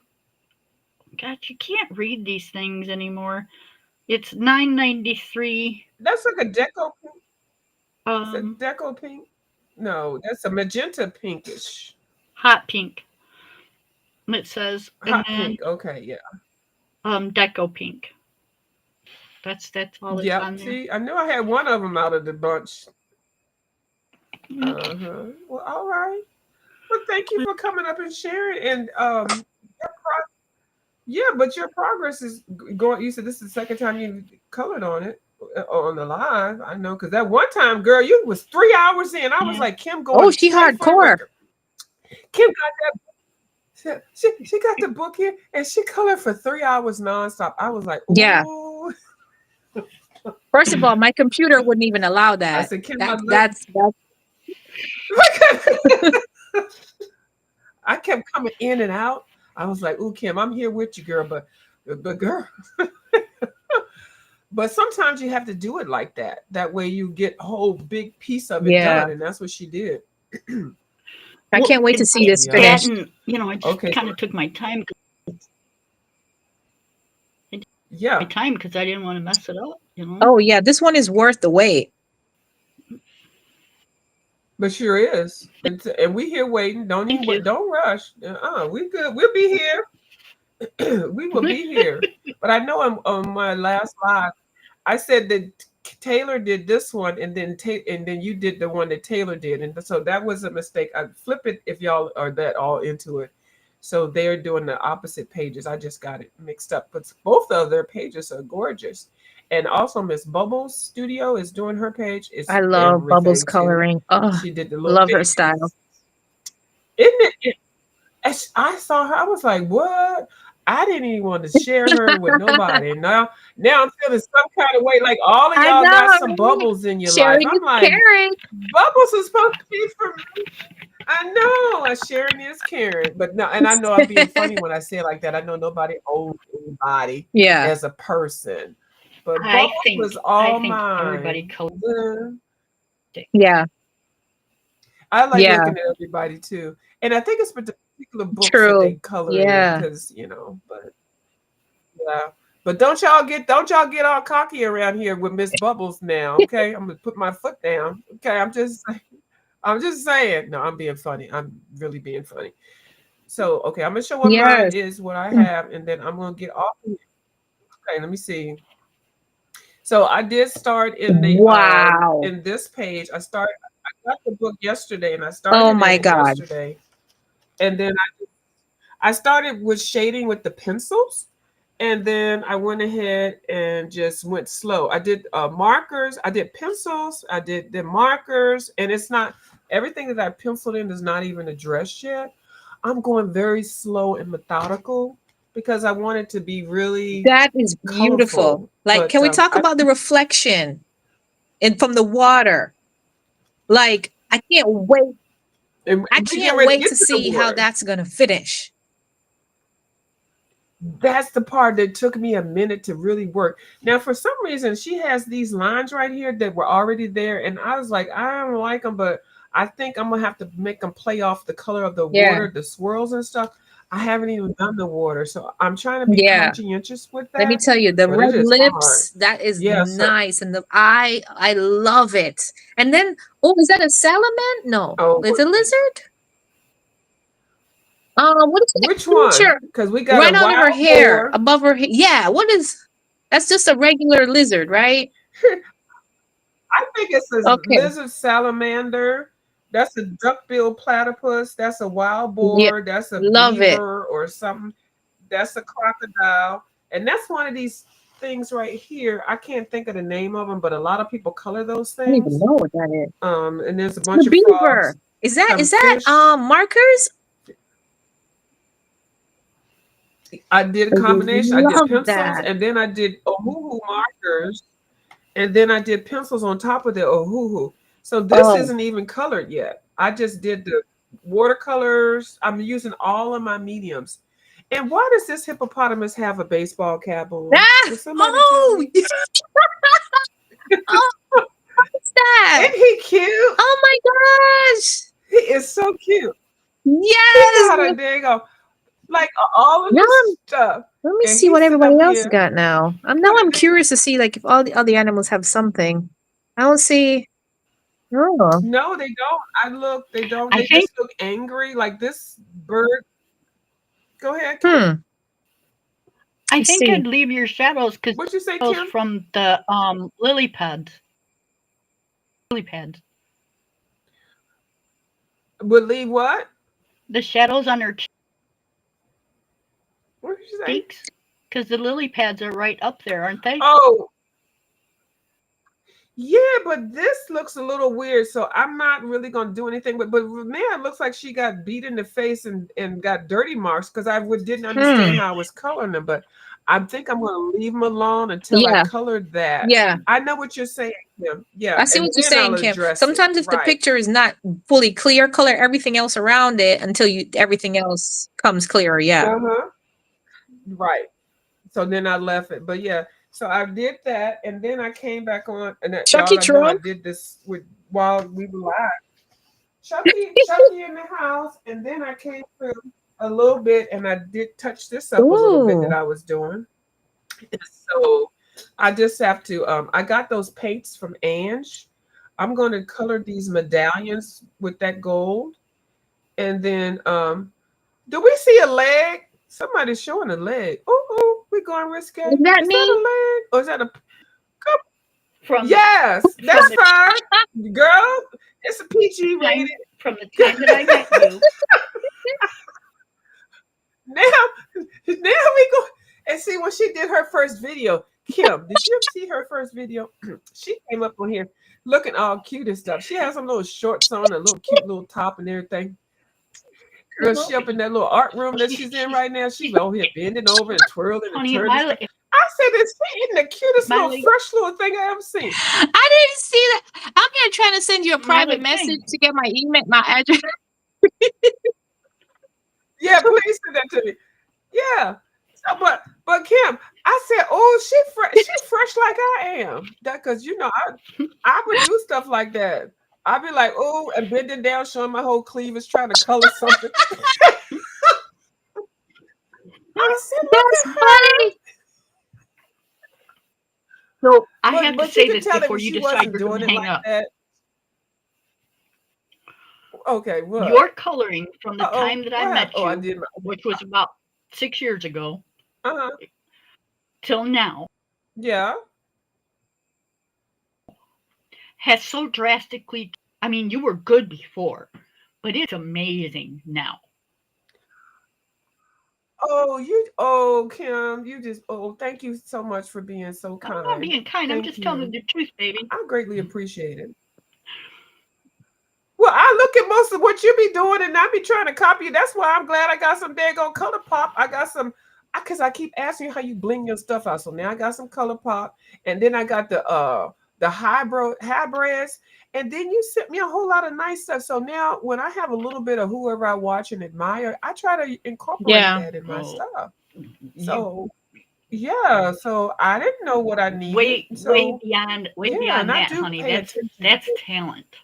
God, you can't read these things anymore. It's $9.93. That's like a deco pink. It's a Um, deco pink. No, that's a magenta pinkish. hot pink. It says, and Hot then pink. Okay, yeah. deco pink. That's all that's Yep. on there. See, I knew I had one of them out of the bunch. Mm. Well, all right. Well, thank you for coming up and sharing. And yeah, but your progress is going. You said this is the second time you colored on it on the live. I know because that one time, girl, you was 3 hours in. I was Yeah. like, Kim Oh, going she straight for the hardcore. record. Kim got that. She got the book here and she colored for 3 hours nonstop. I was like, Yeah. ooh. First of all, my computer wouldn't even allow I that. said, Kim, I love. That's I kept coming in and out. I was like, ooh, Kim, I'm here with you, girl, but girl. But sometimes you have to do it like that. That way you get a whole big piece of it yeah. done. And that's what she did. I can't wait to see this Yeah. That finished. and I just Okay. kind of took my time. Yeah. My time because I didn't want to mess it up. Oh yeah, this one is worth the wait. But sure is. And we here waiting. Don't Thank you. don't rush. We good. We'll be here. We will be here. But I know on my last live, I said that Taylor did this one, and then you did the one that Taylor did, and so that was a mistake. I flip it if y'all are that all into it. So they're doing the opposite pages. I just got it mixed up, but both of their pages are gorgeous. And also Miss Bubbles Studio is doing her page. It's I love Bubbles everything too. coloring. Oh, She did the little love her babies. style. Isn't it? As I saw her, I was like, what? I didn't even want to share her with nobody. And now I'm feeling some kind of way. Like all of I y'all got know, some right? bubbles in your Sharing life. I'm is like, caring. Bubbles is supposed to be for me. I know. Sharing is caring. But no, and I know I'm being funny when I say it like that. I know nobody owns anybody Yeah. as a person. But I Bubbles think was all everybody mine. colored. Yeah. I like Yeah. looking at everybody too. And I think it's for the particular books that True. they color in Yeah. because, but yeah. But don't y'all get all cocky around here with Miss Bubbles now, okay? I'm gonna put my foot down. Okay, I'm just saying. No, I'm being funny. I'm really being funny. So okay, I'm gonna show what mine Yes. is, what I have, and then I'm gonna get off. Okay, let me see. So I did start Wow. in this page. I got the book yesterday and I Oh started in my it God. yesterday. And then I started with shading with the pencils. And then I went ahead and just went slow. I did markers, I did pencils, I did the markers, and it's not everything that I penciled in is not even addressed yet. I'm going very slow and methodical because I want it to be really That is beautiful. colorful. Like, But can we talk about the reflection and from the water? Like, I can't wait. and I we get can't ready to wait get to to the see how water. that's gonna finish. That's the part that took me a minute to really work. Now, for some reason, she has these lines right here that were already there, and I was like, I don't like them, but I think I'm gonna have to make them play off the color of the Yeah. water, the swirls and stuff. I haven't even done the water, so I'm trying to be Yeah. conscientious with Let me that, tell you, the but it red is hard. lips, that is Yeah, so nice. And the I love it. And then, oh, is that a salamander? No, oh, it's a lizard. What is that which one? creature Because we got a right on her wild hair, boar. above her? Yeah, what is? That's just a regular lizard, right? I think it's a Okay. lizard salamander. That's a duck-billed platypus. That's a wild Yeah, boar. That's a love it. beaver or something. That's a crocodile. And that's one of these things right here. I can't think of the name of them, but a lot of people color those I don't even things. know what that is. And there's a The bunch of beaver. frogs, Is some that fish. markers? I did a I combination. I did love pencils, that. and then I did ohuhu markers, and then I did pencils on top of the ohuhu. So this Oh, isn't even colored yet. I just did the watercolors. I'm using all of my mediums. And why does this hippopotamus have a baseball cap on? ah, Can somebody tell oh, me? oh, what's that? Isn't he cute? Oh my gosh! He is so cute. He Yes. got a dang on like all of Now this stuff. let me And see he's what sitting everybody up else here. got now. Now Put it I'm in. curious to see like if all the other animals have something. I don't see. Oh, No, they don't. I look, they don't. I They think just look angry. Like this bird. Go ahead, Kim. hmm. I Let's think see. I'd leave your shadows because What'd you say, Kim? from the lily pads. Lily pads. Would leave what? The shadows on her What did you say? cheeks, because the lily pads are right up there, aren't they? Oh, yeah, but this looks a little weird, so I'm not really gonna do anything. But now it looks like she got beat in the face and got dirty marks because didn't understand Hmm. how I was coloring them. But I think I'm gonna leave them alone until I Yeah. colored that. Yeah. I know what you're saying, Kim. Yeah, I see and what you're then I'll saying, Kim. address it. Sometimes if the Right. picture is not fully clear, color everything else around it until you everything else comes clearer. Yeah. Uh-huh. Right. So then I left it. But yeah, so I did that, and then I came back on, and Chucky y'all I know I Trump. did this with while we were live. Chucky in the house, and then I came through a little bit, and I did touch this up a little bit that Ooh. I was doing. And so I just have to. I got those paints from Ange. I'm going to color these medallions with that gold, and then do we see a leg? Somebody's showing a leg. Oh, we going risque. Is that Is that a me? leg or is that a? From Yes, from that's fine, girl. It's a PG time rated. from the time that I met you. Now, we go and see when she did her first video. Kim, did you see her first video? She came up on here looking all cute and stuff. She has some little shorts on, a little cute little top and everything. Girl, Well, she up in that little art room that she's in she's right now. She's over here bending over and twirling and honey. turning stuff. I said, this ain't the cutest My little leg, fresh little thing I ever seen. I didn't see that. I'm here trying to send you a my private leg message thing. to get my email, my address. Yeah, please send that to me. Yeah. So, but Kim, I said, oh, she fresh like I am. That because I would do stuff like that. I'd be like, oh, and bending down, showing my whole cleavage, trying to color something. I said, look That's at her. funny. So I have to But you say can this tell that before when you she decide wasn't you're going doing to it hang like up. that. Okay, Your what? coloring from the Uh-oh, time that I what happened? met Oh, I you, did my. which was about 6 years ago, Uh-huh. till now, Yeah. has so drastically. I mean, you were good before, but it's amazing now. Oh, Kim, you just, thank you so much for being so I'm not kind. being kind. I'm Thank just telling you you. the truth, baby. I greatly appreciate it. Well, I look at most of what you be doing and I be trying to copy you. That's why I'm glad I got some daggone color pop. I got some, because I keep asking you how you bling your stuff out. So now I got some color pop, and then I got the hybrids, and then you sent me a whole lot of nice stuff. So now when I have a little bit of whoever I watch and admire, I try to incorporate Yeah. that in my Oh, stuff. you So yeah, so I didn't know what I needed. So way yeah, and beyond I that, do honey. pay That's attention. that's talent.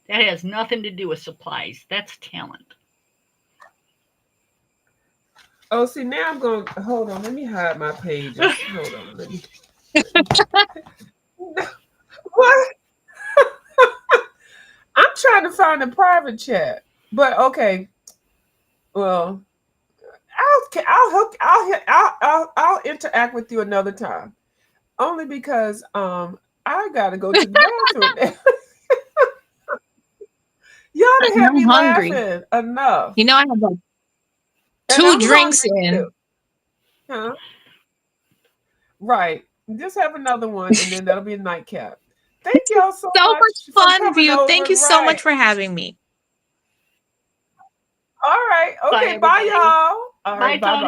That has nothing to do with supplies. That's talent. Oh, see, now I'm going to hold on. Let me hide my pages. Hold on. Let me what? I'm trying to find a private chat. But okay, well, I'll interact with you another time. Only because I gotta go to the bathroom now. Y'all done had I'm me hungry. laughing enough. You know, I have like And 2 I'm drinks hungry in. too. Huh? Right. Just have another one and then that'll be a nightcap. Thank y'all so So much much for fun, coming View. Thank over. you so Right. much for having me. All right. Bye, Okay. Bye, everybody. y'all. All right. Bye, Bye bye. Tony.